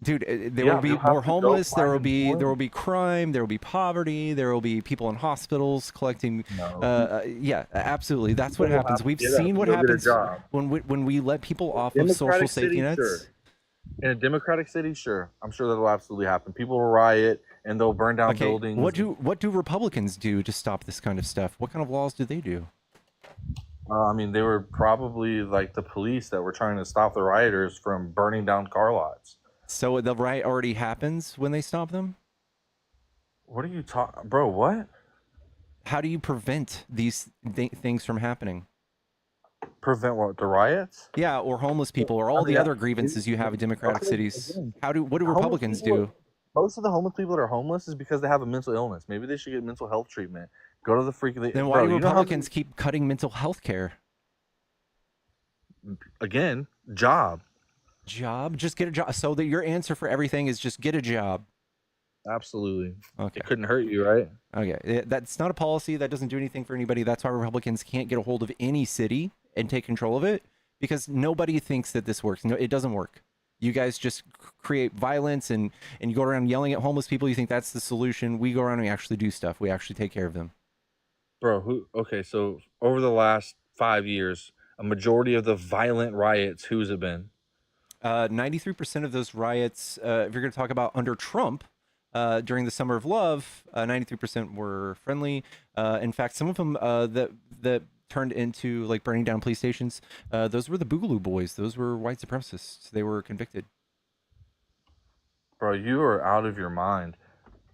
Dude, there will be more homeless. There will be crime. There will be poverty. There will be people in hospitals collecting. Yeah, absolutely. That's what happens. We've seen what happens when we let people off of social safety nets. Sure. In a democratic city, sure. I'm sure that will absolutely happen. People will riot and they'll burn down buildings. What do Republicans do to stop this kind of stuff? What kind of laws do they do? I mean, they were probably like the police that were trying to stop the rioters from burning down car lots. So the riot already happens when they stop them? What are you talking, bro? What? How do you prevent these things from happening? Prevent what? The riots? Yeah, or homeless people, or all the other grievances you have in democratic cities. What do Republicans do? Most of the homeless people that are homeless is because they have a mental illness. Maybe they should get mental health treatment. Go to the freaking. Then why do Republicans keep cutting mental health care? Again, job. Just get a job. So that your answer for everything is just get a job. Absolutely. Okay. It couldn't hurt you, right? Okay. That's not a policy. That doesn't do anything for anybody. That's why Republicans can't get a hold of any city and take control of it, because nobody thinks that this works. No, it doesn't work. You guys just create violence and you go around yelling at homeless people. You think that's the solution. We go around and we actually do stuff. We actually take care of them. Bro, okay, so over the last 5 years, a majority of the violent riots, who's it been? 93% of those riots, if you're going to talk about under Trump, during the Summer of Love, 93% were friendly. In fact, some of them that turned into like burning down police stations, those were the Boogaloo Boys. Those were white supremacists. They were convicted. Bro, you are out of your mind.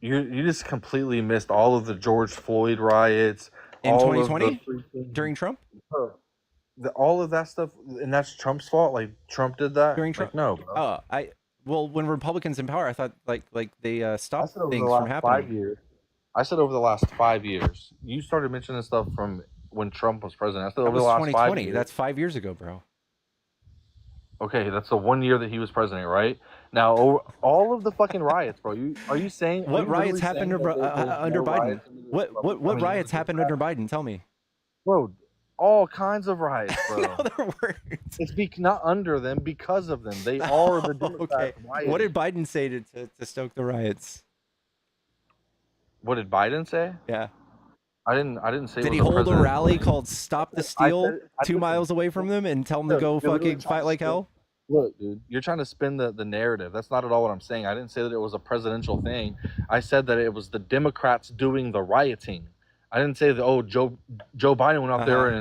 You just completely missed all of the George Floyd riots, In all of the 2020? During Trump? all of that stuff, and that's Trump's fault. Like Trump did that. During Trump? Like, no, bro. Well, when Republicans in power, I thought like they I stopped said over the things from last happening. 5 years. I said over the last 5 years. You started mentioning this stuff from when Trump was president. I said That over was the last 5 2020. years. That's 5 years ago, bro. Okay, that's the 1 year that he was president, right? Now, all of the fucking riots, bro. Are you saying What riots happened under Biden? What riots happened under Biden? Tell me. Bro, all kinds of riots, bro. No, there weren't. It's not under them, because of them. They are the Democrats. Okay. Rioting. What did Biden say to stoke the riots? What did Biden say? Yeah. I didn't say. Did it he was hold a president. rally called "Stop the Steal" I 2 miles away from them and tell them to go fucking fight like hell? Look, dude, you're trying to spin the narrative. That's not at all what I'm saying. I didn't say that it was a presidential thing. I said that it was the Democrats doing the rioting. I didn't say that, Joe Biden went out there and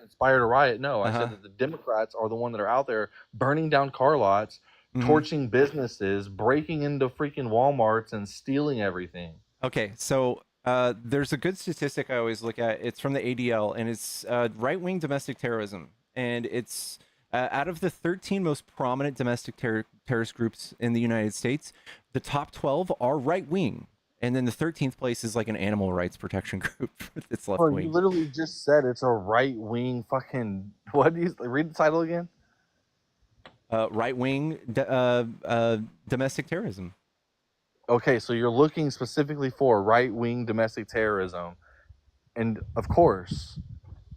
inspired a riot. No, I said that the Democrats are the one that are out there burning down car lots, torching businesses, breaking into freaking Walmarts and stealing everything. Okay, so there's a good statistic I always look at. It's from the ADL, and it's right-wing domestic terrorism. And it's out of the 13 most prominent domestic terrorist groups in the United States, the top 12 are right-wing. And then the 13th place is like an animal rights protection group that's left wing. You literally just said it's a right wing fucking. What do you read the title again? Right wing domestic terrorism. Okay, so you're looking specifically for right wing domestic terrorism, and of course,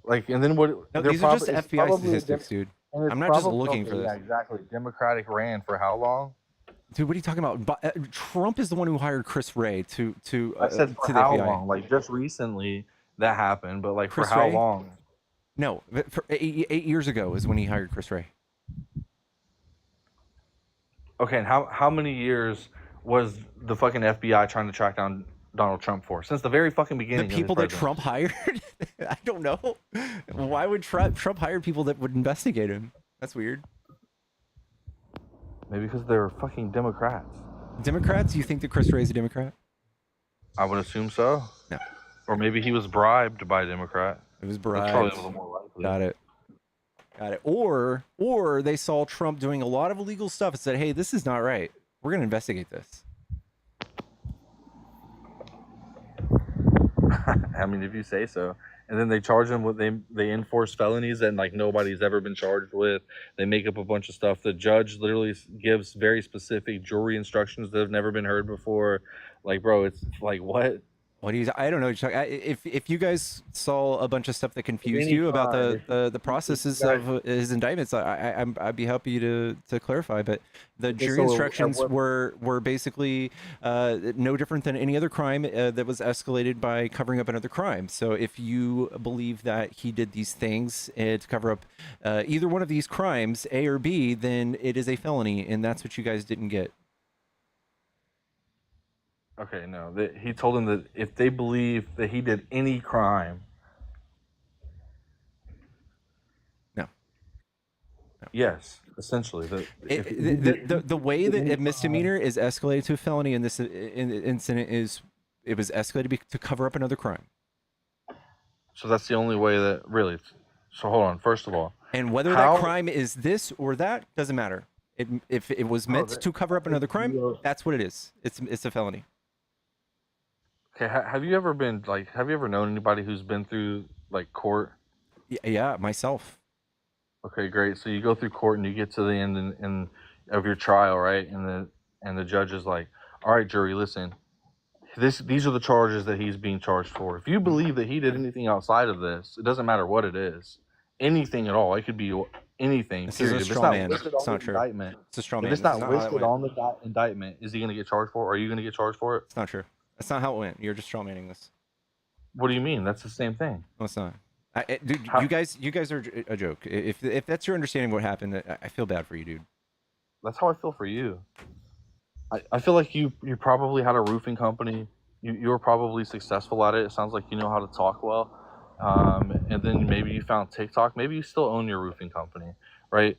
and then what? No, these are just FBI statistics, dude. I'm not just looking for this. Yeah, exactly. Democratic ran for how long? Dude, what are you talking about? Trump is the one who hired Chris Wray to I said for to the how FBI. long? Like just recently that happened, but like Chris for how Wray? long? No, for 8 years ago is when he hired Chris Wray. Okay, and how many years was the fucking FBI trying to track down Donald Trump for? Since the very fucking beginning. The people that Trump hired? I don't know. Why would Trump hire people that would investigate him? That's weird. Maybe because they're fucking Democrats. Democrats? You think that Chris Wray is a Democrat? I would assume so. No. Or maybe he was bribed by a Democrat. It was bribed. That's probably a little more likely. Got it. Or they saw Trump doing a lot of illegal stuff and said, hey, this is not right. We're going to investigate this. I mean, if you say so. And then they charge them with they enforce felonies that like nobody's ever been charged with. They make up a bunch of stuff. The judge literally gives very specific jury instructions that have never been heard before. Like, bro, it's like what? What do you? I don't know. If you guys saw a bunch of stuff that confused you about the processes of his indictments, I'd be happy to clarify. But the jury instructions were basically no different than any other crime that was escalated by covering up another crime. So if you believe that he did these things to cover up either one of these crimes, A or B, then it is a felony, and that's what you guys didn't get. Okay, no. He told them that if they believe that he did any crime. No. Yes, essentially. The way that a misdemeanor is escalated to a felony in this incident is it was escalated to cover up another crime. So that's the only way that really. So hold on. First of all. And whether that crime is this or that doesn't matter. If it was meant to cover up another crime, that's what it is. It's a felony. Okay, have you ever known anybody who's been through like court? Yeah, myself. Okay, great. So you go through court and you get to the end of your trial, right? And the judge is like, "All right, jury, listen. These are the charges that he's being charged for. If you believe that he did anything outside of this, it doesn't matter what it is, anything at all. It could be anything. This is a straw man. It's not true. It's a straw man. If it's not listed on the indictment, is he going to get charged for? Or are you going to get charged for it? It's not true. That's not how it went. You're just straw manning this. What do you mean? That's the same thing. No, it's not. Dude, you guys are a joke. If that's your understanding of what happened, I feel bad for you, dude. That's how I feel for you. I feel like you probably had a roofing company. You were probably successful at it. It sounds like you know how to talk well. And then maybe you found TikTok. Maybe you still own your roofing company, right?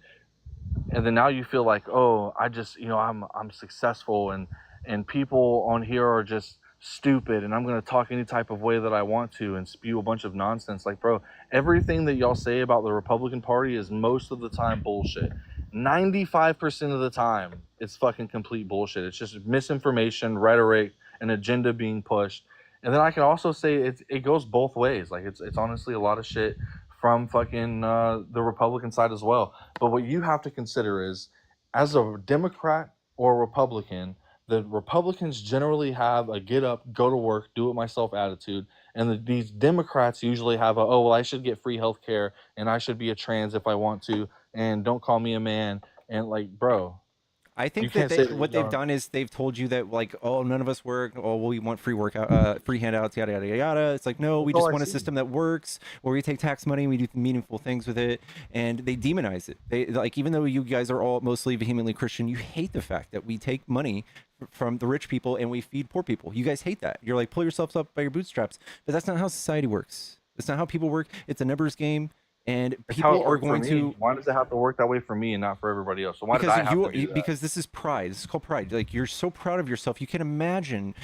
And then now you feel like, oh, I just, I'm successful, and people on here are just stupid, and I'm going to talk any type of way that I want to and spew a bunch of nonsense. Like, bro, everything that y'all say about the Republican Party is most of the time bullshit. 95% of the time it's fucking complete bullshit. It's just misinformation, rhetoric, an agenda being pushed. And then I can also say it goes both ways. Like, it's honestly a lot of shit from fucking the Republican side as well. But what you have to consider is, as a Democrat or a Republican, the Republicans generally have a get up, go to work, do it myself attitude. And these Democrats usually have a, oh, well, I should get free health care, and I should be a trans if I want to, and don't call me a man. And like, bro, I you think that can't say what they've done is they've told you that, like, oh, none of us work. Oh, well, we want free workout, free handouts, yada yada yada. It's like, no, we That's all just I want a see. system that works, where we take tax money and we do meaningful things with it. And they demonize it. They, like, even though you guys are all mostly vehemently Christian, you hate the fact that we take money from the rich people and we feed poor people. You guys hate that. You're like, pull yourselves up by your bootstraps. But that's not how society works. That's not how people work. It's a numbers game. And That's how people it are worked for going me. to, Why does it have to work that way for me and not for everybody else? So why did I have to do that? because this is pride. This is called pride. Like, you're so proud of yourself. You can imagine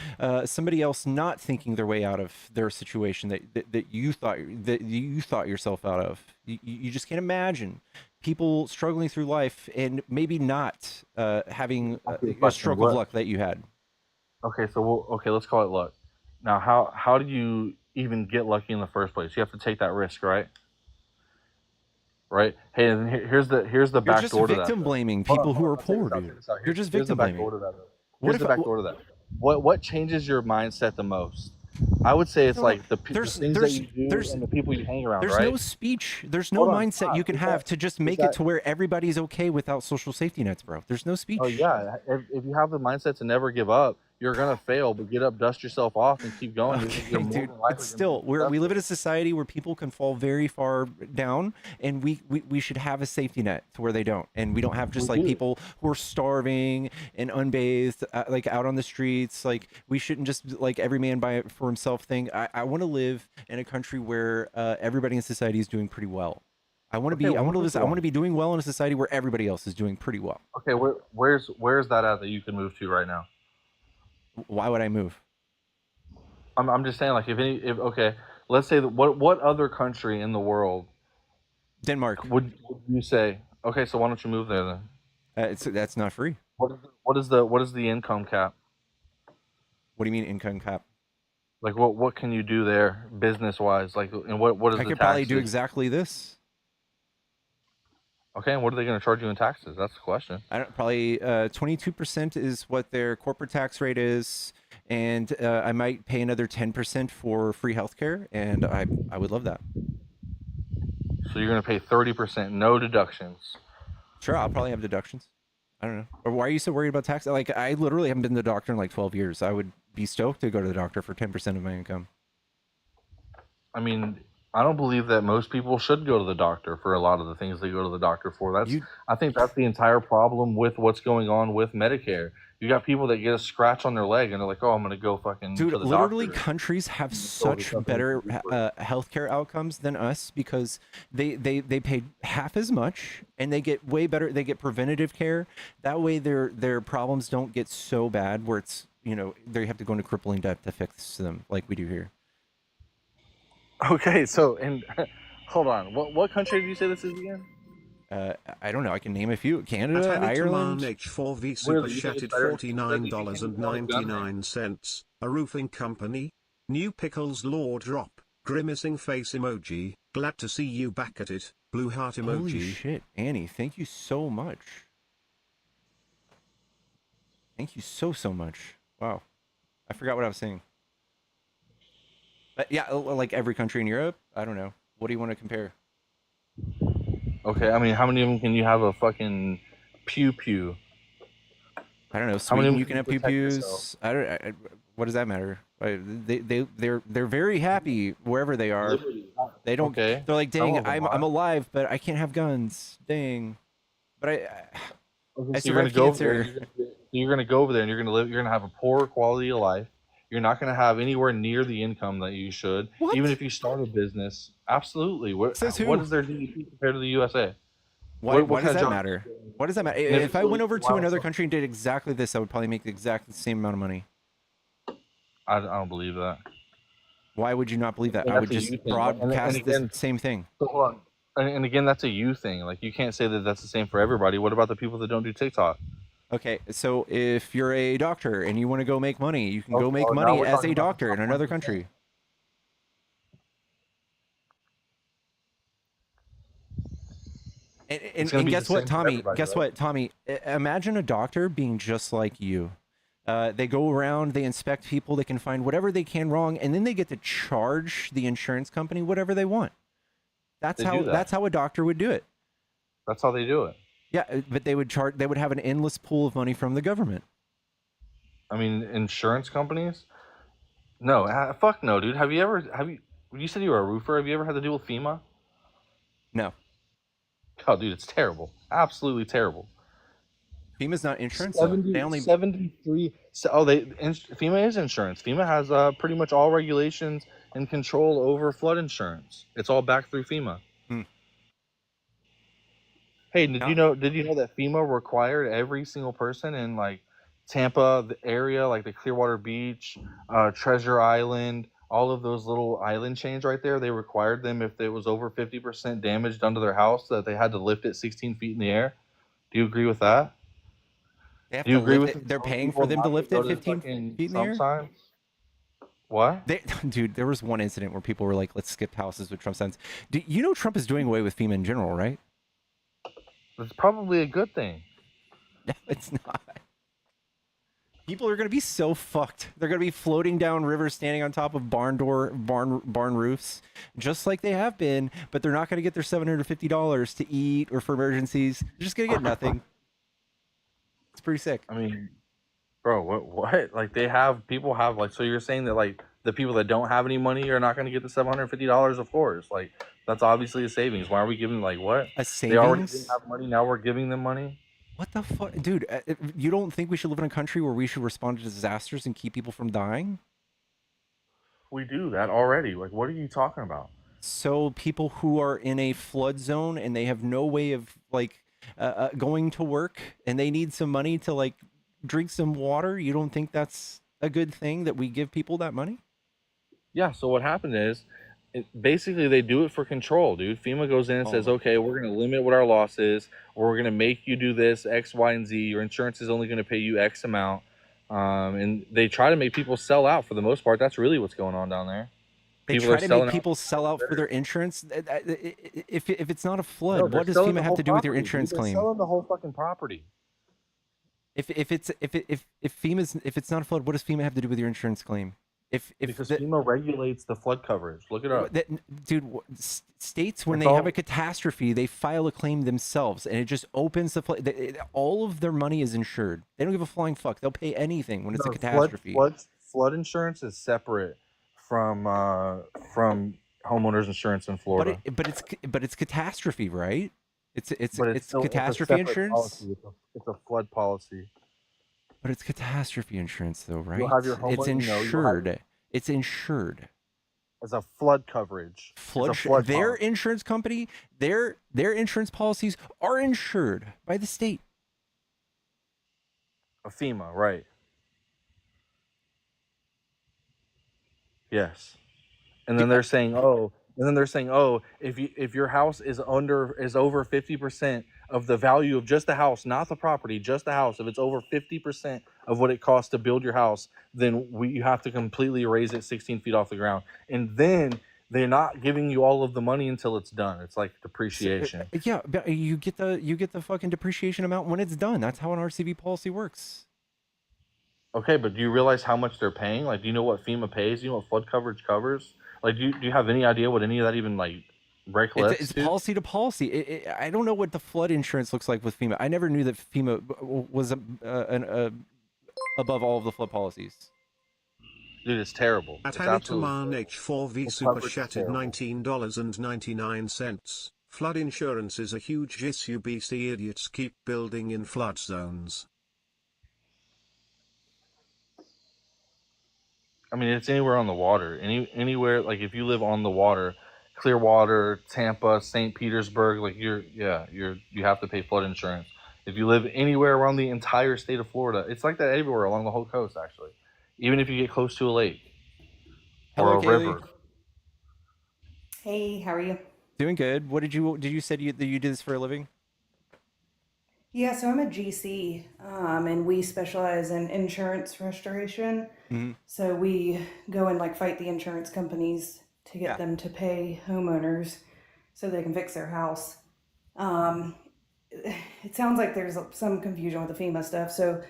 somebody else not thinking their way out of their situation that you thought yourself out of. You just can't imagine people struggling through life and maybe not having a stroke of luck that you had. Okay, so let's call it luck. Now, how do you even get lucky in the first place? You have to take that risk, right? Right. Hey, and here's the You're back just door to that. victim blaming Hold people on, who are I'll check poor, this out, dude. check this out. You're just Here's the victim back blaming. door to that. What Here's if the back door to that. What changes your mindset the most? I would say it's No, no. like the things that you do and the people you hang around, There's right? no speech. There's no Hold on, mindset you can is have that- to just is make it that- to where everybody's okay without social safety nets, bro. There's no speech. Oh yeah, if you have the mindset to never give up, you're gonna fail, but get up, dust yourself off, and keep going. You're Okay, more dude. than likely But gonna still, be we live successful. in a society where people can fall very far down, and we should have a safety net to where they don't, and we don't have just We like do. people who are starving and unbathed, like out on the streets. Like, we shouldn't just like every man by for himself thing. I want to live in a country where everybody in society is doing pretty well. I want to Okay, be. I well, want to move live. I want on. to be doing well in a society where everybody else is doing pretty well. Okay, where's that at that you can move to right now? Why would I move? I'm just saying, like, if okay, let's say that what other country in the world Denmark. would you say, okay, so why don't you move there then? That's not free. What is the income cap? What do you mean income cap? Like, what can you do there business wise? Like, and what is I the could probably taxes? do exactly this. Okay, and what are they going to charge you in taxes? That's the question. I don't probably 22% is what their corporate tax rate is, and I might pay another 10% for free healthcare, and I would love that. So you're going to pay 30%, no deductions. Sure, I'll probably have deductions. I don't know. Or why are you so worried about tax? Like, I literally haven't been to the doctor in like 12 years. I would be stoked to go to the doctor for 10% of my income. I mean, I don't believe that most people should go to the doctor for a lot of the things they go to the doctor for. I think that's the entire problem with what's going on with Medicare. You got people that get a scratch on their leg and they're like, "Oh, I'm gonna go fucking Dude, to the literally doctor." countries have such better healthcare outcomes than us because they pay half as much and they get way better. They get preventative care. That way their problems don't get so bad where it's, they have to go into crippling debt to fix them like we do here. Okay, so hold on, what country did you say this is again? I don't know. I can name a few. Canada, At Ireland. H4V super chatted $49.99. A roofing company. New pickles law drop. Grimacing face emoji. Glad to see you back at it. Blue heart emoji. Holy shit, Annie! Thank you so much. Thank you so much. Wow, I forgot what I was saying. But yeah, like every country in Europe. I don't know. What do you want to compare? Okay, I mean, how many of them can you have a fucking pew pew? I don't know. How many Sweden, of you them can have protect pew-pews. yourself? What does that matter? They're very happy wherever they are. They don't. Okay. They're like, Some dang, of them I'm are. alive, but I can't have guns. Dang. But Okay, I so you're gonna survived go over there. cancer. You're gonna go over there, and you're gonna live. You're gonna have a poor quality of life. You're not gonna have anywhere near the income that you should, even What? if you start a business. Absolutely. What Says What who? is their GDP compared to the USA? Why? What Why does kind of that job? matter? Why does that matter? And if If I went over to why another also- country and did exactly this, I would probably make the exact same amount of money. I don't believe that. Why would you not believe that? And I that's would a you just thing. And broadcast this again, same thing. so hold on. And again, that's a you thing. Like you can't say that that's the same for everybody. What about the people that don't do TikTok? Okay, so if you're a doctor and you want to go make money, you can go Okay, make now money we're as talking a about the doctor in top another 1%. country. It's gonna And be the guess what, same for Tommy? everybody, Guess right? what, Tommy? Imagine a doctor being just like you. They go around, they inspect people, they can find whatever they can wrong, and then they get to charge the insurance company whatever they want. That's They do that. that's how a doctor would do it. That's how they do it. Yeah, but they would have an endless pool of money from the government. I mean, insurance companies? No, fuck no, dude. Have you? You said you were a roofer. Have you ever had to deal with FEMA? No, Oh, dude, it's terrible. Absolutely terrible. FEMA's not insurance though. They only 73. FEMA is insurance. FEMA has pretty much all regulations and control over flood insurance. It's all back through FEMA. Hmm. Hey, did you know that FEMA required every single person in like Tampa, the area, like the Clearwater Beach, Treasure Island, all of those little island chains right there, they required them if it was over 50% damage done to their house that they had to lift it 16 feet in the air. Do you agree with that? They have Do you to agree lift with it. They're some paying people for them to not lift go it to 15 fucking feet in the some air? signs? What? Dude, there was one incident where people were like, let's skip houses with Trump signs. You know Trump is doing away with FEMA in general, right? It's probably a good thing. No, it's not. People are going to be so fucked. They're going to be floating down rivers, standing on top of barn roofs, just like they have been, but they're not going to get their $750 to eat or for emergencies. They're just going to get nothing. It's pretty sick. I mean, bro, what? Like people have like, so you're saying that like the people that don't have any money are not going to get the $750, of course. Like that's obviously a savings. Why are we giving like what? A savings? They already didn't have money. Now we're giving them money. What the fuck? Dude, you don't think we should live in a country where we should respond to disasters and keep people from dying? We do that already. Like, what are you talking about? So people who are in a flood zone and they have no way of like going to work and they need some money to like drink some water, you don't think that's a good thing that we give people that money? Yeah, so what happened is basically they do it for control, dude. FEMA goes in and says, okay, we're going to limit what our loss is, or we're going to make you do this, X, Y, and Z. Your insurance is only going to pay you X amount. And they try to make people sell out for the most part. That's really what's going on down there. They try to make people sell out for their insurance. If it's not a flood, what does FEMA have to do with your insurance claim? They're selling the whole fucking property. If it's not a flood, what does FEMA have to do with your insurance claim? Because FEMA regulates the flood coverage. Look it up. Dude, states, when they have a catastrophe, they file a claim themselves, and it just opens the flood. All of their money is insured. They don't give a flying fuck. They'll pay anything when it's a catastrophe. Flood insurance is separate from homeowners insurance in Florida. But it's catastrophe, right? It's still, catastrophe insurance. Policy. It's a flood policy. But it's catastrophe insurance, though, right? You'll have your homeowner, it's insured. It's insured. As a flood coverage. Their insurance company, their insurance policies are insured by the state. A FEMA, right? Yes. And then they're saying, if your house is over 50% of the value of just the house, not the property, just the house, if it's over 50% of what it costs to build your house, then you have to completely raise it 16 feet off the ground. And then they're not giving you all of the money until it's done. It's like depreciation. Yeah, but you get the fucking depreciation amount when it's done. That's how an RCV policy works. Okay, but do you realize how much they're paying? Like, do you know what FEMA pays? Do you know what flood coverage covers? Like, do you have any idea what any of that even like recollects? It's policy to policy. I don't know what the flood insurance looks like with FEMA. I never knew that FEMA was above all of the flood policies. Dude, it's terrible. At Anitaman H4V Super Chatted $19.99. Flood insurance is a huge issue. BC idiots keep building in flood zones. I mean, it's anywhere on the water. Anywhere, like if you live on the water, Clearwater, Tampa, St. Petersburg, like you have to pay flood insurance. If you live anywhere around the entire state of Florida, it's like that everywhere along the whole coast, actually. Even if you get close to a lake or Hello, a Kaylee. river. Hey, how are you? Doing good. What did you said that you did this for a living? Yeah, so I'm a GC, and we specialize in insurance restoration. Mm-hmm. So we go and like fight the insurance companies to get Yeah. them to pay homeowners so they can fix their house. It sounds like there's some confusion with the FEMA stuff. So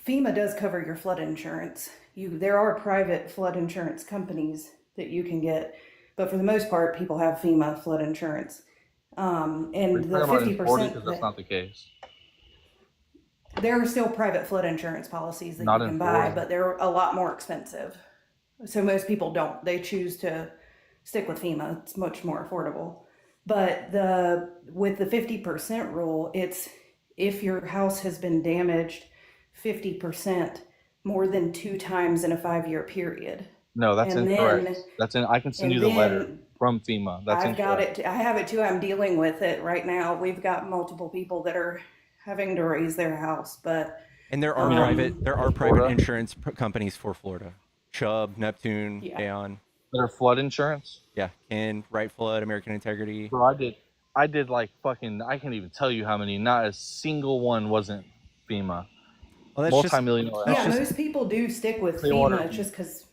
FEMA does cover your flood insurance. There are private flood insurance companies that you can get, but for the most part, people have FEMA flood insurance. And the 50% because that's not the case. there are still private flood insurance policies that Not you in can buy, Florida. but they're a lot more expensive. So most people don't. They choose to stick with FEMA. It's much more affordable. But with the 50% rule, it's if your house has been damaged 50% more than 2 times in a 5-year period. No, that's And incorrect. I can send you the letter from FEMA. That's I've got incorrect. it. I have it too. I'm dealing with it right now. We've got multiple people that are having to raise their house, but And there are private Florida? insurance companies for Florida. Chubb, Neptune, Yeah. Aon. Their flood insurance? Yeah, Kin, Right Flood, American Integrity. Bro, I did like fucking, I can't even tell you how many. Not a single one wasn't FEMA. Well, that's Multi-million dollar yeah, house. most people do stick with Clearwater FEMA. It's just because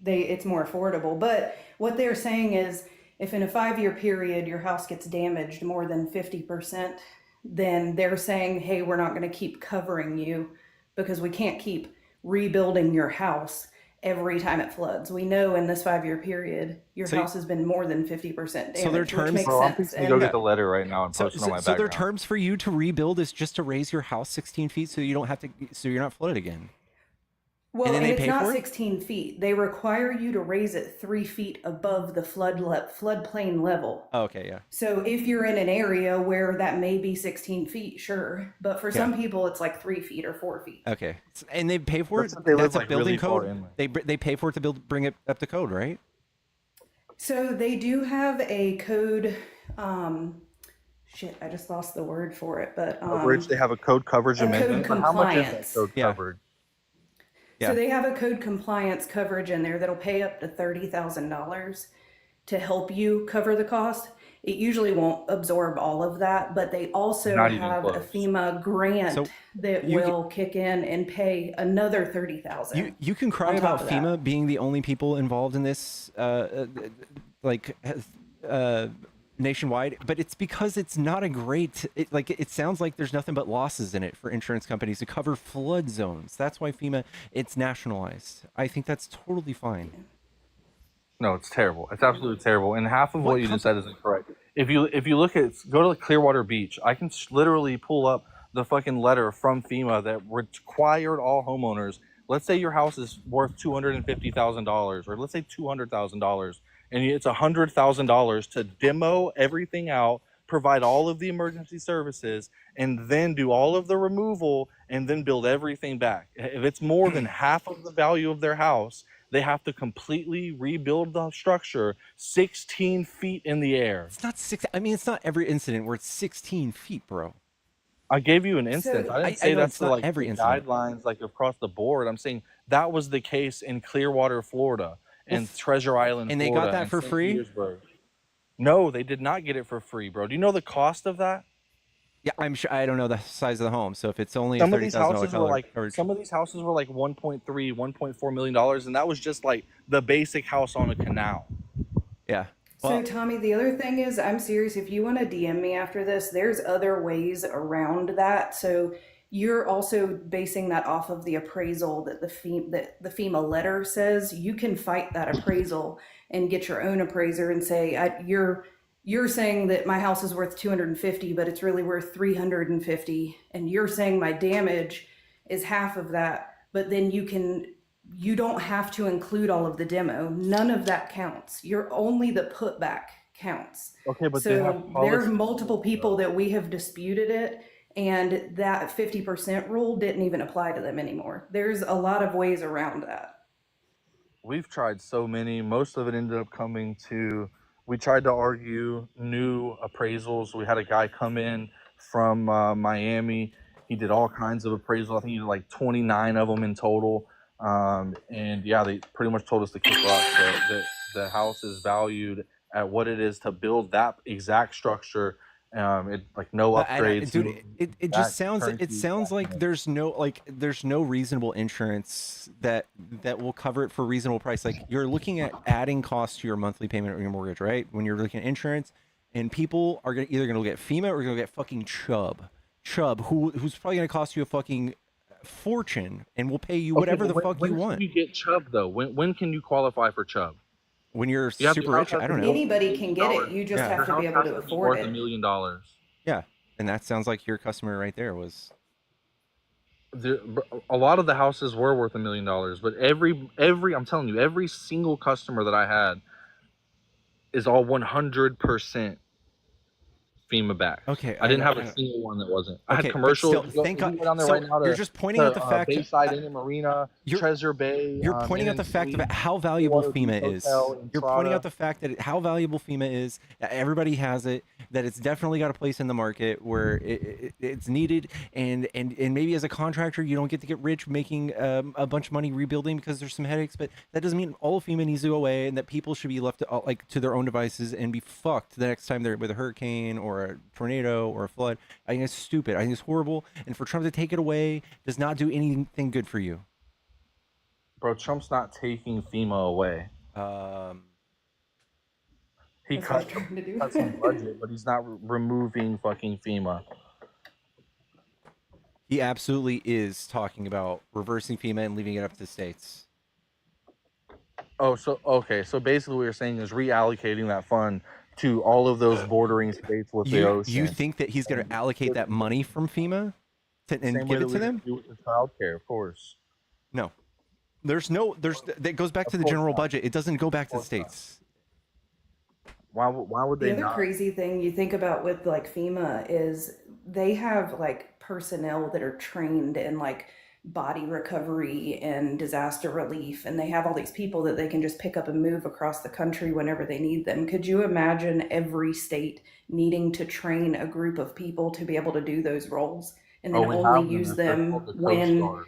it's more affordable. But what they're saying is, if in a 5-year period your house gets damaged more than 50%, then they're saying, hey, we're not going to keep covering you because we can't keep rebuilding your house every time it floods. We know in this 5-year period your house has been more than 50% damaged, So their terms, which makes Bro, I'm sense. fixing to go get the letter right now and post it on my so their background. terms for you to rebuild is just to raise your house 16 feet so you don't have to, so you're not flooded again. Well, and then and they it's pay not for it? 16 feet. They require you to raise it 3 feet above the floodplain level. Oh, okay, yeah. So if you're in an area where that may be 16 feet, sure. But for some people, it's like 3 feet or 4 feet. Okay, and they pay for Let's it. say they live, That's a like, building really far code. inland. They pay for it to bring it up to code, right? So they do have a code. Shit, I just lost the word for it. But Coverage. They have a code coverage a amendment. code But how much is that compliance. code coverage? Yeah. So they have a code compliance coverage in there that'll pay up to $30,000 to help you cover the cost. It usually won't absorb all of that, but they also Not even have a close. FEMA grant So that will kick in and pay another $30,000. You can cry on top about of that. FEMA being the only people involved in this, nationwide, but it's because it's not a great. It sounds like there's nothing but losses in it for insurance companies to cover flood zones. That's why FEMA it's nationalized. I think that's totally fine. No, it's terrible. It's absolutely terrible. And half of what you just said isn't correct. If you look at go to Clearwater Beach, I can literally pull up the fucking letter from FEMA that required all homeowners. Let's say your house is worth $250,000, or let's say $200,000, and it's $100,000 to demo everything out, provide all of the emergency services, and then do all of the removal, and then build everything back. If it's more than half of the value of their house, they have to completely rebuild the structure 16 feet in the air. It's not six. I mean, it's not every incident where it's 16 feet, bro. I gave you an instance. I didn't say know that's it's the, not like every the incident. guidelines like across the board. I'm saying that was the case in Clearwater, Florida, and Treasure Island, and they Florida, got that and for St. free? Petersburg. No, they did not get it for free, bro. Do you know the cost of that? Yeah, I'm sure. I don't know the size of the home, so if it's only Some a of these houses were like $1.3, $1.4 million, and that was just like the basic house on a canal. Yeah. So Tommy, the other thing is, I'm serious. If you want to DM me after this, there's other ways around that. So you're also basing that off of the appraisal that the FEMA letter says. You can fight that appraisal and get your own appraiser and say, you're saying that my house is worth 250, but it's really worth 350, and you're saying my damage is half of that. But then you don't have to include all of the demo. None of that counts. You're only the putback counts. Okay, but they have So there's policy. multiple people that we have disputed it, and that 50% rule didn't even apply to them anymore. There's a lot of ways around that. We've tried so many. Most of it ended up coming to. We tried to argue new appraisals. We had a guy come in from Miami. He did all kinds of appraisals. I think he did like 29 of them in total. And yeah, they pretty much told us to kick rocks. The house is valued at what it is to build that exact structure. It like no upgrades. Dude, it just sounds like there's no reasonable insurance that will cover it for a reasonable price. Like you're looking at adding costs to your monthly payment or your mortgage, right? When you're looking at insurance, and people are either gonna get FEMA or gonna get fucking Chubb, who's probably gonna cost you a fucking fortune and will pay you whatever the fuck you want. When can you get Chubb though? When can you qualify for Chubb? When you're super rich, I don't know. Anybody can get it. You just have to be able to afford it. $1 million. Yeah, and that sounds like your customer right there was. A lot of the houses were worth $1 million, but every I'm telling you, every single customer that I had is all 100% FEMA backed. Okay, I didn't have a single one that wasn't. I had commercial. Thank God. Down there right now you're just pointing out the fact Bayside Inn and Marina, Treasure Bay. You're pointing out the fact of how valuable FEMA is. You're pointing out the fact that how valuable FEMA is. That everybody has it. That it's definitely got a place in the market where it's needed. And maybe as a contractor, you don't get to get rich making a bunch of money rebuilding because there's some headaches. But that doesn't mean all of FEMA needs to go away and that people should be left to their own devices and be fucked the next time they're with a hurricane or a tornado or a flood. I think it's stupid. I think it's horrible. And for Trump to take it away does not do anything good for you. Bro, Trump's not taking FEMA away. He cut some budget, but he's not removing fucking FEMA. He absolutely is talking about reversing FEMA and leaving it up to the states. Oh, so okay. So basically what you're saying is reallocating that fund to all of those bordering states with the ocean. You think that he's going to allocate that money from FEMA and give it to them? Do with the child care, of course. No. That goes back to the general budget. It doesn't go back to the states. Why would they not? The other crazy thing you think about with like FEMA is they have like personnel that are trained in like body recovery and disaster relief, and they have all these people that they can just pick up and move across the country whenever they need them. Could you imagine every state needing to train a group of people to be able to do those roles and then only use them when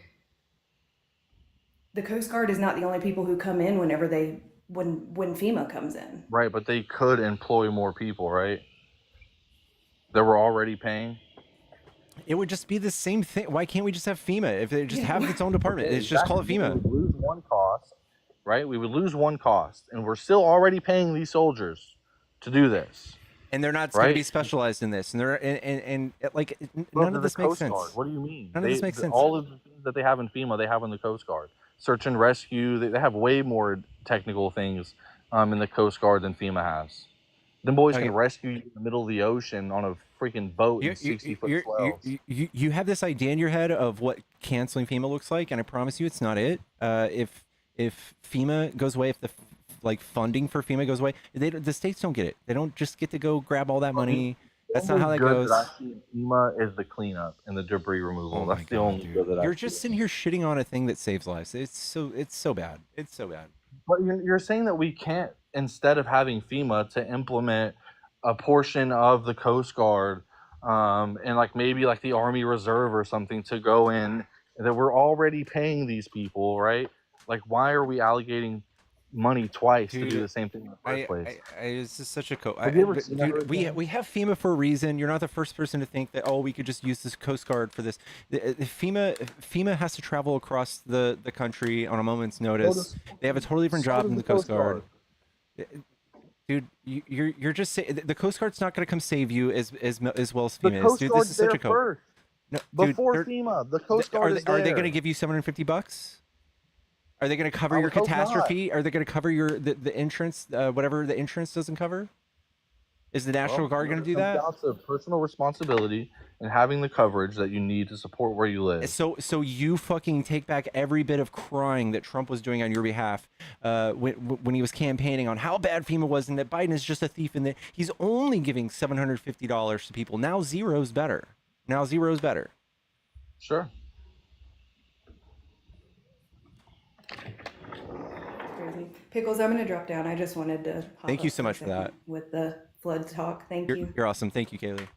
the Coast Guard is not the only people who come in when FEMA comes in? Right, but they could employ more people, right? That were already paying. It would just be the same thing. Why can't we just have FEMA? If it just have its own department, it's just call it FEMA. We would lose one cost, right? We would lose one cost, and we're still already paying these soldiers to do this. And they're not going to be specialized in this, and they're and like none of this makes sense. What do you mean? None of this makes sense. All of the things that they have in FEMA, they have in the Coast Guard. Search and rescue, they have way more technical things in the Coast Guard than FEMA has. Them boys can rescue you in the middle of the ocean on a freaking boat in 60-foot swells. You have this idea in your head of what canceling FEMA looks like, and I promise you it's not it. If FEMA goes away, if the funding for FEMA goes away, the states don't get it. They don't just get to go grab all that money. That's not how that goes. That I see in FEMA is the cleanup and the debris removal. That's the only good that I see. You're just sitting here shitting on a thing that saves lives. It's so bad. It's so bad. But you're saying that we can't, instead of having FEMA, to implement a portion of the Coast Guard and like maybe like the Army Reserve or something to go in, that we're already paying these people, right? Like, why are we allocating money twice to do the same thing in the first place? It's just such a we have FEMA for a reason. You're not the first person to think that we could just use this Coast Guard for this. FEMA has to travel across the country on a moment's notice. They have a totally different job than the Coast Guard. Dude, you're just saying the Coast Guard's not going to come save you as well as FEMA is. Dude, this is such a code. No, before FEMA, the Coast Guard is there. Are they going to give you $750? Are they going to cover your catastrophe? Are they going to cover the insurance, whatever the insurance doesn't cover? Is the National Guard going to do It comes that? down to personal responsibility and having the coverage that you need to support where you live. So you fucking take back every bit of crying that Trump was doing on your behalf when he was campaigning on how bad FEMA was and that Biden is just a thief and that he's only giving $750 to people. Now zero's better. Sure. Crazy. Pickles, I'm going to drop down. I just wanted to hop Thank you up so for a much for second that. with the flood talk. Thank you. You're awesome. Thank you, Kaylee.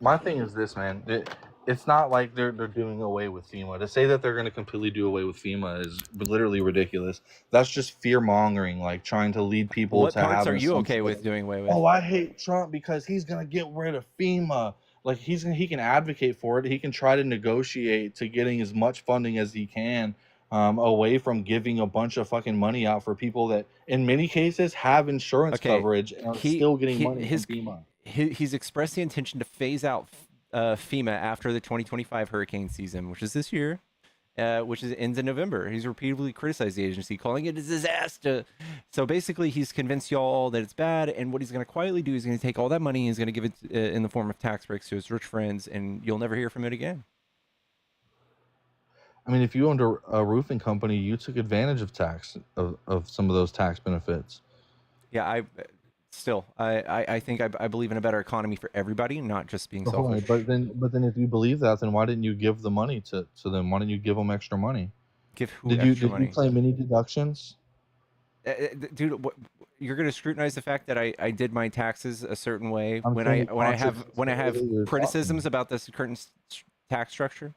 My thing is this, man. It's not like they're doing away with FEMA. To say that they're going to completely do away with FEMA is literally ridiculous. That's just fear mongering, like trying to lead people What to parts have are an you assumption okay with that, doing away with? oh, I hate Trump because he's going to get rid of FEMA. Like he can advocate for it. He can try to negotiate to getting as much funding as he can away from giving a bunch of fucking money out for people that in many cases have insurance coverage and are still getting money from FEMA. He's expressed the intention to phase out FEMA after the 2025 hurricane season, which is this year, which ends in November. He's repeatedly criticized the agency, calling it a disaster. So basically, he's convinced y'all that it's bad, and what he's going to quietly do is going to take all that money and he's going to give it in the form of tax breaks to his rich friends, and you'll never hear from it again. I mean, if you owned a roofing company, you took advantage of some of those tax benefits. Yeah, I think I believe in a better economy for everybody, not just being selfish. But then if you believe that, then why didn't you give the money to them? Why didn't you give them extra money? Give who extra money? Did you claim any deductions? Dude, you're going to scrutinize the fact that I did my taxes a certain way when I have criticisms about this current tax structure?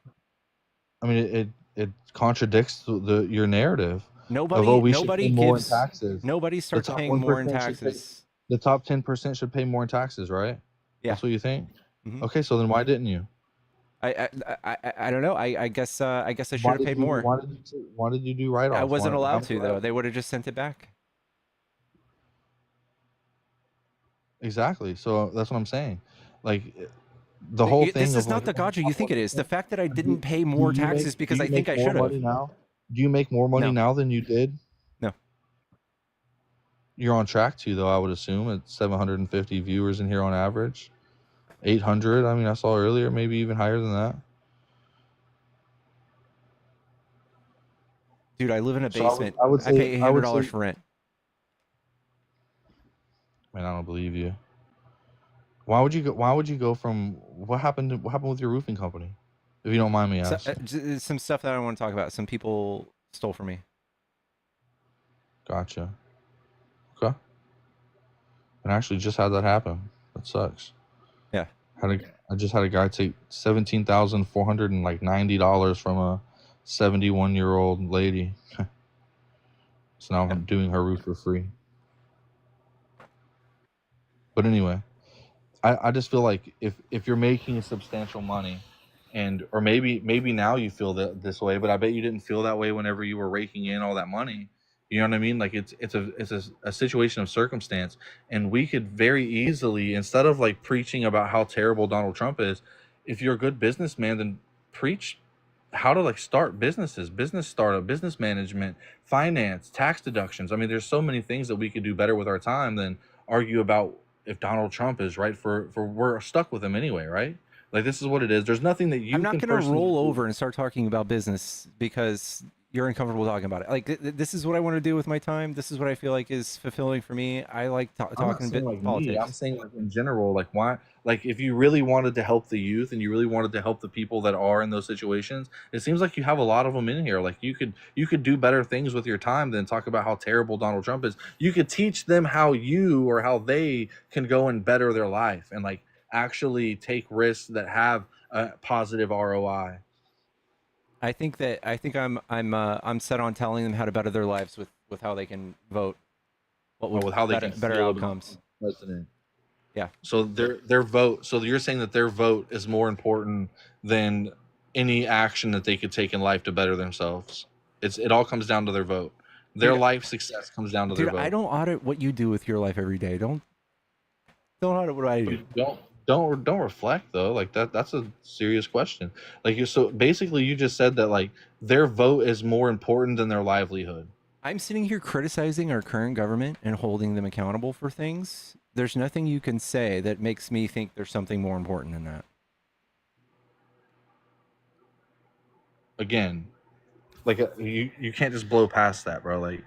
I mean, it contradicts your narrative. Nobody starts paying more in taxes. The top 10% should pay more in taxes, right? Yeah. That's what you think? Mm-hmm. Okay, so then why didn't you? I don't know. I guess I should have paid more. Why did you do write-offs? I wasn't allowed to, though. They would have just sent it back. Exactly. So that's what I'm saying. Like the whole thing. This is not the gotcha you think it is. The fact that I didn't pay more taxes because I think I should have. Do you make more money now than you did? No. You're on track to, though, I would assume. It's 750 viewers in here on average. 800. I mean, I saw earlier, maybe even higher than that. Dude, I live in a basement. I pay $800 for rent. Man, I don't believe you. Why would you go from what happened with your roofing company? If you don't mind me asking. Some stuff that I don't want to talk about. Some people stole from me. Gotcha. Okay. And I actually just had that happen. That sucks. Yeah. I just had a guy take $17,490 from a 71-year-old lady. So now I'm doing her roof for free. But anyway, I just feel like if you're making substantial money, or maybe now you feel this way, but I bet you didn't feel that way whenever you were raking in all that money. You know what I mean? Like it's a situation of circumstance, and we could very easily, instead of like preaching about how terrible Donald Trump is, if you're a good businessman, then preach how to like start businesses, business startup, business management, finance, tax deductions. I mean, there's so many things that we could do better with our time than argue about if Donald Trump is right for we're stuck with him anyway, right? Like this is what it is. There's nothing that you. I'm not going to roll over and start talking about business because you're uncomfortable talking about it. Like this is what I want to do with my time. This is what I feel like is fulfilling for me. I like talking a bit like politics. I'm saying like in general, like why, like if you really wanted to help the youth and you really wanted to help the people that are in those situations, it seems like you have a lot of them in here. Like you could do better things with your time than talk about how terrible Donald Trump is. You could teach them how they can go and better their life and like actually take risks that have a positive ROI. I think I'm set on telling them how to better their lives with how they can vote. With how they can better outcomes. President. Yeah. So their vote. So you're saying that their vote is more important than any action that they could take in life to better themselves. It all comes down to their vote. Their life success comes down to their vote. I don't audit what you do with your life every day. Don't audit what I do. Don't reflect though. Like that's a serious question. Like so basically you just said that like their vote is more important than their livelihood. I'm sitting here criticizing our current government and holding them accountable for things. There's nothing you can say that makes me think there's something more important than that. Again, like you can't just blow past that, bro. Like,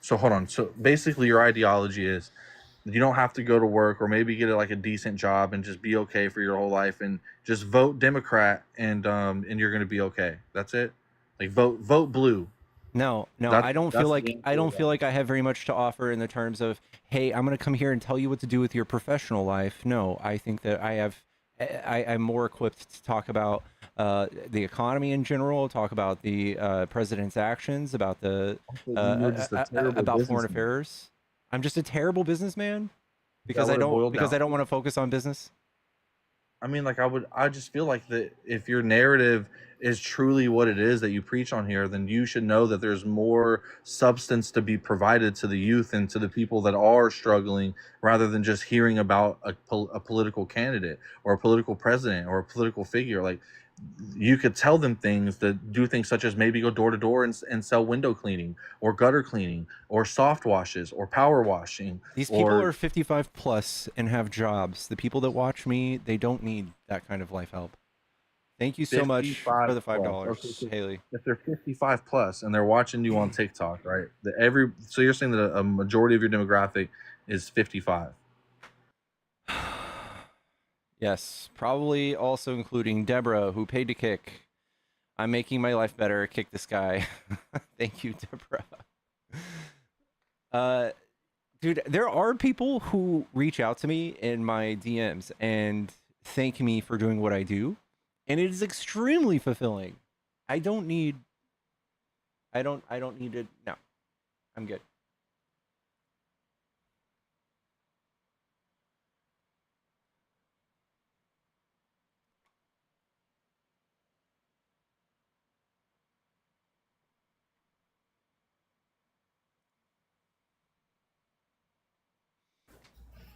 so hold on. So basically, your ideology is you don't have to go to work or maybe get like a decent job and just be okay for your whole life and just vote Democrat and you're gonna be okay. That's it. Like vote blue. No, I don't feel That's like the answer. I have very much to offer in the terms of, hey, I'm going to come here and tell you what to do with your professional life. No, I think that I'm more equipped to talk about the economy in general, talk about the president's actions, about the You're just a terrible about foreign businessman. affairs. I'm just a terrible businessman Is that what it boiled down I don't want to focus on business. I mean, like I just feel like that if your narrative is truly what it is that you preach on here, then you should know that there's more substance to be provided to the youth and to the people that are struggling, rather than just hearing about a political candidate or a political president or a political figure. Like, you could tell them things that do things such as maybe go door to door and sell window cleaning or gutter cleaning or soft washes or power washing. These people Or are 55 plus and have jobs. The people that watch me, they don't need that kind of life help. Thank you so much 55 for the plus. Okay, $5, so Haley. if they're 55 plus and they're watching you on TikTok, right? So you're saying that a majority of your demographic is 55. Yes, probably also including Deborah, who paid to kick. I'm making my life better. Kick this guy. Thank you, Deborah. Dude, there are people who reach out to me in my DMs and thank me for doing what I do, and it is extremely fulfilling. I don't need it. No, I'm good.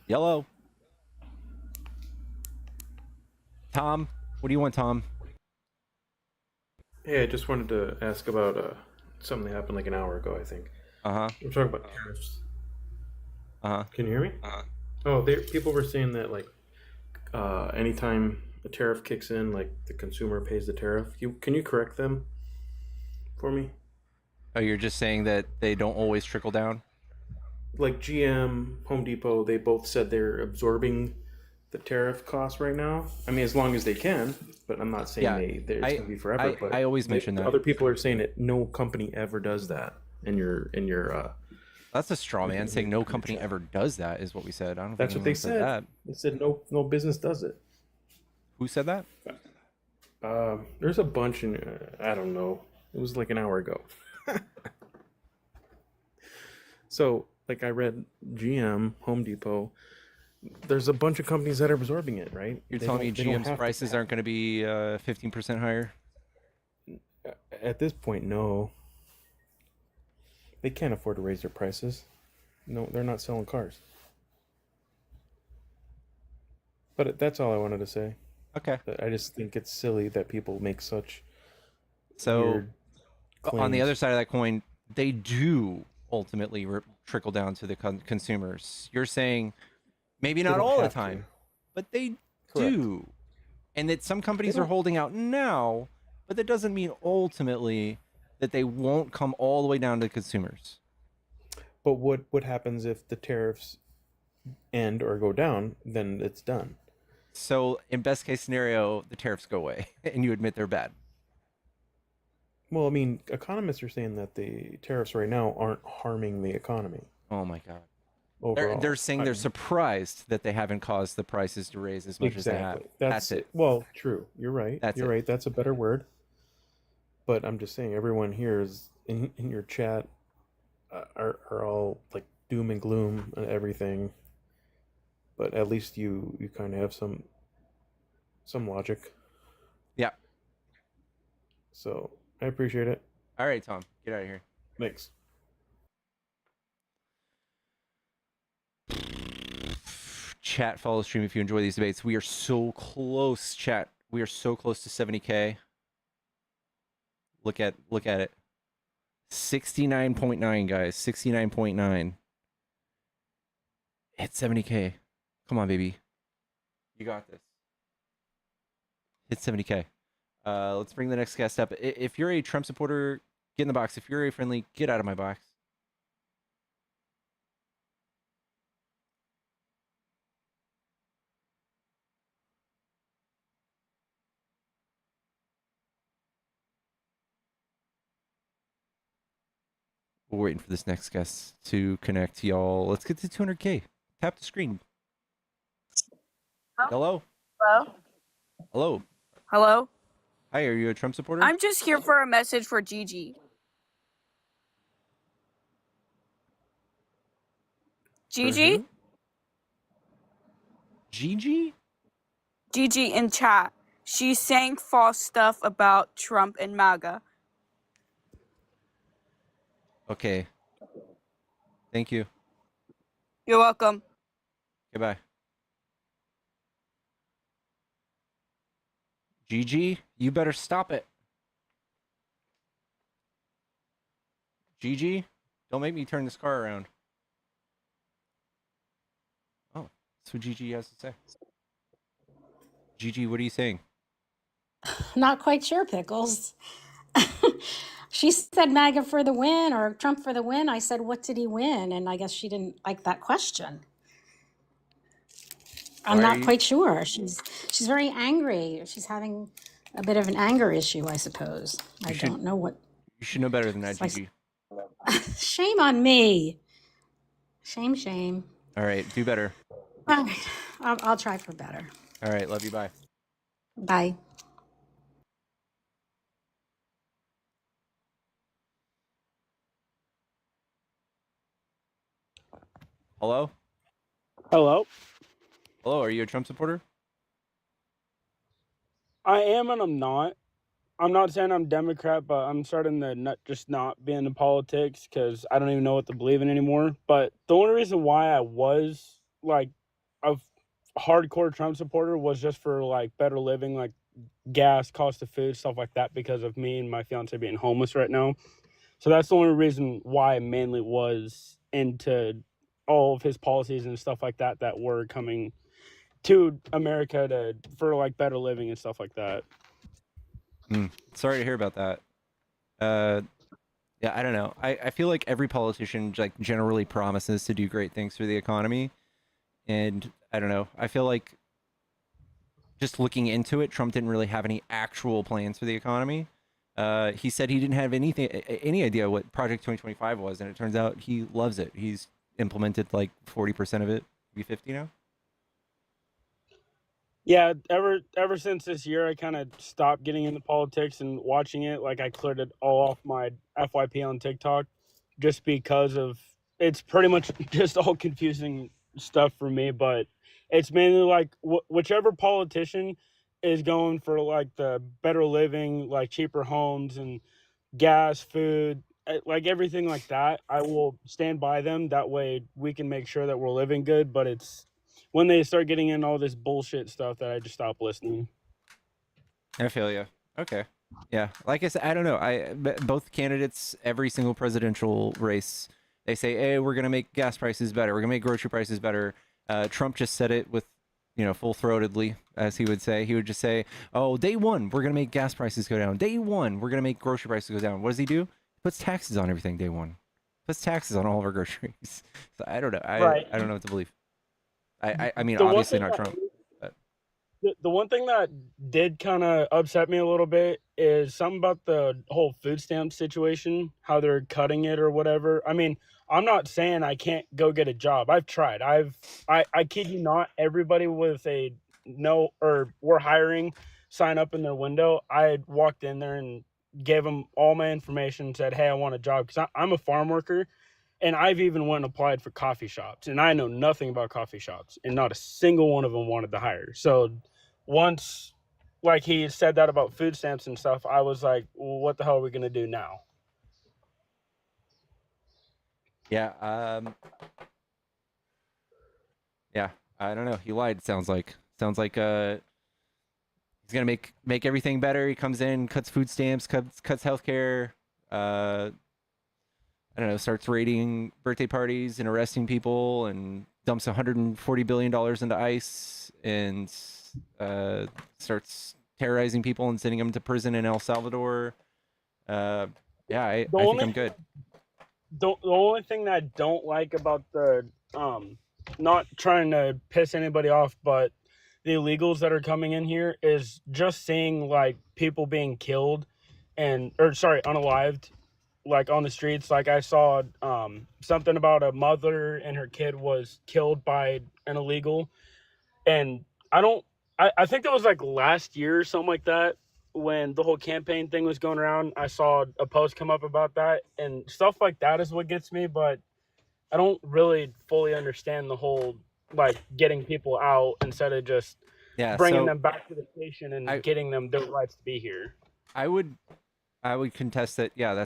Yellow. Tom, what do you want, Tom? Hey, I just wanted to ask about something that happened like an hour ago, I think. Uh-huh. We're talking about tariffs. Uh-huh. Can you hear me? Oh, people were saying that like anytime a tariff kicks in, like the consumer pays the tariff. Can you correct them for me? Oh, you're just saying that they don't always trickle down? Like GM, Home Depot, they both said they're absorbing the tariff costs right now. I mean, as long as they can, but I'm not saying it's going to be forever. But I always mention that. Other people are saying that no company ever does that. In your That's a straw man saying no company ever does that is what we said. I don't. That's what they said. That. They said no business does it. Who said that? There's a bunch in. I don't know. It was like an hour ago. So, like I read GM, Home Depot. There's a bunch of companies that are absorbing it, right? You're telling me GM's prices aren't going to be 15% higher? At this point, no. They can't afford to raise their prices. No, they're not selling cars. But that's all I wanted to say. Okay. I just think it's silly that people make such weird claims. On the other side of that coin, they do ultimately trickle down to the consumers. You're saying maybe not all the time, but they do. And that some companies are holding out now, but that doesn't mean ultimately that they won't come all the way down to consumers. But what happens if the tariffs end or go down? Then it's done. So in best case scenario, the tariffs go away and you admit they're bad. Well, I mean, economists are saying that the tariffs right now aren't harming the economy. Oh my God. Overall. They're saying they're surprised that they haven't caused the prices to raise as much as they have. That's it. Well, true. You're right. You're right. That's a better word. But I'm just saying, everyone here is in your chat are all like doom and gloom and everything. But at least you kind of have some logic. Yeah. So I appreciate it. All right, Tom, get out of here. Thanks. Chat, follow the stream if you enjoy these debates. We are so close, chat. We are so close to 70K. Look at it. 69.9, guys. 69.9. Hit 70K. Come on, baby. You got this. Hit 70K. Let's bring the next guest up. If you're a Trump supporter, get in the box. If you're a friendly, get out of my box. We're waiting for this next guest to connect, y'all. Let's get to 200K. Tap the screen. Hello? Hello? Hello? Hello? Hi, are you a Trump supporter? I'm just here for a message for Gigi. Gigi? Gigi? Gigi in chat. She's saying false stuff about Trump and MAGA. Okay. Thank you. You're welcome. Goodbye. Gigi, you better stop it. Gigi, don't make me turn this car around. Oh, that's what Gigi has to say. Gigi, what are you saying? Not quite sure, Pickles. She said MAGA for the win or Trump for the win. I said, what did he win? And I guess she didn't like that question. I'm not quite sure. She's very angry. She's having a bit of an anger issue, I suppose. I don't know what. You should know better than that, Gigi. Shame on me. Shame. All right, do better. All right, I'll try for better. All right, love you. Bye. Bye. Hello? Hello? Hello, are you a Trump supporter? I am and I'm not. I'm not saying I'm Democrat, but I'm starting to not be into politics because I don't even know what to believe in anymore. But the only reason why I was like a hardcore Trump supporter was just for like better living, like gas, cost of food, stuff like that, because of me and my fiance being homeless right now. So that's the only reason why I mainly was into all of his policies and stuff like that that were coming to America for like better living and stuff like that. Sorry to hear about that. Yeah, I don't know. I feel like every politician like generally promises to do great things for the economy, and I don't know. I feel like just looking into it, Trump didn't really have any actual plans for the economy. He said he didn't have any idea what Project 2025 was, and it turns out he loves it. He's implemented like 40% of it, maybe 50 now. Yeah, ever since this year, I kind of stopped getting into politics and watching it. Like I cleared it all off my FYP on TikTok, just because of it's pretty much just all confusing stuff for me. But it's mainly like whichever politician is going for like the better living, like cheaper homes and gas, food, like everything like that, I will stand by them. That way we can make sure that we're living good. But it's when they start getting in all this bullshit stuff that I just stop listening. I feel you. Okay. Yeah. Like I said, I don't know. Both candidates, every single presidential race, they say, hey, we're going to make gas prices better. We're going to make grocery prices better. Trump just said it with, full-throatedly, as he would say. He would just say, oh, day one, we're going to make gas prices go down. Day one, we're going to make grocery prices go down. What does he do? He puts taxes on everything day one. Puts taxes on all of our groceries. So I don't know. I don't know what to believe. I mean, obviously not Trump. The one thing that did kind of upset me a little bit is something about the whole food stamp situation, how they're cutting it or whatever. I mean, I'm not saying I can't go get a job. I've tried. I kid you not, everybody with a no or we're hiring sign up in their window, I walked in there and gave them all my information and said, hey, I want a job, because I'm a farm worker. And I've even went and applied for coffee shops, and I know nothing about coffee shops, and not a single one of them wanted to hire. So once, like, he said that about food stamps and stuff, I was like, well, what the hell are we going to do now? Yeah. Yeah. I don't know. He lied. Sounds like he's gonna make everything better. He comes in, cuts food stamps, cuts healthcare. I I don't know, starts raiding birthday parties and arresting people and dumps $140 billion into ICE and starts terrorizing people and sending them to prison in El Salvador. Yeah, I think I'm good. The only thing that I don't like about the not trying to piss anybody off, but the illegals that are coming in here is just seeing like people being killed unalived, like on the streets. Like I saw something about a mother and her kid was killed by an illegal, and I think that was like last year or something like that, when the whole campaign thing was going around. I saw a post come up about that, and stuff like that is what gets me. But I don't really fully understand the whole like getting people out instead of just bringing them back to the station and getting them their rights to be here. I would contest that. Yeah,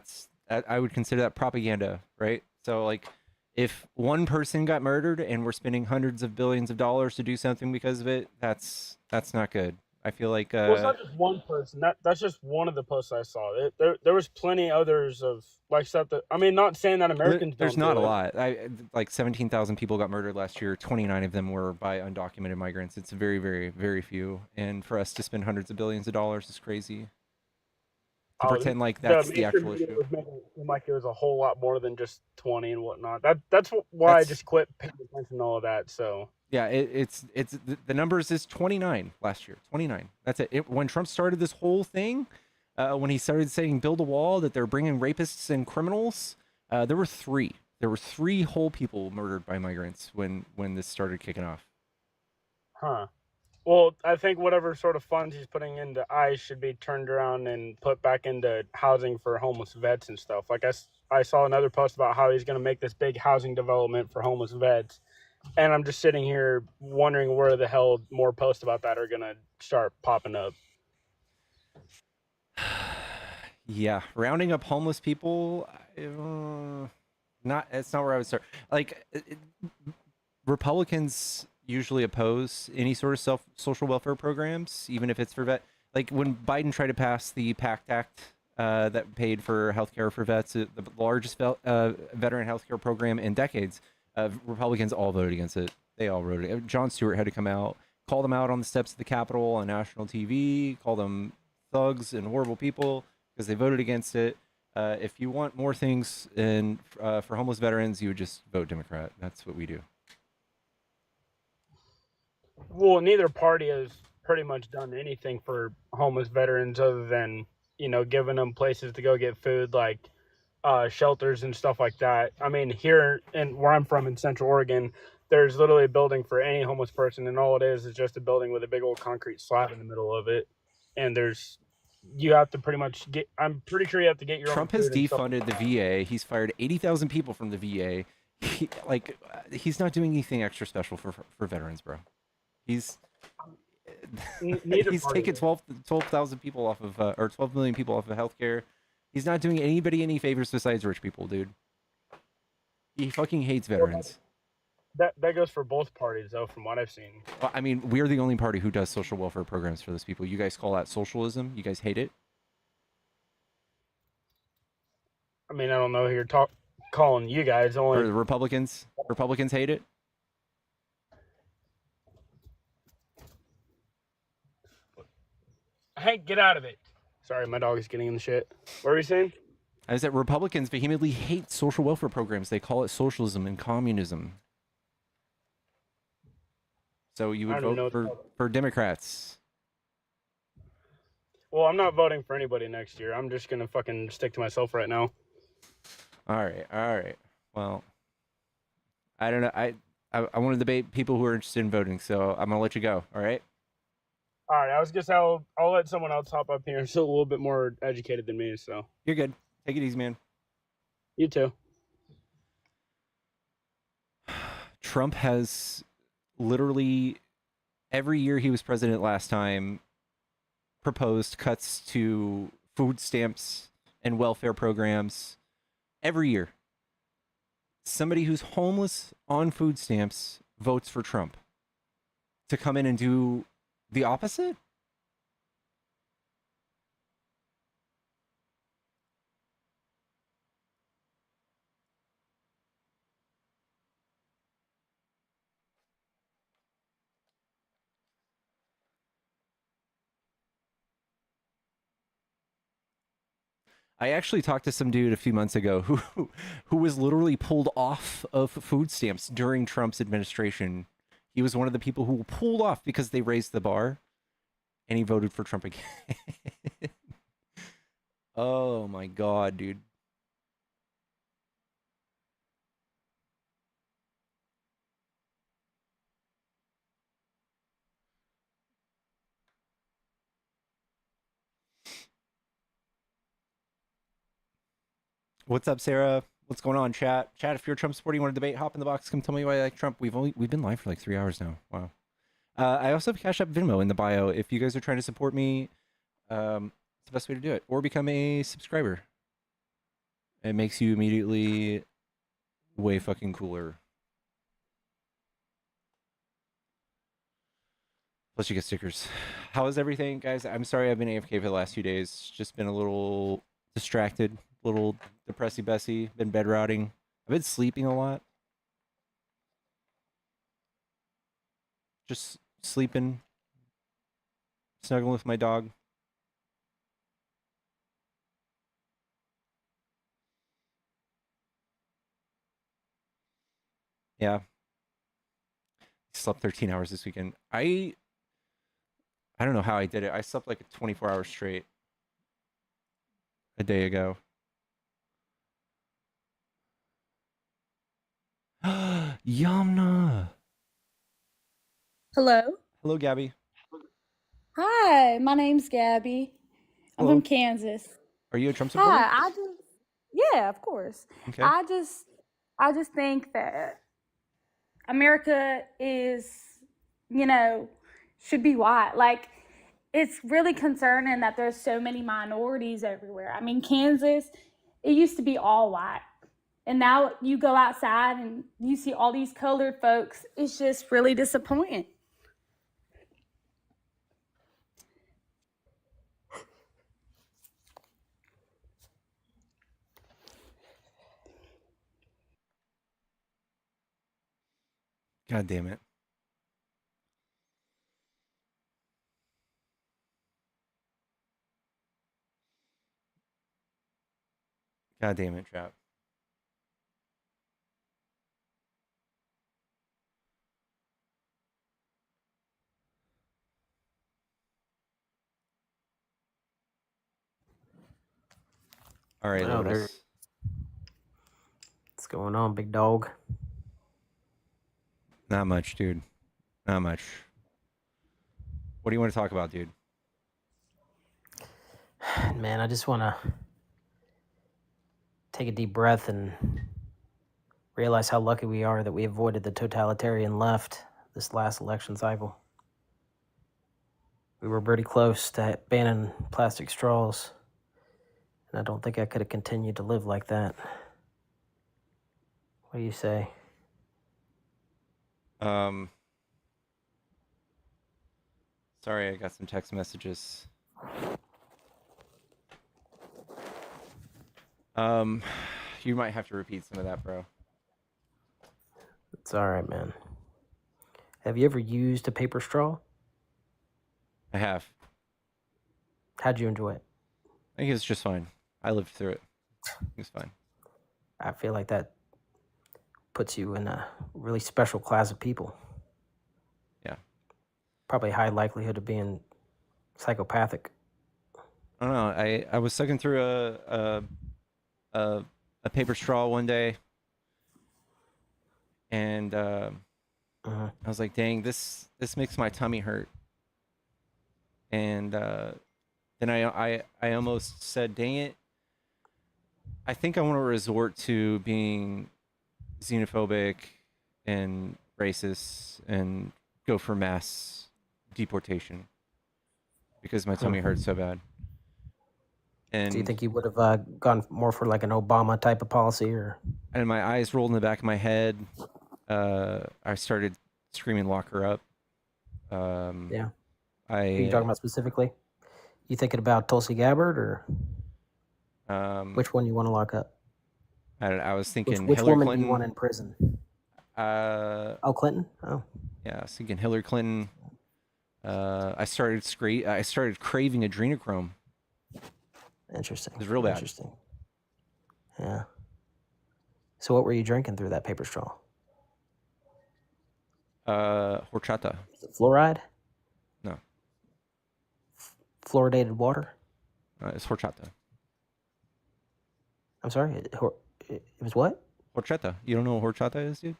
I would consider that propaganda, right? So like, if one person got murdered and we're spending hundreds of billions of dollars to do something because of it, that's not good. I feel like well, it's not just one person. That's just one of the posts I saw. There was plenty others of like stuff that, I mean, not saying that Americans there's don't not do a it. lot. Like 17,000 people got murdered last year. 29 of them were by undocumented migrants. It's very, very, very few. And for us to spend hundreds of billions of dollars is crazy. To pretend like that's the actual issue. Was making it seem like it was a whole lot more than just 20 and whatnot. That's why I just quit paying attention to all of that. So yeah, it's the numbers is 29 last year. 29. That's it. When Trump started this whole thing, when he started saying build a wall, that they're bringing rapists and criminals, there were three. There were 3 whole people murdered by migrants when this started kicking off. Huh. Well, I think whatever sort of funds he's putting into ICE should be turned around and put back into housing for homeless vets and stuff. Like I saw another post about how he's going to make this big housing development for homeless vets. And I'm just sitting here wondering where the hell more posts about that are going to start popping up. Yeah, rounding up homeless people, it's not where I would start. Like, Republicans usually oppose any sort of social welfare programs, even if it's for vet. Like when Biden tried to pass the PACT Act that paid for healthcare for vets, the largest veteran healthcare program in decades, Republicans all voted against it. They all wrote it. Jon Stewart had to come out, call them out on the steps of the Capitol on national TV, call them thugs and horrible people because they voted against it. If you want more things for homeless veterans, you would just vote Democrat. That's what we do. Well, neither party has pretty much done anything for homeless veterans other than, giving them places to go get food, like shelters and stuff like that. I mean, here in where I'm from in Central Oregon, there's literally a building for any homeless person, and all it is just a building with a big old concrete slab in the middle of it. And you have to pretty much I'm pretty sure you have to get your Trump own has food defunded the VA. He's fired 80,000 people from the VA. He's not doing anything extra special for veterans, bro. He's taken 12,000 people off of, or 12 million people off of healthcare. He's not doing anybody any favors besides rich people, dude. He fucking hates veterans. That goes for both parties, though, from what I've seen. Well, I mean, we're the only party who does social welfare programs for those people. You guys call that socialism? You guys hate it? I mean, I don't know who you're calling you guys. Or the Republicans? Republicans hate it? Hank, get out of it. Sorry, my dog is getting in the shit. What were you saying? I was that Republicans vehemently hate social welfare programs. They call it socialism and communism. So you would vote for Democrats. Well, I'm not voting for anybody next year. I'm just going to fucking stick to myself right now. All right. Well, I don't know. I want to debate people who are interested in voting, so I'm going to let you go, all right? All right, I was just I'll let someone else hop up here. Still a little bit more educated than me, so. You're good. Take it easy, man. You too. Trump has literally every year he was president last time proposed cuts to food stamps and welfare programs every year. Somebody who's homeless on food stamps votes for Trump to come in and do the opposite? I actually talked to some dude a few months ago who was literally pulled off of food stamps during Trump's administration. He was one of the people who were pulled off because they raised the bar, and he voted for Trump again. Oh my god, dude. What's up, Sarah? What's going on, chat? Chat, if you're a Trump supporter, you want to debate, hop in the box. Come tell me why you like Trump. We've been live for like 3 hours now. Wow. I also have Cash App Venmo in the bio. If you guys are trying to support me, it's the best way to do it. Or become a subscriber. It makes you immediately way fucking cooler. Plus you get stickers. How is everything, guys? I'm sorry I've been AFK for the last few days. Just been a little distracted, a little depressy Bessie. Been bed rotting. I've been sleeping a lot. Just sleeping, snuggling with my dog. Yeah. Slept 13 hours this weekend. I don't know how I did it. I slept like 24 hours straight a day ago. Yamna. Hello. Hello, Gabby. Hi, my name's Gabby. I'm Hello. from Kansas. Are you a Trump supporter? Hi, yeah, of course. Okay. I just think that America is, should be white. Like, it's really concerning that there's so many minorities everywhere. I mean, Kansas, it used to be all white. And now you go outside and you see all these colored folks. It's just really disappointing. God damn it. God damn it, chat. All right, Oh, Lotus. What's going on, big dog? Not much, dude. Not much. What do you want to talk about, dude? Man, I just want to take a deep breath and realize how lucky we are that we avoided the totalitarian left this last election cycle. We were pretty close to banning plastic straws, and I don't think I could have continued to live like that. What do you say? Sorry, I got some text messages. You might have to repeat some of that, bro. It's all right, man. Have you ever used a paper straw? I have. How'd you enjoy it? I think it's just fine. I lived through it. It's fine. I feel like that puts you in a really special class of people. Yeah. Probably high likelihood of being psychopathic. I don't know. I was sucking through a paper straw one day, and I was like, "Dang, this makes my tummy hurt." And then I almost said, "Dang it, I think I want to resort to being xenophobic and racist and go for mass deportation because my tummy hurts so bad." And do you think you would have gone more for like an Obama type of policy, or? And my eyes rolled in the back of my head. I started screaming, "Lock her up!" Yeah. Who are you talking about specifically? You thinking about Tulsi Gabbard, or which one you want to lock up? I was thinking which Hillary woman Clinton. do you want in prison? Clinton. Oh. Yeah, I was thinking Hillary Clinton. I started craving adrenochrome. Interesting. It was real bad. Interesting. Yeah. So what were you drinking through that paper straw? Horchata. Is it fluoride? No. Fluoridated water? It's horchata. I'm sorry. It was what? Horchata. You don't know what horchata is, dude?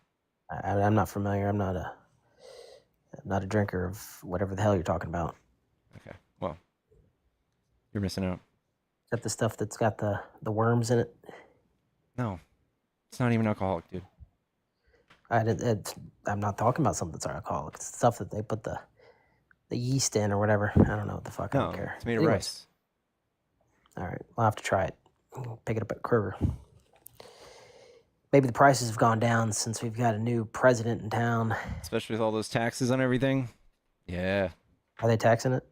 I'm not familiar. I'm not a drinker of whatever the hell you're talking about. Okay. Well, you're missing out. Is that the stuff that's got the worms in it? No. It's not even alcoholic, dude. I'm not talking about something that's alcoholic. It's stuff that they put the yeast in or whatever. I don't know what the fuck. I don't care. It's made of rice. All right. I'll have to try it. Pick it up at Kroger. Maybe the prices have gone down since we've got a new president in town. Especially with all those taxes on everything. Yeah. Are they taxing it?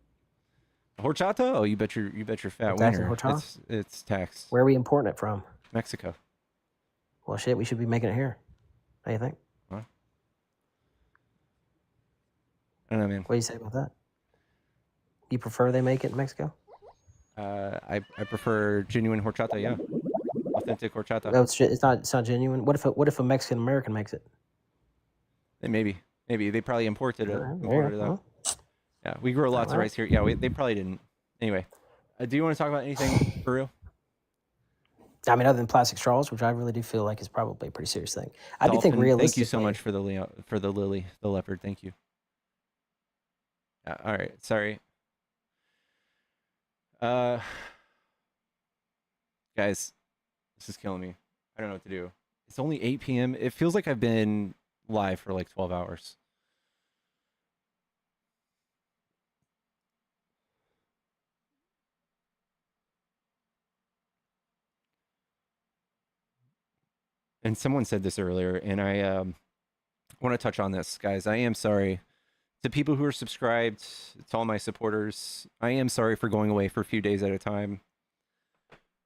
Horchata? Oh, you bet your fat taxing wiener. horchata? It's taxed. Where are we importing it from? Mexico. Well, shit, we should be making it here. How do you think? Huh? I don't know, man. What do you say about that? You prefer they make it in Mexico? I prefer genuine horchata, yeah. Authentic horchata. No, it's not genuine. What if a Mexican American makes it? Maybe they probably imported it. Well, Yeah, we grow lots of rice here. Yeah, they probably didn't. Anyway, do you want to talk about anything for real? I mean, other than plastic straws, which I really do feel like is probably a pretty serious thing. I do Dolphin, think realistically. Thank you so much for the lily, the leopard. Thank you. All right, sorry. Guys, this is killing me. I don't know what to do. It's only 8 p.m. It feels like I've been live for like 12 hours. And someone said this earlier, and I want to touch on this, guys. I am sorry to people who are subscribed, to all my supporters. I am sorry for going away for a few days at a time.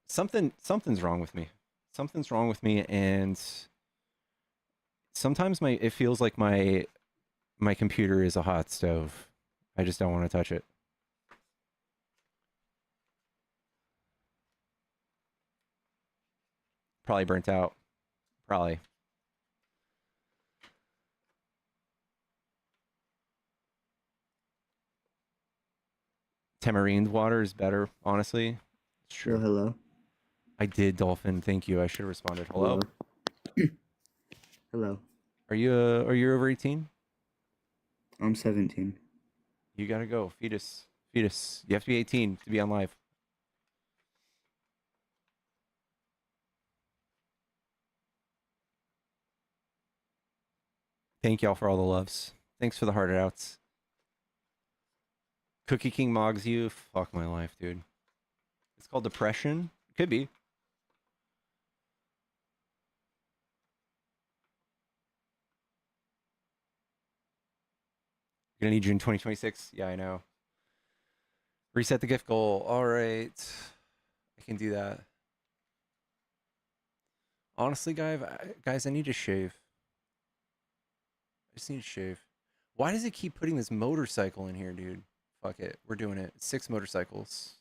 Something's wrong with me. Something's wrong with me, and sometimes it feels like my computer is a hot stove. I just don't want to touch it. Probably burnt out. Probably. Tamarind water is better, honestly. It's true. Hello. I did, Dolphin. Thank you. I should have responded. Hello. Hello. Are you over 18? I'm 17. You gotta go. Fetus. You have to be 18 to be on live. Thank y'all for all the loves. Thanks for the hearted outs. Cookie King mogs you. Fuck my life, dude. It's called depression. Could be. Gonna need you in 2026. Yeah, I know. Reset the gift goal. All right. I can do that. Honestly, guys, I need to shave. I just need to shave. Why does it keep putting this motorcycle in here, dude? Fuck it. We're doing it. 6 motorcycles.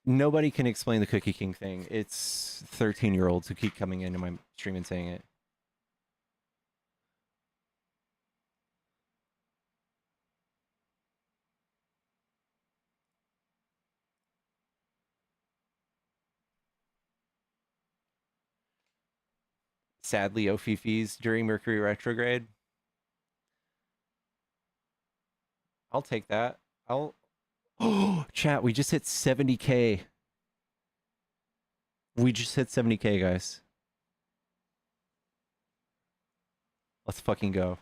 Nobody can explain the Cookie King thing. It's 13-year-olds who keep coming into my stream and saying it. Sadly, Ofifis during Mercury retrograde. I'll take that. Oh, chat, we just hit 70K. We just hit 70K, guys. Let's fucking go.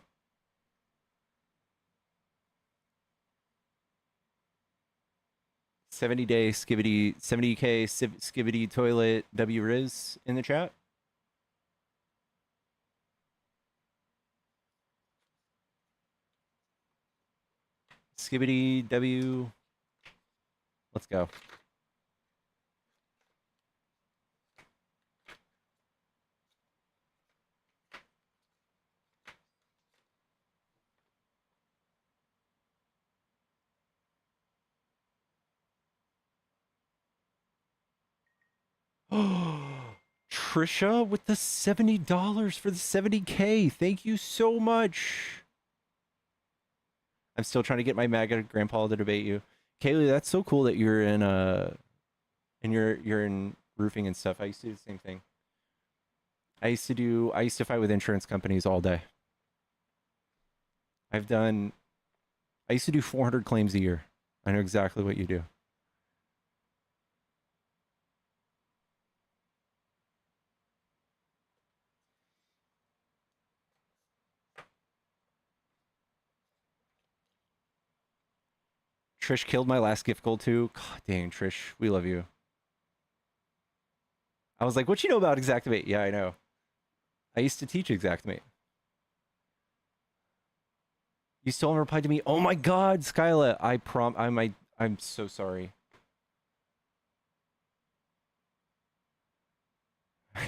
$70 skibbity, 70K skibbity toilet W Riz in the chat. Skibbity W. Let's go. Trisha with the $70 for the 70K. Thank you so much. I'm still trying to get my MAGA grandpa to debate you. Kaylee, that's so cool that you're in you're in roofing and stuff. I used to do the same thing. I used to fight with insurance companies all day. I used to do 400 claims a year. I know exactly what you do. Trish killed my last gift goal too. God dang, Trish, we love you. I was like, what you know about Exactimate? Yeah, I know. I used to teach Exactimate. You still haven't replied to me. Oh my God, Skyla, I'm so sorry.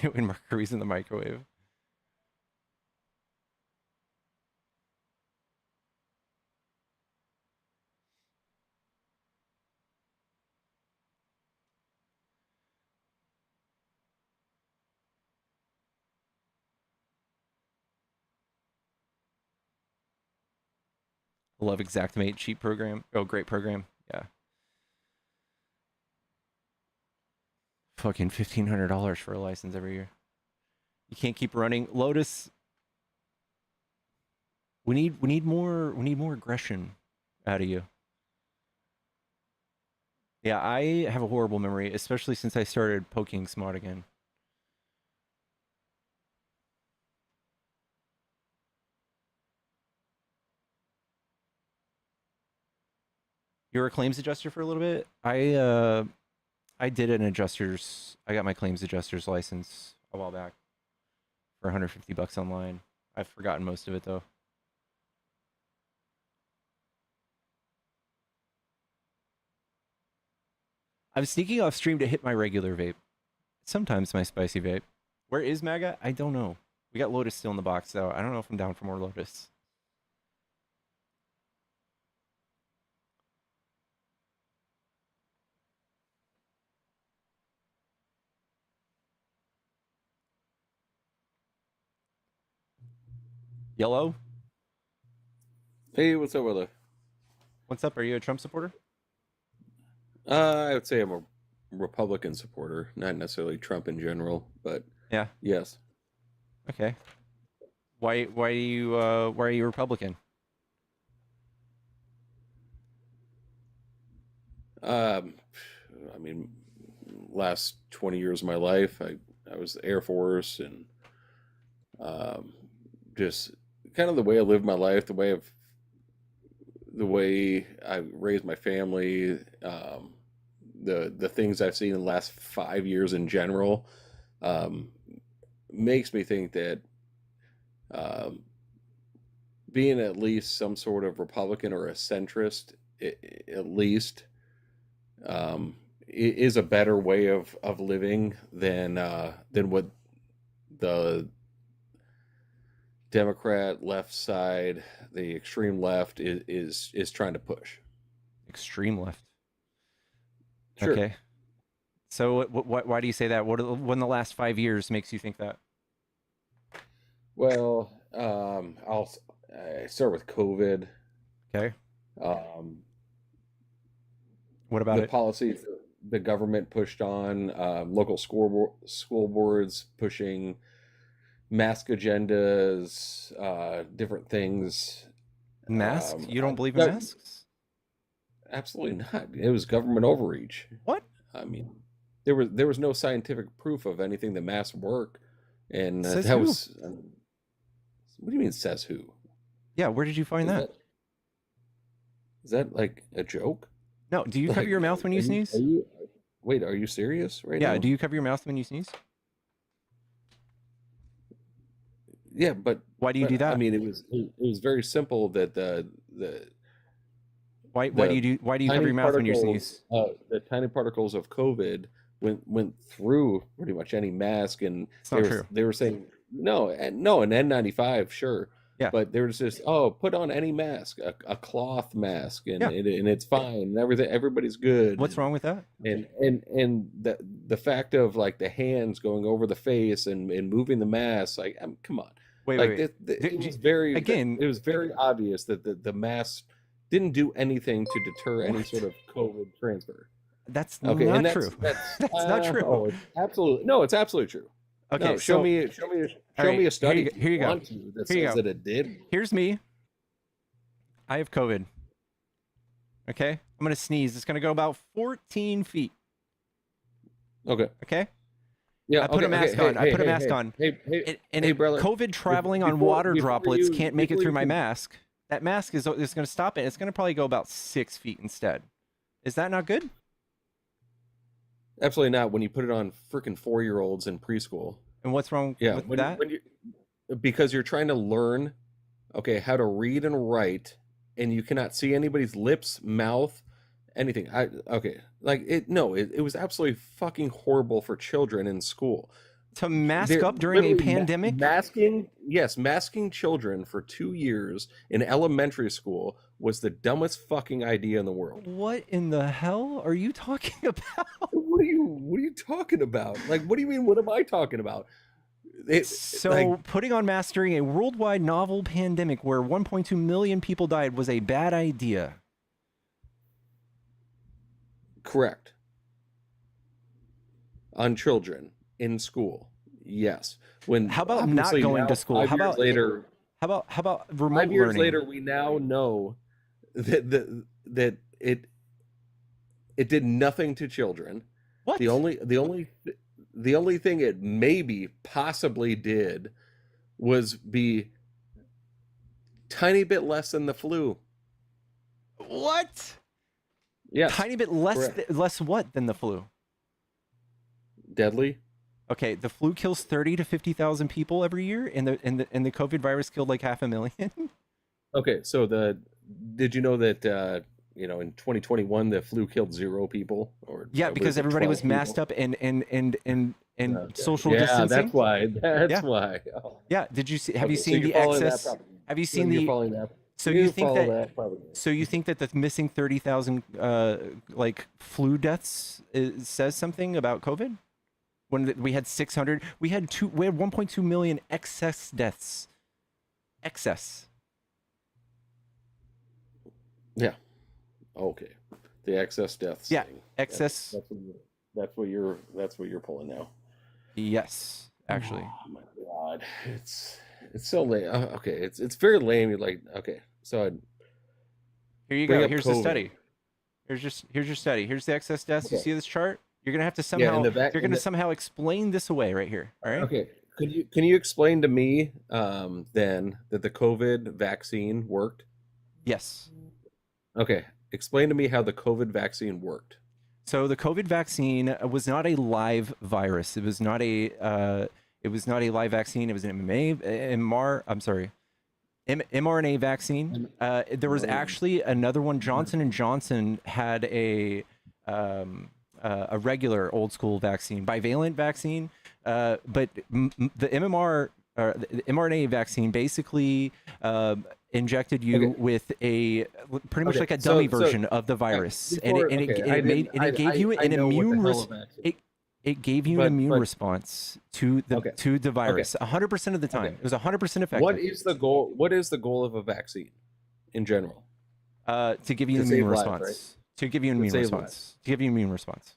When Mercury's in the microwave. Love Exactimate, cheap program. Oh, great program. Yeah. Fucking $1,500 for a license every year. You can't keep running. Lotus. We need more aggression out of you. Yeah, I have a horrible memory, especially since I started poking Smod again. You were a claims adjuster for a little bit? I did an adjuster's. I got my claims adjuster's license a while back for $150 online. I've forgotten most of it though. I'm sneaking off stream to hit my regular vape. Sometimes my spicy vape. Where is MAGA? I don't know. We got Lotus still in the box though. I don't know if I'm down for more Lotus. Yellow? Hey, what's up, brother? What's up? Are you a Trump supporter? I would say I'm a Republican supporter, not necessarily Trump in general, but yeah, yes. Okay. Why are you Republican? I mean, last 20 years of my life, I was the Air Force, and just kind of the way I lived my life, the way I raised my family, the things I've seen in the last 5 years in general, makes me think that being at least some sort of Republican or a centrist, at least, is a better way of living than what the Democrat left side, the extreme left, is trying to push. Extreme left. Sure. Okay. So why do you say that? What in the last 5 years makes you think that? Well, I start with COVID. Okay. What about the it? policies the government pushed on, local school boards pushing mask agendas, different things. Masks? You don't believe in masks? Absolutely not. It was government overreach. What? I mean, there was no scientific proof of anything that masks work, and Says that who? was. What do you mean, says who? Yeah, where did you find that? Is that like a joke? No. Do you cover your mouth when you sneeze? Wait, are you serious right now? Yeah. Do you cover your mouth when you sneeze? Yeah, but why do you do that? I mean, it was very simple that why do you cover your mouth when you sneeze? The tiny particles of COVID went through pretty much any mask, and it's not true. They were saying no, an N95, sure, Yeah. But there was just, oh, put on any mask, a cloth mask, and it's fine, and everybody's good. What's wrong with that? And the fact of like the hands going over the face and moving the mask, like, come on. Wait. It was very obvious that the mask didn't do anything to deter any sort of COVID transfer. That's not true. That's not true. Oh, it's absolutely true. Okay, no, show me a study. Here you go. That says that it did. Here's me. I have COVID. Okay, I'm gonna sneeze. It's gonna go about 14 feet. Okay. Okay. Yeah. I put a mask on. I put a mask on. Hey, brother. COVID traveling on water droplets can't make it through my mask. That mask is going to stop it. It's going to probably go about 6 feet instead. Is that not good? Absolutely not. When you put it on freaking 4-year-olds in preschool. And what's wrong with that? Because you're trying to learn, how to read and write, and you cannot see anybody's lips, mouth, anything. It was absolutely fucking horrible for children in school. To mask up during a pandemic? Masking children for 2 years in elementary school was the dumbest fucking idea in the world. What in the hell are you talking about? What are you talking about? Like, what do you mean? What am I talking about? Putting on masks during a worldwide novel pandemic where 1.2 million people died was a bad idea. Correct. On children in school, yes. How about not going to school? How about later? How about remote 5 years learning? later, we now know that it did nothing to children. What? The only thing it maybe possibly did was be tiny bit less than the flu. What? Yeah. Tiny bit less less what than the flu? Deadly. Okay, the flu kills 30 to 50,000 people every year, and the COVID virus killed like 500,000. Okay, so did you know that in 2021 the flu killed 0 people? Because everybody was masked up and social distancing. That's why. That's why. Oh. Yeah. Did you see? Have you seen the excess? Have you seen the? So you think that the missing 30,000 flu deaths says something about COVID? When we had 600, we had 1.2 million excess deaths. Excess. Yeah. Okay. The excess deaths. Yeah. Thing. Excess. That's what you're pulling now. Yes, actually. Oh my God. It's so lame. Okay. It's very lame. So here you go. Here's the study. Here's your study. Here's the excess deaths. Okay. You see this chart? You're gonna have to somehow somehow explain this away right here. All right. Okay. Can you explain to me then that the COVID vaccine worked? Yes. Okay. Explain to me how the COVID vaccine worked. So the COVID vaccine was not a live virus. It was not a live vaccine. It was an mRNA vaccine. There was actually another one. Johnson & Johnson had a regular old school vaccine, bivalent vaccine. But the mRNA vaccine basically injected you with a pretty much like a dummy version of the virus, it gave you an immune response to the virus 100% of the time. It was 100% effective. What is the goal? What is the goal of a vaccine in general? To give you an immune response. Right? To give you an immune response. To give you an immune response.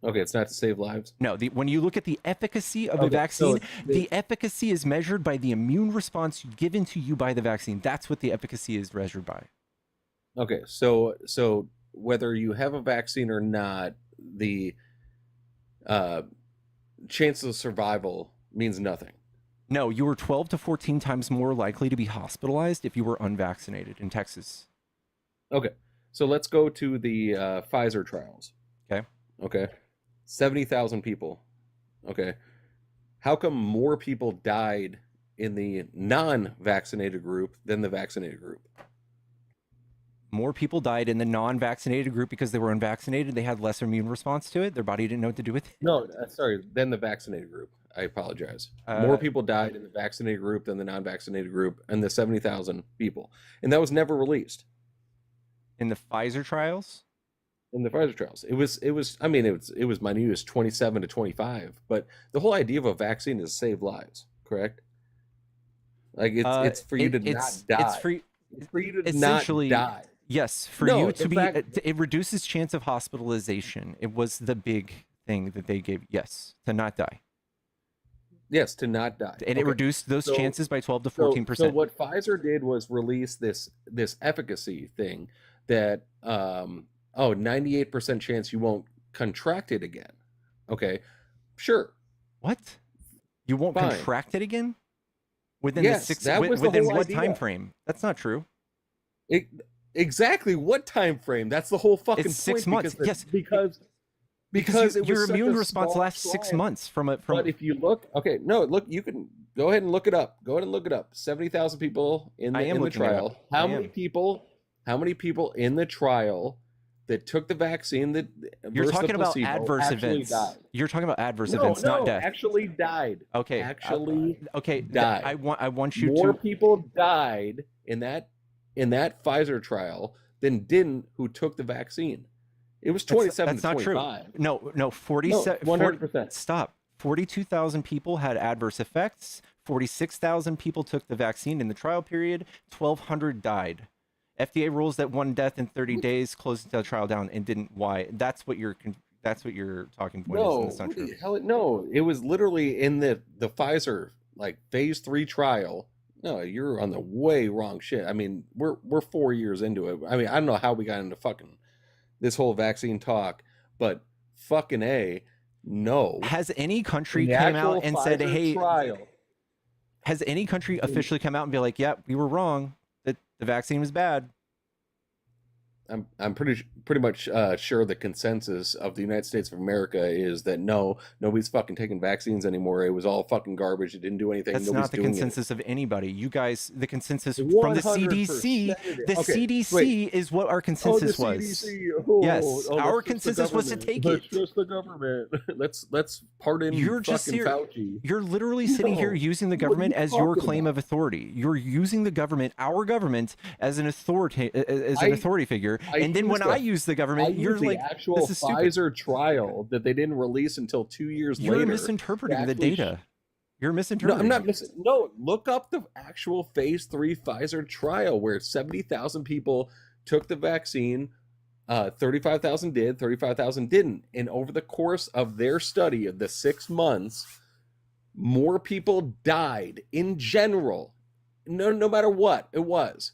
Okay, it's not to save lives. No, when you look at the efficacy of the vaccine, the efficacy is measured by the immune response given to you by the vaccine. That's what the efficacy is measured by. Okay, so whether you have a vaccine or not, the chance of survival means nothing. No, you were 12 to 14 times more likely to be hospitalized if you were unvaccinated in Texas. Okay, so let's go to the Pfizer trials. Okay. 70,000 people. Okay. How come more people died in the non-vaccinated group than the vaccinated group? More people died in the non-vaccinated group because they were unvaccinated. They had less immune response to it. Their body didn't know what to do with it. No, sorry, than the vaccinated group. I apologize. More people died in the vaccinated group than the non-vaccinated group, and the 70,000 people, and that was never released in the Pfizer trials. In the Pfizer trials, it was. I mean, it was minute. It was 27 to 25, but the whole idea of a vaccine is to save lives, correct? Like it's for you to not die. It's for you to not die. Yes, for you to be. It reduces chance of hospitalization. It was the big thing that they gave. Yes, to not die. Yes, to not die. And it reduced those chances by 12 to 14%. So what Pfizer did was release this efficacy thing that 98% chance you won't contract it again. Okay, sure. What? You won't contract it again? Within yes, the 6 that was within the whole what idea. time frame? That's not true. Exactly what time frame? That's the whole fucking it's 6 point. months. Because your immune response lasts 6 months from. But if you look, you can go ahead and look it up. 70,000 people in the trial. How many people in the trial that took the vaccine that you're talking about adverse events? Died? You're talking about adverse events, not death. Actually died. Okay. Okay. Died. I want you more people died in that Pfizer trial than didn't who took the vaccine. It was 27 that's not to 25. True. No, 47. 100%. Stop. 42,000 people had adverse effects. 46,000 people took the vaccine in the trial period. 1,200 died. FDA rules that 1 death in 30 days closed the trial down and didn't. Why? That's what your talking point is. And that's not true. No, it was literally in the Pfizer phase 3 trial. No, you're on the way wrong shit. I mean, we're 4 years into it. I mean, I don't know how we got into fucking this whole vaccine talk, but fucking no. Has any country come out and said, hey, has any country officially come out and be like, yeah, we were wrong, that the vaccine was bad? I'm pretty much sure the consensus of the United States of America is that nobody's fucking taking vaccines anymore. It was all fucking garbage. It didn't do anything. That's not the consensus of anybody. You guys, the consensus from the CDC, CDC is what our consensus was. Yes, our consensus was to take it. It's just the government. Let's pardon fucking Fauci. You're literally sitting here using the government as your claim of authority. You're using the government, our government, as an authority figure. And then when I use the government, you're like, actual this is Pfizer trial that they didn't release until 2 years later. You're misinterpreting the data. You're misinterpreting. No, I'm not No, look up the actual phase 3 Pfizer trial where 70,000 people took the vaccine. 35,000 did, 35,000 didn't. And over the course of their study of the 6 months, more people died in general. No matter what it was.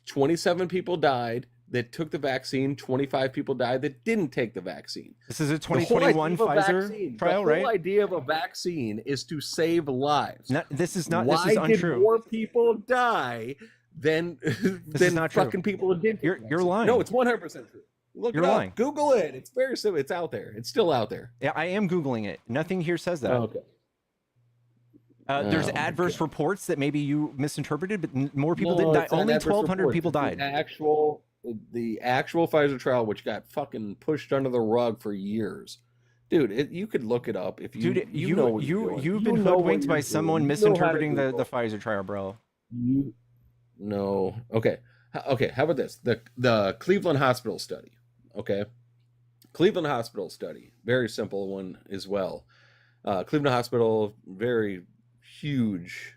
27 people died that took the vaccine, 25 people died that didn't take the vaccine. This is a 2021 Pfizer trial, right? The whole idea of a vaccine is to save lives. This is untrue. Why did more people die than fucking people who didn't? You're lying. No, it's 100% true. Look it up. Lying. Google it. It's very simple. It's out there. It's still out there. Yeah, I am Googling it. Nothing here says that. Oh, okay. There's adverse reports that maybe you misinterpreted, but more people didn't die. Only 1,200 people died. The actual Pfizer trial, which got fucking pushed under the rug for years, dude. You could look it up if you. Dude, you've been hoodwinked by someone misinterpreting the Pfizer trial, bro. No. Okay. How about this? The Cleveland Hospital study. Okay. Cleveland Hospital study, very simple one as well. Cleveland Hospital, very huge,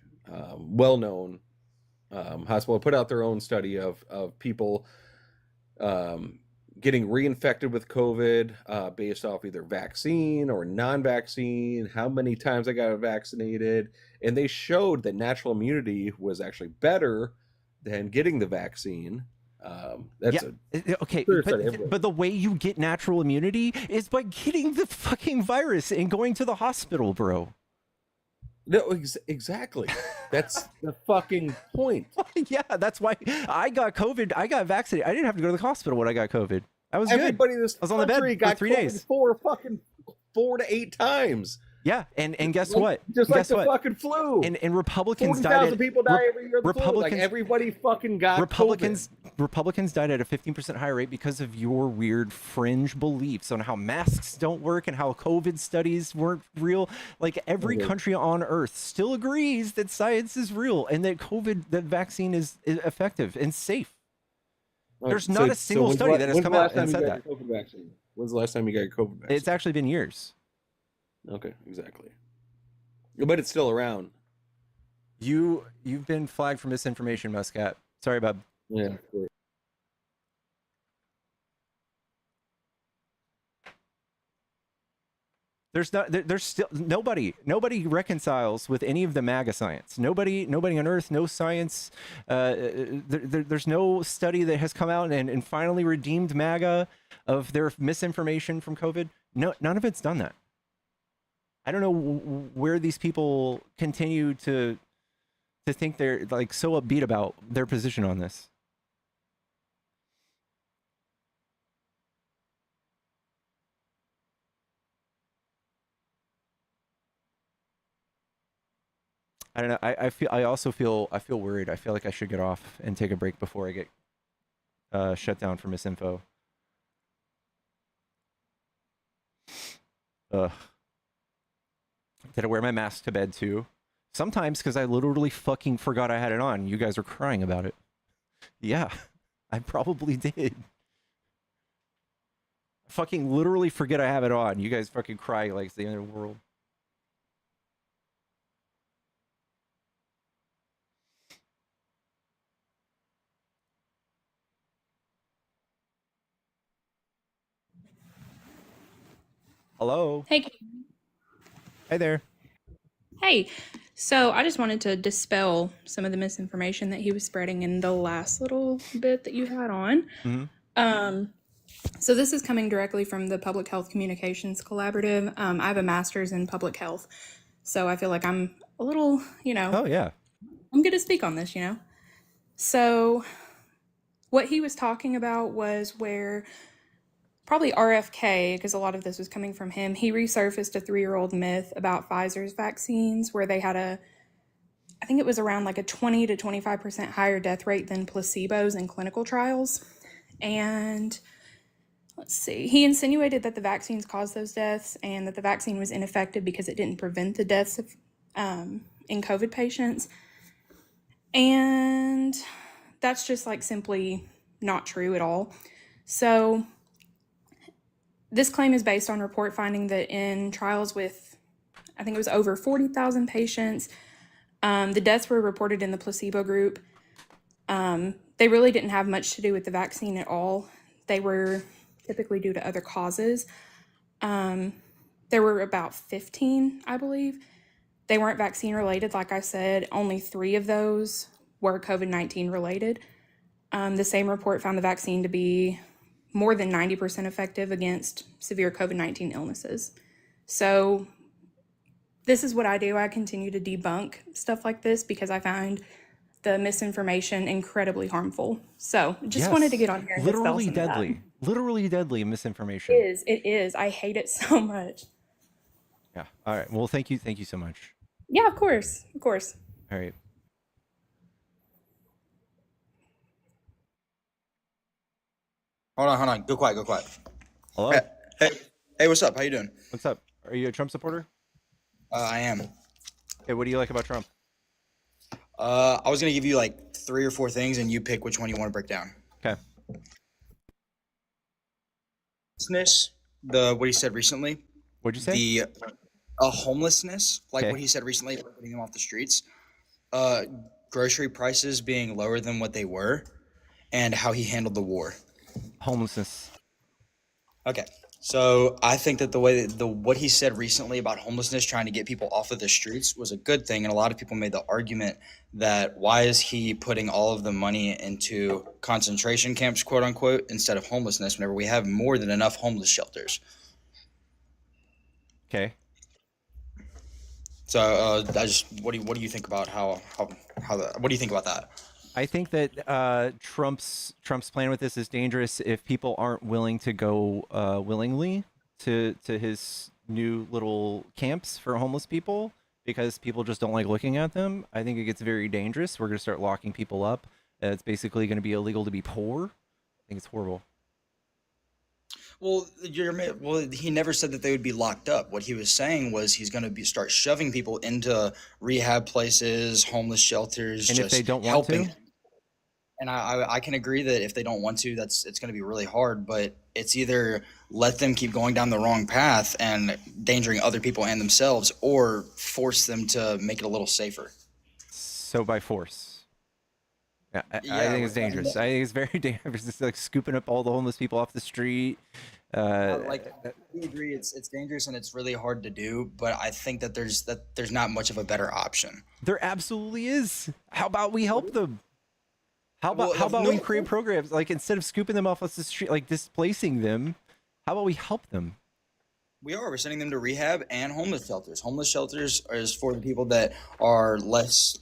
well-known hospital, put out their own study of people getting reinfected with COVID based off either vaccine or non-vaccine, how many times they got vaccinated, and they showed that natural immunity was actually better than getting the vaccine. But the way you get natural immunity is by getting the fucking virus and going to the hospital, bro. No, exactly. That's the fucking point. Yeah, that's why I got COVID. I got vaccinated. I didn't have to go to the hospital when I got COVID. I was Everybody good. in this I was on the bed got for 3 COVID days. 4 to 8 times. Yeah, and guess what? Just like guess the what? fucking flu. And Republicans 40,000 died. people die every year of the flu. Like, everybody fucking got Republicans COVID. died at a 15% higher rate because of your weird fringe beliefs on how masks don't work and how COVID studies weren't real. Like, every country on Earth still agrees that science is real and that that vaccine is effective and safe. There's not a single study that has come out and said that. When's the last time you got your COVID vaccine? It's actually been years. Okay, exactly. But it's still around. You've been flagged for misinformation, Muscat. Sorry about. Yeah, of course. There's still nobody reconciles with any of the MAGA science. Nobody on Earth, no science. There's no study that has come out and finally redeemed MAGA of their misinformation from COVID. No, none of it's done that. I don't know where these people continue to think they're like so upbeat about their position on this. I don't know. I also feel worried. I feel like I should get off and take a break before I get shut down for misinfo. Ugh. Did I wear my mask to bed too? Sometimes because I literally fucking forgot I had it on. You guys are crying about it. Yeah, I probably did. Fucking literally forget I have it on. You guys fucking cry like it's the end of the world. Hello. Hey. Hey there. Hey. So I just wanted to dispel some of the misinformation that he was spreading in the last little bit that you had on. Mm-hmm. So this is coming directly from the Public Health Communications Collaborative. I have a master's in public health, so I feel like I'm a little, Oh yeah. I'm good to speak on this, So what he was talking about was where probably RFK, because a lot of this was coming from him, he resurfaced a 3-year-old myth about Pfizer's vaccines where they had I think it was around like a 20 to 25% higher death rate than placebos in clinical trials. And let's see, he insinuated that the vaccines caused those deaths and that the vaccine was ineffective because it didn't prevent the deaths of, in COVID patients. And that's just like simply not true at all. So this claim is based on report finding that in trials with, I think it was over 40,000 patients, the deaths were reported in the placebo group. They really didn't have much to do with the vaccine at all. They were typically due to other causes. There were about 15, I believe. They weren't vaccine related, like I said. Only 3 of those were COVID-19 related. The same report found the vaccine to be more than 90% effective against severe COVID-19 illnesses. So this is what I do. I continue to debunk stuff like this because I find the misinformation incredibly harmful. So just wanted to get on here and literally dispel some of deadly. that. Literally deadly misinformation. It is. I hate it so much. Yeah. All right. Well, thank you so much. Yeah, of course. All right. Hold on. Go quiet. Hello. Hey, what's up? How you doing? What's up? Are you a Trump supporter? I am. Okay, what do you like about Trump? I was gonna give you like 3 or 4 things, and you pick which one you want to break down. Okay. What he said recently. What'd you say? The homelessness, like what he said recently, putting them off the streets. Grocery prices being lower than what they were, and how he handled the war. Homelessness. Okay. So I think that what he said recently about homelessness, trying to get people off of the streets, was a good thing. And a lot of people made the argument that why is he putting all of the money into concentration camps, quote unquote, instead of homelessness, whenever we have more than enough homeless shelters. Okay. So what do you think about what do you think about that? I think that Trump's plan with this is dangerous if people aren't willing to go willingly to his new little camps for homeless people because people just don't like looking at them, I think it gets very dangerous. We're going to start locking people up. It's basically going to be illegal to be poor. I think it's horrible. Well, he never said that they would be locked up. What he was saying was he's going to start shoving people into rehab places, homeless shelters, And if just they don't want helping. to? And I can agree that if they don't want to, it's going to be really hard. But it's either let them keep going down the wrong path and endangering other people and themselves, or force them to make it a little safer. So by force. Yeah, I Yeah, think it's dangerous. I think it's very dangerous. It's like scooping up all the homeless people off the street. I agree, it's dangerous and it's really hard to do. But I think that there's not much of a better option. There absolutely is. How about we help them? How about we create programs like instead of scooping them off the street, like displacing them? How about we help them? We're sending them to rehab and homeless shelters. Homeless shelters is for the people that are less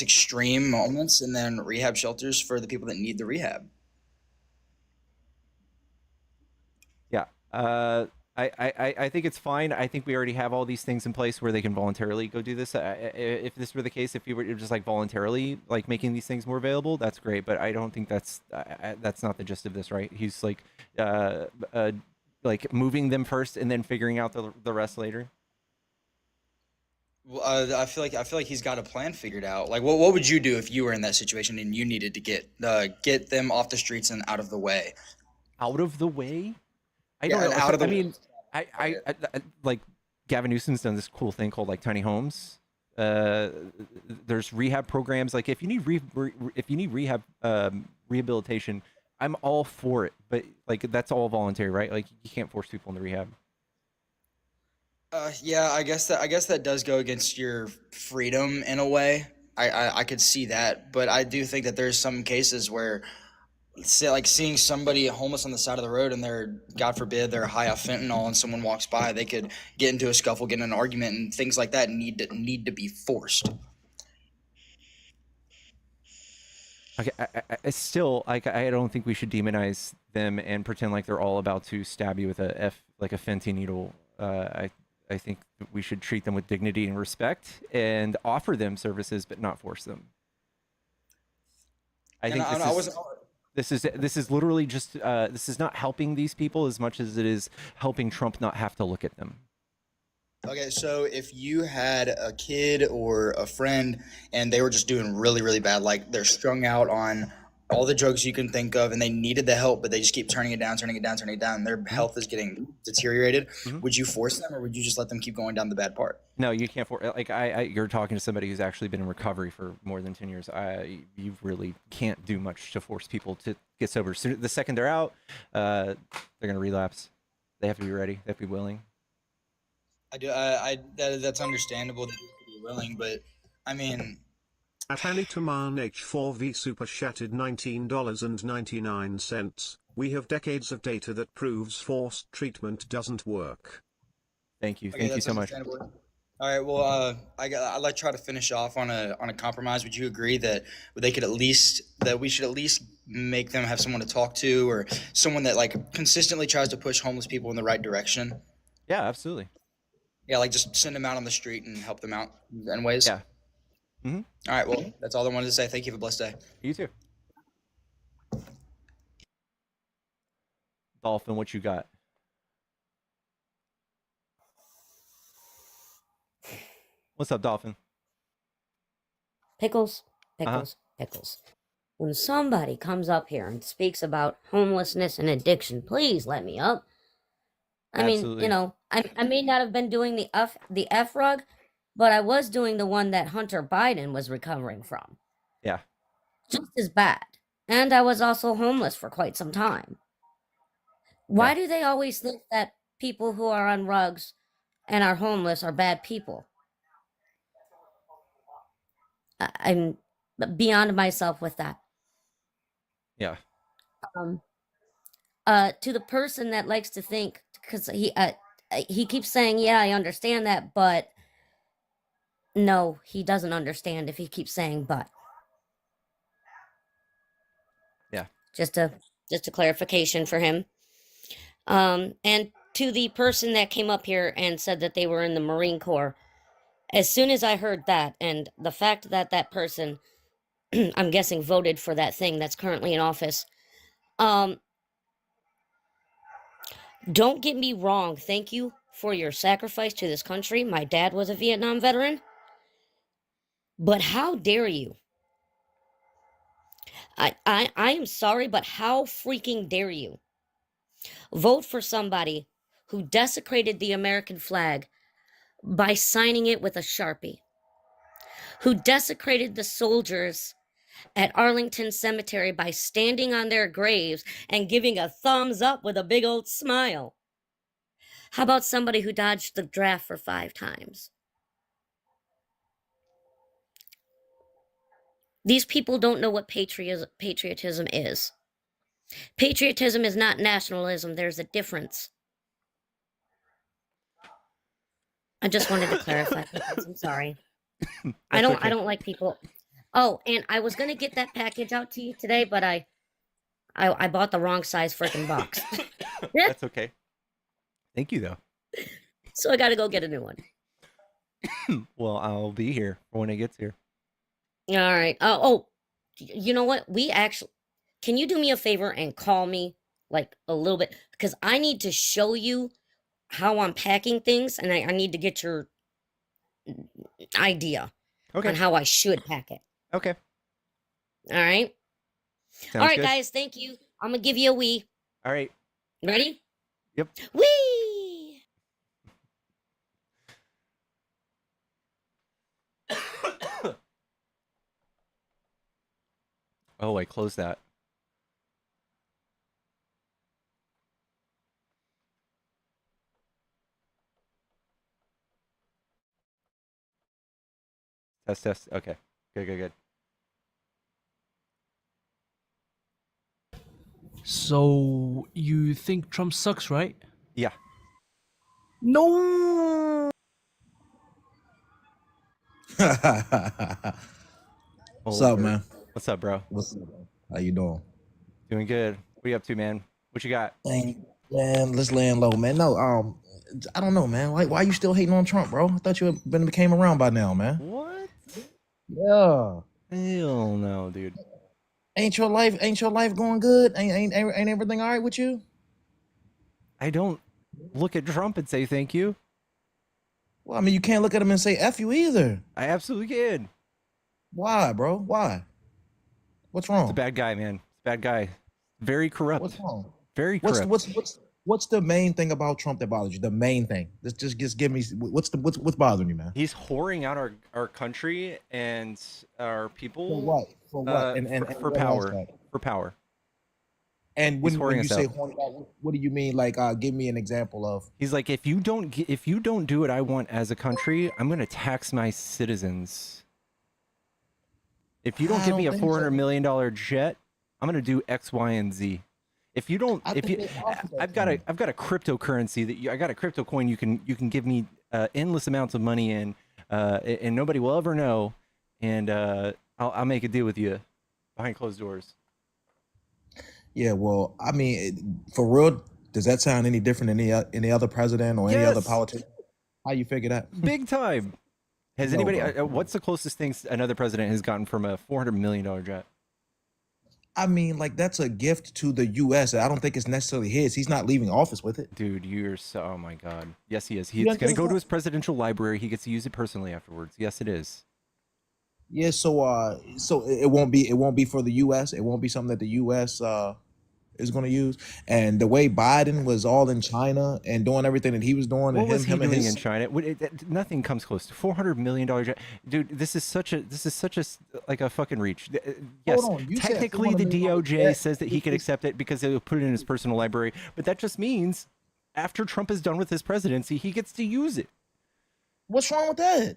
extreme moments, and then rehab shelters for the people that need the rehab. Yeah. I think it's fine. I think we already have all these things in place where they can voluntarily go do this. If this were the case, if we were just like voluntarily like making these things more available, that's great. But I don't think that's not the gist of this, right? He's like moving them first and then figuring out the rest later. Well, I feel like he's got a plan figured out. Like, what would you do if you were in that situation and you needed to get them off the streets and out of the way? Out of the way? I don't know. I mean, I like Gavin Newsom's done this cool thing called like tiny homes. There's rehab programs. Like if you need rehab rehabilitation, I'm all for it. But like that's all voluntary, right? Like you can't force people into rehab. Yeah, I guess that does go against your freedom in a way. I could see that, but I do think that there's some cases where, say, like seeing somebody homeless on the side of the road and they're, God forbid, they're high off fentanyl and someone walks by, they could get into a scuffle, get in an argument, and things like that need to be forced. Okay, I still like. I don't think we should demonize them and pretend like they're all about to stab you with a Fenty needle. I think we should treat them with dignity and respect and offer them services, but not force them. I think this is literally just this is not helping these people as much as it is helping Trump not have to look at them. Okay, so if you had a kid or a friend and they were just doing really, really bad, like they're strung out on all the drugs you can think of and they needed the help, but they just keep turning it down, and their health is getting deteriorated, would you force them or would you just let them keep going down the bad part? No, you can't force. Like you're talking to somebody who's actually been in recovery for more than 10 years. You really can't do much to force people to get sober. So the second they're out, they're going to relapse. They have to be ready. They have to be willing. That's understandable that you have to be willing, but I mean, at Anitaman H4V Super Shattered $19.99. We have decades of data that proves forced treatment doesn't work. Thank you. Thank you so much. All right. Well, I'd like to try to finish off on a compromise. Would you agree that we should at least make them have someone to talk to, or someone that like consistently tries to push homeless people in the right direction? Yeah, absolutely. Yeah, like just send them out on the street and help them out in ways. Yeah. All right. Well, that's all I wanted to say. Thank you. Have a blessed day. You too. Dolphin, what you got? What's up, Dolphin? Pickles. When somebody comes up here and speaks about homelessness and addiction, please let me up. I mean, you know, I may not have been doing the F rug, but I was doing the one that Hunter Biden was recovering from. Yeah. Just as bad. And I was also homeless for quite some time. Why do they always think that people who are on rugs and are homeless are bad people? I'm beyond myself with that. Yeah. To the person that likes to think, because he keeps saying, yeah, I understand that, but no, he doesn't understand if he keeps saying but. Yeah. Just a clarification for him. And to the person that came up here and said that they were in the Marine Corps, as soon as I heard that, and the fact that that person, I'm guessing, voted for that thing that's currently in office, don't get me wrong. Thank you for your sacrifice to this country. My dad was a Vietnam veteran. But how dare you? I am sorry, but how freaking dare you vote for somebody who desecrated the American flag by signing it with a Sharpie, who desecrated the soldiers at Arlington Cemetery by standing on their graves and giving a thumbs up with a big old smile? How about somebody who dodged the draft for 5 times? These people don't know what patriotism is. Patriotism is not nationalism. There's a difference. I just wanted to clarify. I'm sorry. I don't like people. Oh, and I was gonna get that package out to you today, but I bought the wrong size freaking box. That's okay. Thank you though. So I gotta go get a new one. Well, I'll be here when it gets here. All right. Oh, you know what? Can you do me a favor and call me like a little bit? Because I need to show you how I'm packing things, and I need to get your idea on how I should pack it. Okay. All right. Sounds All right, good. guys. Thank you. I'm gonna give you a wee. All right. Ready? Yep. Wee. Oh, I closed that. Test. Okay. Good. So you think Trump sucks, right? Yeah. No. What's up, man? What's up, bro? What's up? How you doing? Doing good. What are you up to, man? What you got? Man, let's land low, man. No, I don't know, man. Why you still hating on Trump, bro? I thought you became around by now, man. What? Yeah. Hell no, dude. Ain't your life going good? Ain't everything all right with you? I don't look at Trump and say thank you. Well, I mean, you can't look at him and say F you either. I absolutely can. Why, bro? Why? What's wrong? He's a bad guy, man. Bad guy. Very corrupt. What's wrong? Very corrupt. What's the main thing about Trump that bothers you? The main thing. Just give me what's bothering you, man? He's whoring out our country and our people. For what? For what? For power. For power. And when you say horny, what do you mean? Like, give me an example of. He's like, if you don't do what I want as a country, I'm going to tax my citizens. If you don't give me a $400 million jet, I'm going to do X, Y, and Z. If you don't, I've got a cryptocurrency that I got a crypto coin. You can give me endless amounts of money in, and nobody will ever know. And I'll make a deal with you behind closed doors. Yeah, well, I mean, for real, does that sound any different than any other president or any other politician? How you figure that? Big time. Has anybody? What's the closest thing another president has gotten from a $400 million jet? I mean, like, that's a gift to the U.S. I don't think it's necessarily his. He's not leaving office with it. Dude, you're so. Oh my God. Yes, he is. He's going to go to his presidential library. He gets to use it personally afterwards. Yes, it is. Yeah. So it won't be for the U.S. It won't be something that the U.S. Is going to use. And the way Biden was all in China and doing everything that he was doing, what was he doing in China? Nothing comes close to $400 million. Dude, this is such a like a fucking reach. Yes, technically the DOJ says that he can accept it because they'll put it in his personal library, but that just means after Trump is done with his presidency, he gets to use it. What's wrong with that?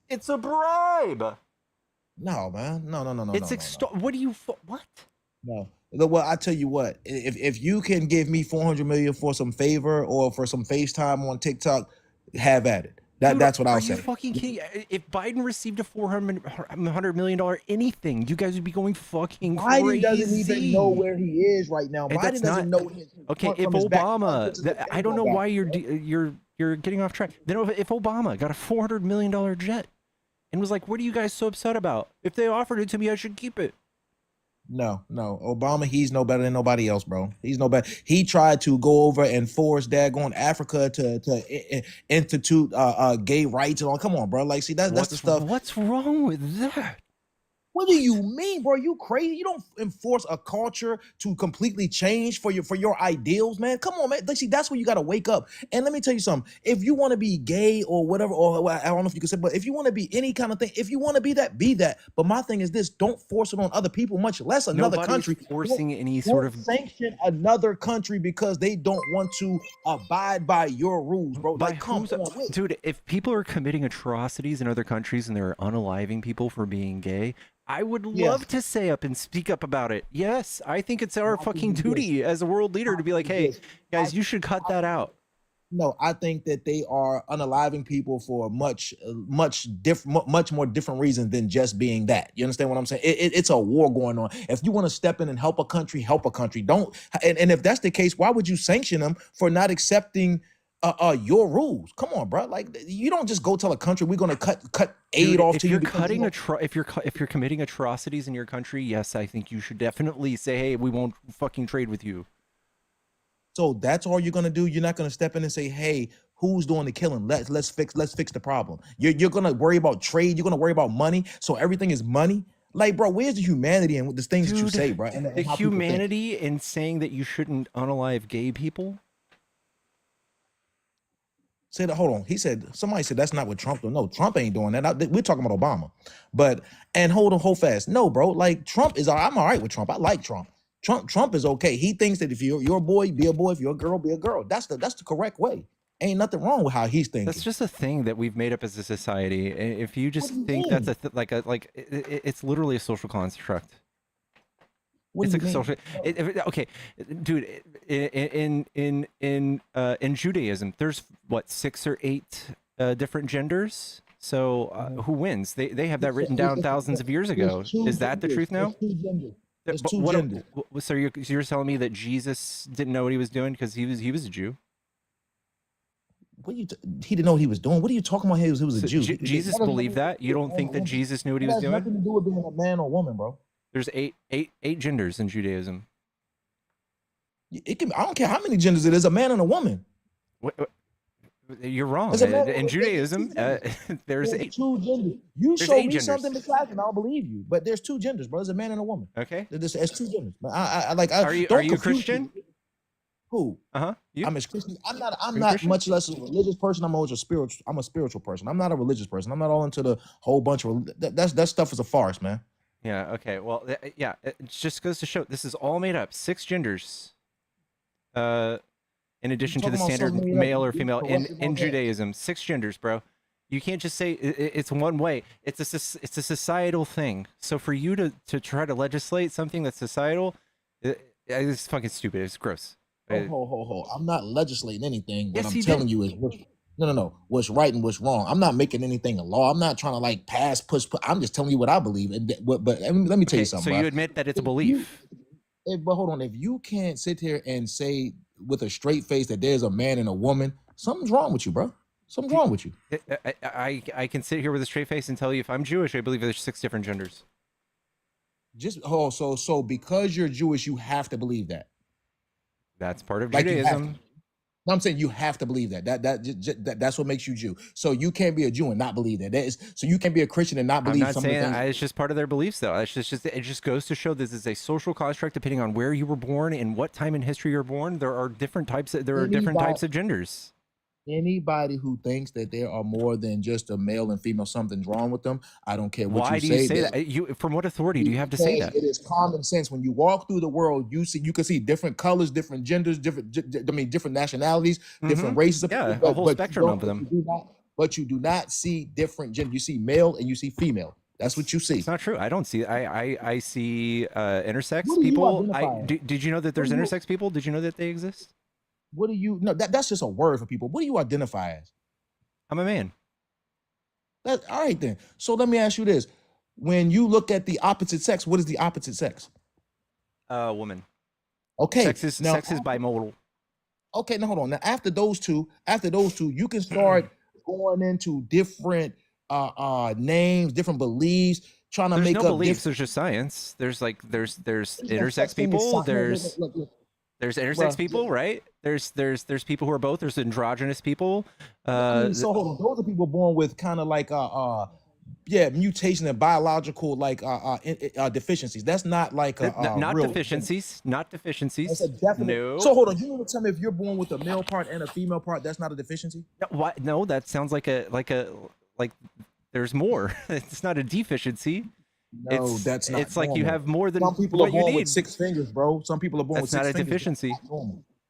It's a bribe. No, man. No. What do you? What? No. Well, I tell you what. If you can give me $400 million for some favor or for some FaceTime on TikTok, have at it. That's what I'll say. Are you fucking kidding? If Biden received a $400 million anything, you guys would be going fucking crazy. Biden doesn't even know where he is right now. And Biden doesn't know his okay. If Obama, I don't know why you're getting off track. Then if Obama got a $400 million jet and was like, "What are you guys so upset about? If they offered it to me, I should keep it." No. Obama, he's no better than nobody else, bro. He's no better. He tried to go over and force daggone Africa to institute gay rights and all. Come on, bro. Like, see, that's the stuff. What's wrong with that? What do you mean, bro? You crazy? You don't enforce a culture to completely change for your ideals, man. Come on, man. See, that's where you got to wake up. And let me tell you something. If you want to be gay or whatever, or I don't know if you can say, but if you want to be any kind of thing, if you want to be that, be that. But my thing is this: don't force it on other people, much less another country. Forcing any sort of sanction another country because they don't want to abide by your rules, bro. Like, come on, dude. If people are committing atrocities in other countries and they're unaliving people for being gay, I would love to say up and speak up about it. Yes, I think it's our fucking duty as a world leader to be like, hey, guys, you should cut that out. No, I think that they are unaliving people for much more different reasons than just being that. You understand what I'm saying? It's a war going on. If you want to step in and help a country, help a country. Don't. And if that's the case, why would you sanction them for not accepting your rules? Come on, bro. Like, you don't just go tell a country we're going to cut aid off to you. If you're committing atrocities in your country, yes, I think you should definitely say, hey, we won't fucking trade with you. So that's all you're gonna do. You're not gonna step in and say, "Hey, who's doing the killing? Let's fix the problem." You're gonna worry about trade. You're gonna worry about money. So everything is money. Like, bro, where's the humanity in the things that you say, bro? And the humanity in saying that you shouldn't unalive gay people. Say that. Hold on. Somebody said that's not what Trump doing. No, Trump ain't doing that. We're talking about Obama. Hold fast. No, bro. Like, Trump is. I'm all right with Trump. I like Trump. Trump is okay. He thinks that if you're a boy, be a boy. If you're a girl, be a girl. That's the correct way. Ain't nothing wrong with how he's thinking. That's just a thing that we've made up as a society. If you just think that's it's literally a social construct. It's like a social. Okay, dude. In Judaism, there's what 6 or 8 different genders. So who wins? They have that written down thousands of years ago. Is that the truth now? There's two genders. So you're telling me that Jesus didn't know what he was doing because he was a Jew? He didn't know what he was doing. What are you talking about? He was a Jew. Jesus believed that? You don't think that Jesus knew what he was doing? It has nothing to do with being a man or woman, bro. There's eight genders in Judaism. I don't care how many genders it is. A man and a woman. You're wrong. In Judaism, there's 8. 2 genders. You show me something besides, and I'll believe you. But there's 2 genders, bro. There's a man and a woman. Okay. There's 2 genders. Are you Christian? Who? I'm a Christian. I'm not much less a religious person. I'm a spiritual person. I'm not a religious person. I'm not all into the whole bunch of that stuff is a farce, man. Yeah. Okay. Well, yeah. It just goes to show this is all made up. 6 genders. In addition to the standard male or female in Judaism, 6 genders, bro. You can't just say it's one way. It's a societal thing. So for you to try to legislate something that's societal, it's fucking stupid. It's gross. Ho. I'm not legislating anything. What I'm telling you is no. What's right and what's wrong. I'm not making anything a law. I'm not trying to push. I'm just telling you what I believe. But let me tell you something. So you admit that it's a belief. But hold on. If you can't sit here and say with a straight face that there's a man and a woman, something's wrong with you, bro. Something's wrong with you. I can sit here with a straight face and tell you if I'm Jewish, I believe there's 6 different genders. So because you're Jewish, you have to believe that. That's part of Judaism. No, I'm saying you have to believe that. That's what makes you Jew. So you can't be a Jew and not believe that. So you can't be a Christian and not believe something. I'm not saying it's just part of their beliefs, though. It just goes to show this is a social construct depending on where you were born and what time in history you're born. There are different types of genders. Anybody who thinks that there are more than just a male and female, something's wrong with them. I don't care what Why do you say that? From what authority do you have to say that? It is common sense. When you walk through the world, you can see different colors, different genders, different nationalities, different races. Yeah, a whole spectrum of them. But you do not see different gender. You see male and you see female. That's what you see. It's not true. I don't see. I see intersex people. Did you know that there's intersex people? Did you know that they exist? What do you? No, that's just a word for people. What do you identify as? I'm a man. All right then. So let me ask you this: when you look at the opposite sex, what is the opposite sex? Woman. Okay. Sex is bimodal. Okay, now hold on. Now after those two, you can start going into different names, different beliefs, trying to There's make no up beliefs. There's just science. There's intersex people. There's intersex people, right? There's people who are both. There's androgynous people. So hold on. Those are people born with kind of like mutation and biological deficiencies. That's not like not real deficiencies. Not deficiencies. That's a definite. No. So hold on. You want to tell me if you're born with a male part and a female part, that's not a deficiency? Why? No, that sounds like there's more. It's not a deficiency. No, that's not. It's like you have more than some people what are born you need. with 6 fingers, bro. Some people are born That's with 6 not a fingers. deficiency.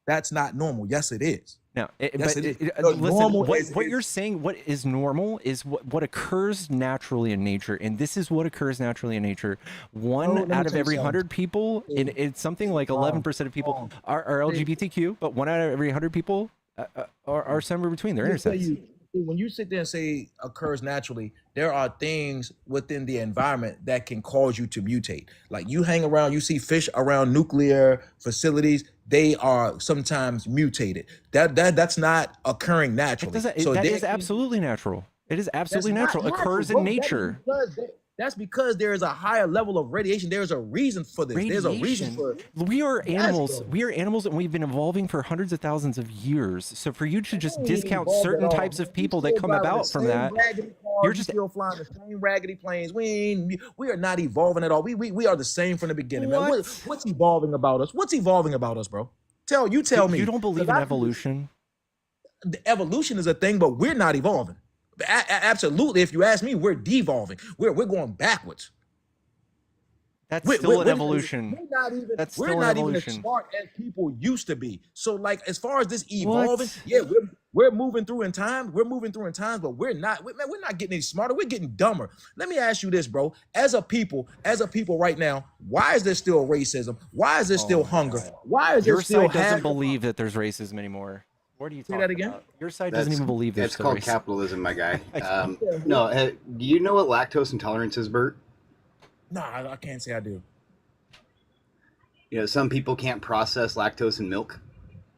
That's not normal. Yes, it is. No, listen. What you're saying, what is normal is what occurs naturally in nature, and this is what occurs naturally in nature. One out of every 100 people, and it's something like 11% of people are LGBTQ, but 1 out of every 100 people are somewhere between. They're intersex. When you sit there and say occurs naturally, there are things within the environment that can cause you to mutate. Like you hang around, you see fish around nuclear facilities, they are sometimes mutated. That's not occurring naturally. That is absolutely natural. It is absolutely natural. Occurs in nature. That's because there is a higher level of radiation. There's a reason for this. There's a reason for it. We are animals. We are animals, and we've been evolving for hundreds of thousands of years. So for you to just discount certain types of people that come about from that, you're just still flying the same raggedy planes. We are not evolving at all. We are the same from the beginning, man. What's evolving about us? What's evolving about us, bro? Tell me. You don't believe in evolution? The evolution is a thing, but we're not evolving. Absolutely, if you ask me, we're devolving. We're going backwards. That's still an evolution. We're not even as smart as people used to be. So, like, as far as this evolving, we're moving through in time. We're moving through in times, but we're not getting any smarter. We're getting dumber. Let me ask you this, bro. As a people right now, why is there still racism? Why is there still hunger? Why is there still your side doesn't believe that there's racism anymore? What are you talking about? Your side doesn't even believe there's It's called capitalism, my guy. No, do you know what lactose intolerance is, Bert? No, I can't say I do. You know, some people can't process lactose in milk,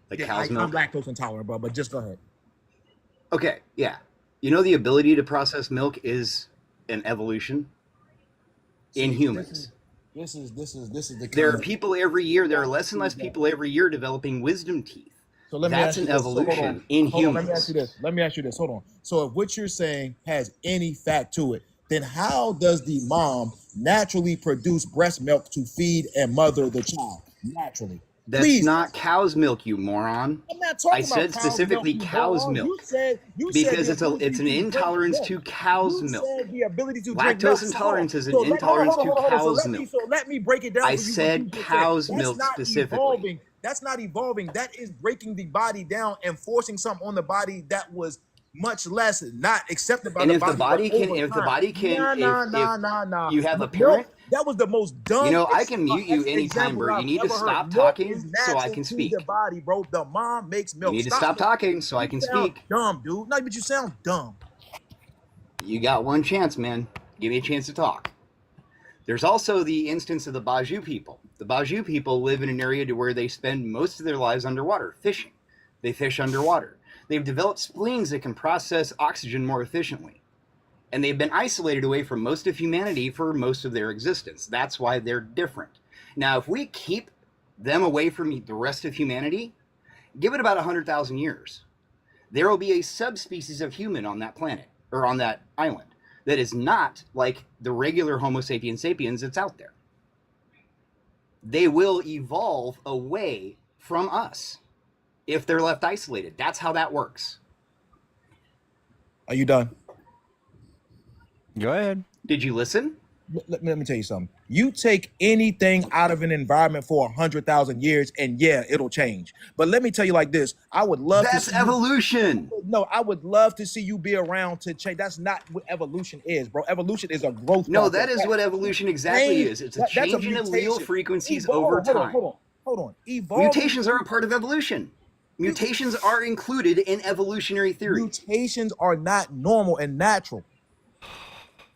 like cow's milk. I'm lactose intolerant, bro, but just go ahead. Okay, yeah. You know, the ability to process milk is an evolution in humans. This is the. There are people every year. There are less and less people every year developing wisdom teeth. So let me That's ask an you evolution in humans. Let me ask you this. Hold on. So if what you're saying has any fact to it, then how does the mom naturally produce breast milk to feed and mother the child? Naturally. That's not cow's milk, you moron. I'm not talking I said about specifically cow's milk. Because it's an intolerance to cow's milk. The ability to drink lactose intolerance is an intolerance to cow's milk. So let me break it down. I said cow's milk specifically. That's not evolving. That is breaking the body down and forcing something on the body that was much less not accepted by the body. If the body can, you have a parent. That was the most dumb. You know, I can mute you anytime, bro. You need to stop talking so I can speak. The body, bro. The mom makes milk. You need to stop talking so I can speak. Dumb, dude. No, but you sound dumb. You got one chance, man. Give me a chance to talk. There's also the instance of the Bajau people. The Bajau people live in an area to where they spend most of their lives underwater, fishing. They fish underwater. They've developed spleens that can process oxygen more efficiently. And they've been isolated away from most of humanity for most of their existence. That's why they're different. Now, if we keep them away from the rest of humanity, give it about 100,000 years, there will be a subspecies of human on that planet, or on that island, that is not like the regular Homo sapiens sapiens that's out there. They will evolve away from us if they're left isolated. That's how that works. Are you done? Go ahead. Did you listen? Let me tell you something. You take anything out of an environment for 100,000 years, and yeah, it'll change. But let me tell you like this: I would love That's evolution. No, I would love to see you be around to change. That's not what evolution is, bro. Evolution is a growth. No, that is what evolution exactly is. It's a change in allele frequencies over time. Hold on. Mutations are a part of evolution. Mutations are included in evolutionary theory. Mutations are not normal and natural.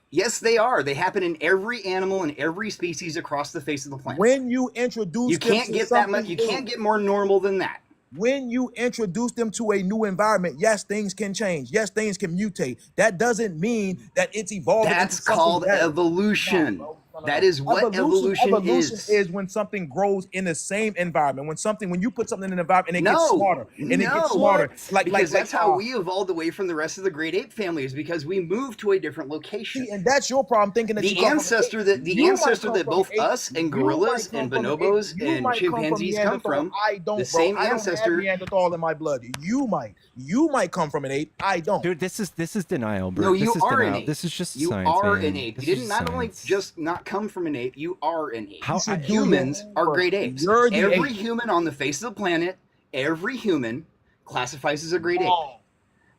Yes, they are. They happen in every animal and every species across the face of the planet. When you introduce You them can't to get that much. something You new, can't get more normal than that. when you introduce them to a new environment, yes, things can change. Yes, things can mutate. That doesn't mean that it's evolving That's into something called better. evolution. No. That is what evolution is. When something grows in the same environment. When you put something in an environment and it gets No, smarter and it gets no, smarter. because that's how we evolved away from the rest of the great ape families, because we moved to a different location. See, and that's your problem, thinking that The ancestor that both us and gorillas and bonobos and chimpanzees come from, I don't, the bro. same I don't ancestor. have Neanderthal in my blood. You might come from an ape. I don't. Dude, this is denial, bro. No, you this is are denial. an ape. This is just you science, are man. an ape. This You is didn't not only science. just not come from an ape, you are an ape. How Humans are great apes. You're the Every ape. human on the face of the planet, every human classifies as a great ape.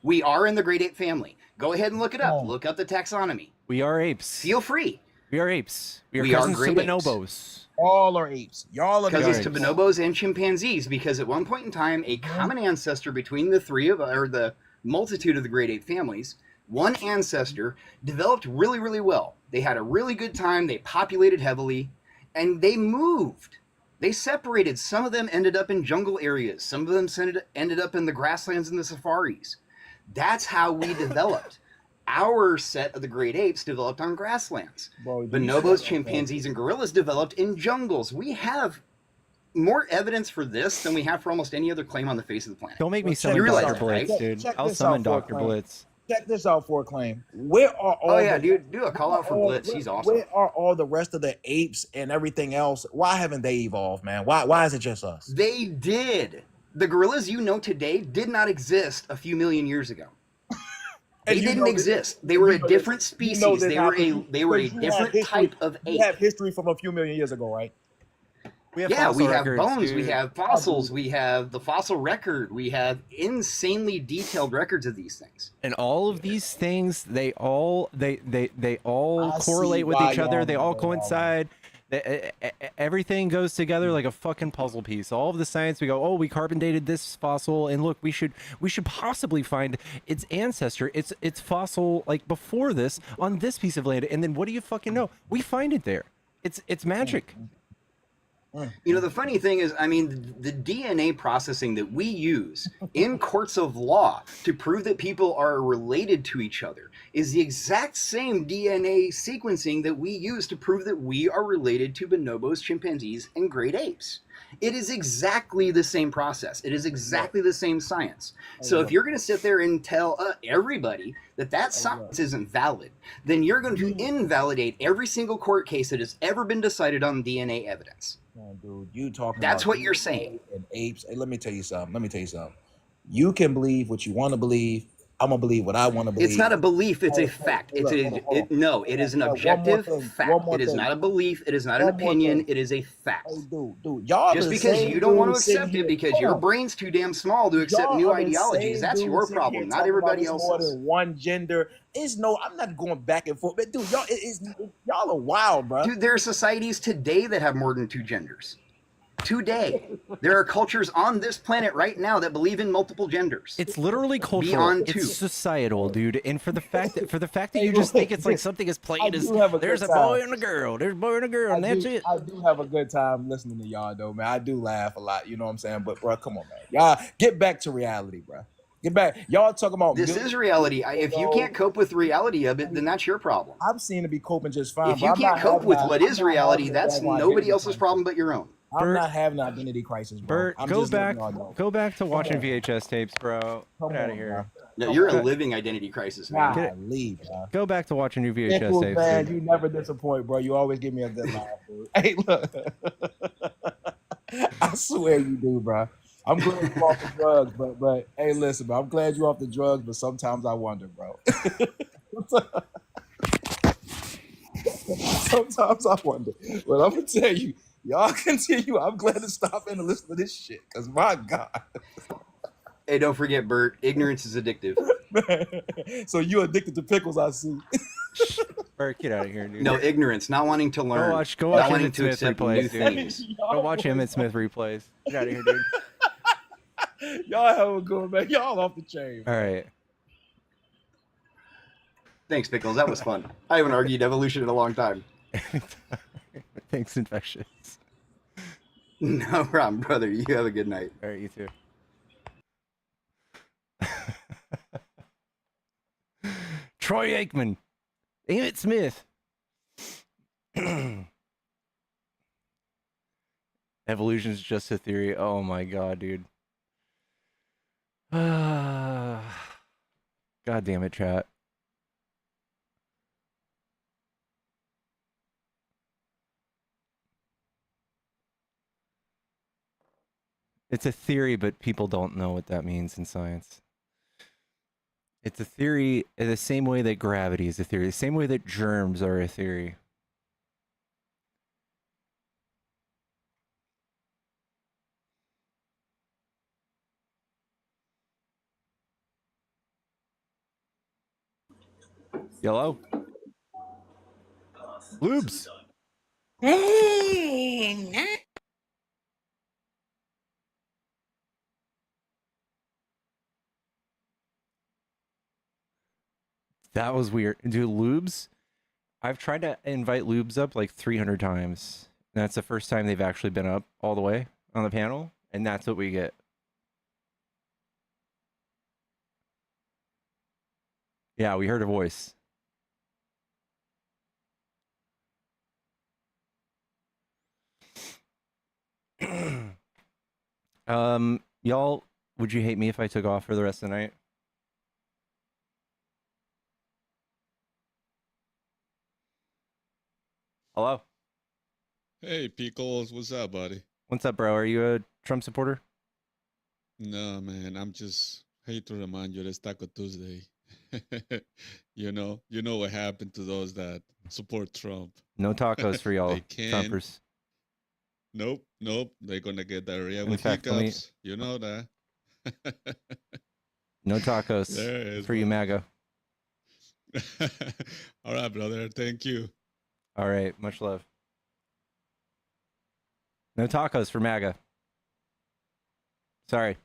We are in the great ape family. Go ahead and look it up. Look up the taxonomy. We are apes. Feel free. We are apes. We are We are cousins to great apes. bonobos. All are apes. Y'all are Cousins to apes. bonobos and chimpanzees, because at one point in time, a common ancestor between the three of, or the multitude of the great ape families, one ancestor developed really, really well. They had a really good time. They populated heavily, and they moved. They separated. Some of them ended up in jungle areas. Some of them ended up in the grasslands and the safaris. That's how we developed. Our set of the great apes developed on grasslands. Bonobos, chimpanzees, and gorillas developed in jungles. We have more evidence for this than we have for almost any other claim on the face of the planet. Don't make me You summon realize Dr. that, Blitz, right? dude. Check I'll this summon out for a Dr. claim. Blitz. Check this out for a claim. Where are all? Oh yeah, dude, do a call out for Blitz. He's awesome. Where are all the rest of the apes and everything else? Why haven't they evolved, man? Why is it just us? They did. The gorillas you know today did not exist a few million years ago. They didn't exist. They were a different species. They were a different type of ape. You have history from a few million years ago, right? We have Yeah, we have records, bones, dude. we have fossils, we have the fossil record, we have insanely detailed records of these things. And all of these things, they all I correlate see with why each other. y'all They all know. coincide. Everything goes together like a fucking puzzle piece. All of the science, we go, oh, we carbon dated this fossil, and look, we should possibly find its ancestor, its fossil like before this on this piece of land. And then what do you fucking know? We find it there. It's magic. You know, the funny thing is, I mean, the DNA processing that we use in courts of law to prove that people are related to each other is the exact same DNA sequencing that we use to prove that we are related to bonobos, chimpanzees, and great apes. It is exactly the same process. It is exactly the same science. So if you're going to sit there and tell everybody that science isn't valid, then you're going to invalidate every single court case that has ever been decided on DNA evidence. Man, dude, you talking That's about what you're saying. And apes. Hey, let me tell you something. You can believe what you want to believe. I'm gonna believe what I want to believe. It's not a belief, it's a fact. It is an objective fact. It is not a belief, it is not an opinion, it is a fact. Dude, y'all just the because same you don't want to dude sitting accept here- it because hold your on. brain's too damn small to accept Y'all new are the ideologies, same that's dude your sitting here problem, not talking about everybody it's more else's. than one gender. I'm not going back and forth. But dude, y'all are wild, bro. Dude, there are societies today that have more than two genders. Today, there are cultures on this planet right now that believe in multiple genders. It's literally cultural. Beyond two. It's societal, dude. And for the fact that you just think it's like something as plain as there's a good boy time. and a girl, there's a boy and a girl, and that's it. I do have a good time listening to y'all, though, man. I do laugh a lot, you know what I'm saying? But, bro, come on, man. Y'all, get back to reality, bro. Get back. Y'all talking about This is reality. If you can't cope with reality of it, then that's your problem. I'm seeing to be coping just fine. If you can't cope with what is reality, that's nobody else's problem but your own. I'm not having an identity crisis, bro. Bert, I'm go just letting back, y'all know. go back to watching VHS tapes, bro. Get out of here. No, you're a living identity crisis, man. Leave, bro. Go back to watching new VHS Pickles, tapes. man, dude. you never disappoint, bro. You always give me a good laugh, dude. Hey, look. I swear you do, bro. I'm glad you off the drugs, but hey, listen, bro. I'm glad you off the drugs, but sometimes I wonder, bro. Sometimes I wonder. But I'm gonna tell you, y'all continue. I'm glad to stop in and listen to this shit, cause my God. Hey, don't forget, Bert. Ignorance is addictive. So you addicted to pickles, I see. Bert, get out of here, dude. No, ignorance, not wanting to learn. Go watch not wanting Emmett to Smith accept new replays, dude. things. Go watch Emmett Smith replays. Get out of here, dude. Y'all have a good man. Y'all off the chain. All right. Thanks, Pickles. That was fun. I haven't argued evolution in a long time. Thanks, Infectious. No problem, brother. You have a good night. All right, you too. Troy Aikman. Emmett Smith. Evolution is just a theory. Oh my god, dude. God damn it, chat. It's a theory, but people don't know what that means in science. It's a theory in the same way that gravity is a theory, the same way that germs are a theory. Yellow? Lubes! Hey, That was weird. Dude, Lubes? I've tried to invite Lubes up like 300 times. And that's the first time they've actually been up all the way on the panel. And that's what we get. Yeah, we heard a voice. Y'all, would you hate me if I took off for the rest of the night? Hello? Hey, Pickles, what's up, buddy? What's up, bro? Are you a Trump supporter? No, man, I'm just hate to remind you it's Taco Tuesday. You know what happened to those that support Trump. No tacos for y'all, They can't. Trumpers. Nope. They're gonna get diarrhea In with fact, let me- hiccups. You know that. No tacos There it is, for you, MAGA. All right, brother. Thank you. All right, much love. No tacos for MAGA. Sorry.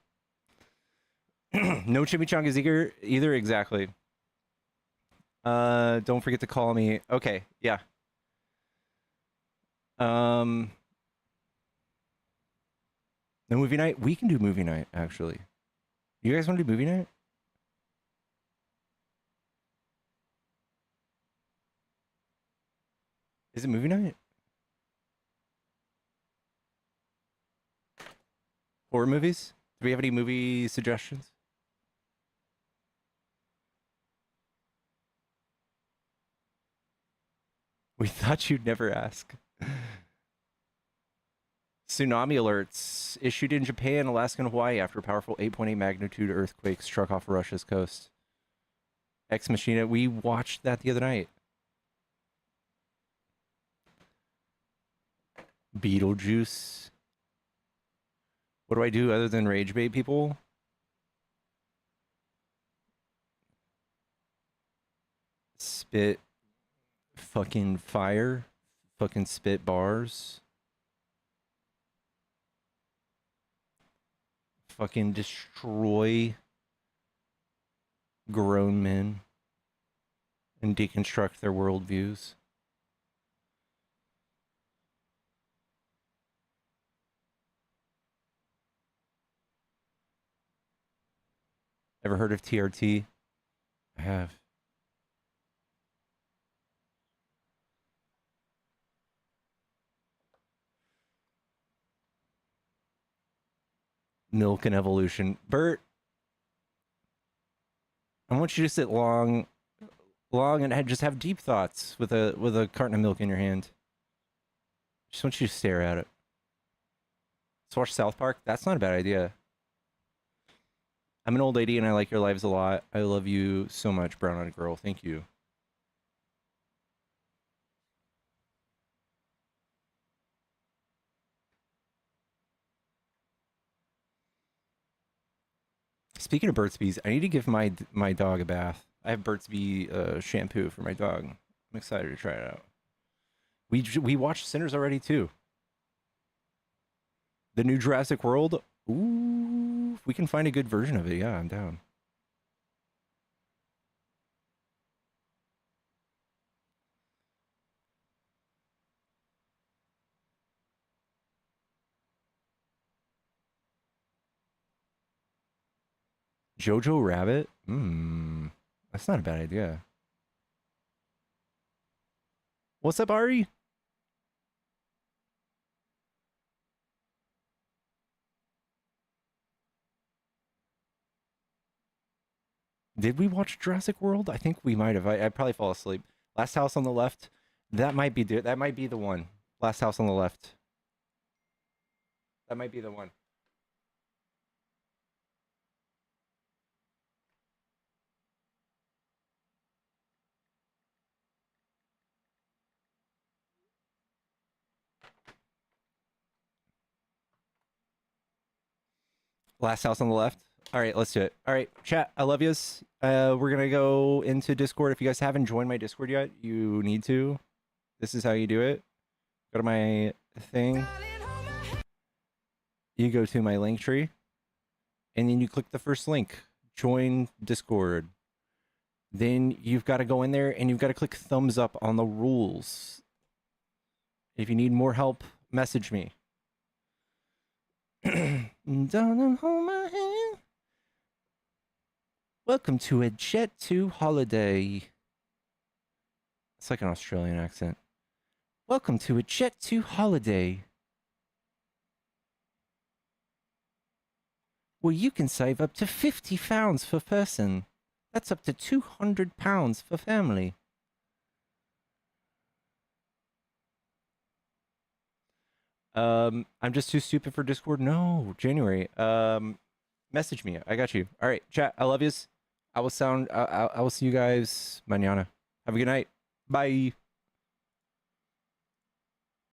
No chimichangas either, exactly. Don't forget to call me. Okay, yeah. No movie night? We can do movie night, actually. You guys want to do movie night? Is it movie night? Horror movies? Do we have any movie suggestions? We thought you'd never ask. Tsunami alerts issued in Japan, Alaska, and Hawaii after a powerful 8.8 magnitude earthquake struck off Russia's coast. Ex Machina, we watched that the other night. Beetlejuice. What do I do other than rage bait people? Spit fucking fire. Fucking spit bars. Fucking destroy grown men and deconstruct their worldviews. Ever heard of TRT? I have. Milk and evolution. Bert, I want you to sit long and just have deep thoughts with a carton of milk in your hand. Just want you to stare at it. Let's watch South Park. That's not a bad idea. I'm an old lady and I like your lives a lot. I love you so much, brown-eyed girl. Thank you. Speaking of Burt's Bees, I need to give my dog a bath. I have Burt's Bee shampoo for my dog. I'm excited to try it out. We watched Sinners already too. The new Jurassic World. Ooh, if we can find a good version of it, yeah, I'm down. Jojo Rabbit? That's not a bad idea. What's up, Ari? Did we watch Jurassic World? I think we might have. I'd probably fall asleep. Last House on the Left. That might be the one. Last House on the Left. That might be the one. Last House on the Left. All right, let's do it. All right, chat. I love yous. We're gonna go into Discord. If you guys haven't joined my Discord yet, you need to. This is how you do it. Go to my thing. You go to my link tree, and then you click the first link. Join Discord. Then you've got to go in there and you've got to click thumbs up on the rules. If you need more help, message me. Darling, hold my hand. Welcome to a Jet 2 holiday. It's like an Australian accent. Welcome to a Jet 2 holiday. Well, you can save up to £50 per person. That's up to £200 for family. I'm just too stupid for Discord. No, January. Message me. I got you. All right, chat. I love yous. I will see you guys mañana. Have a good night. Bye.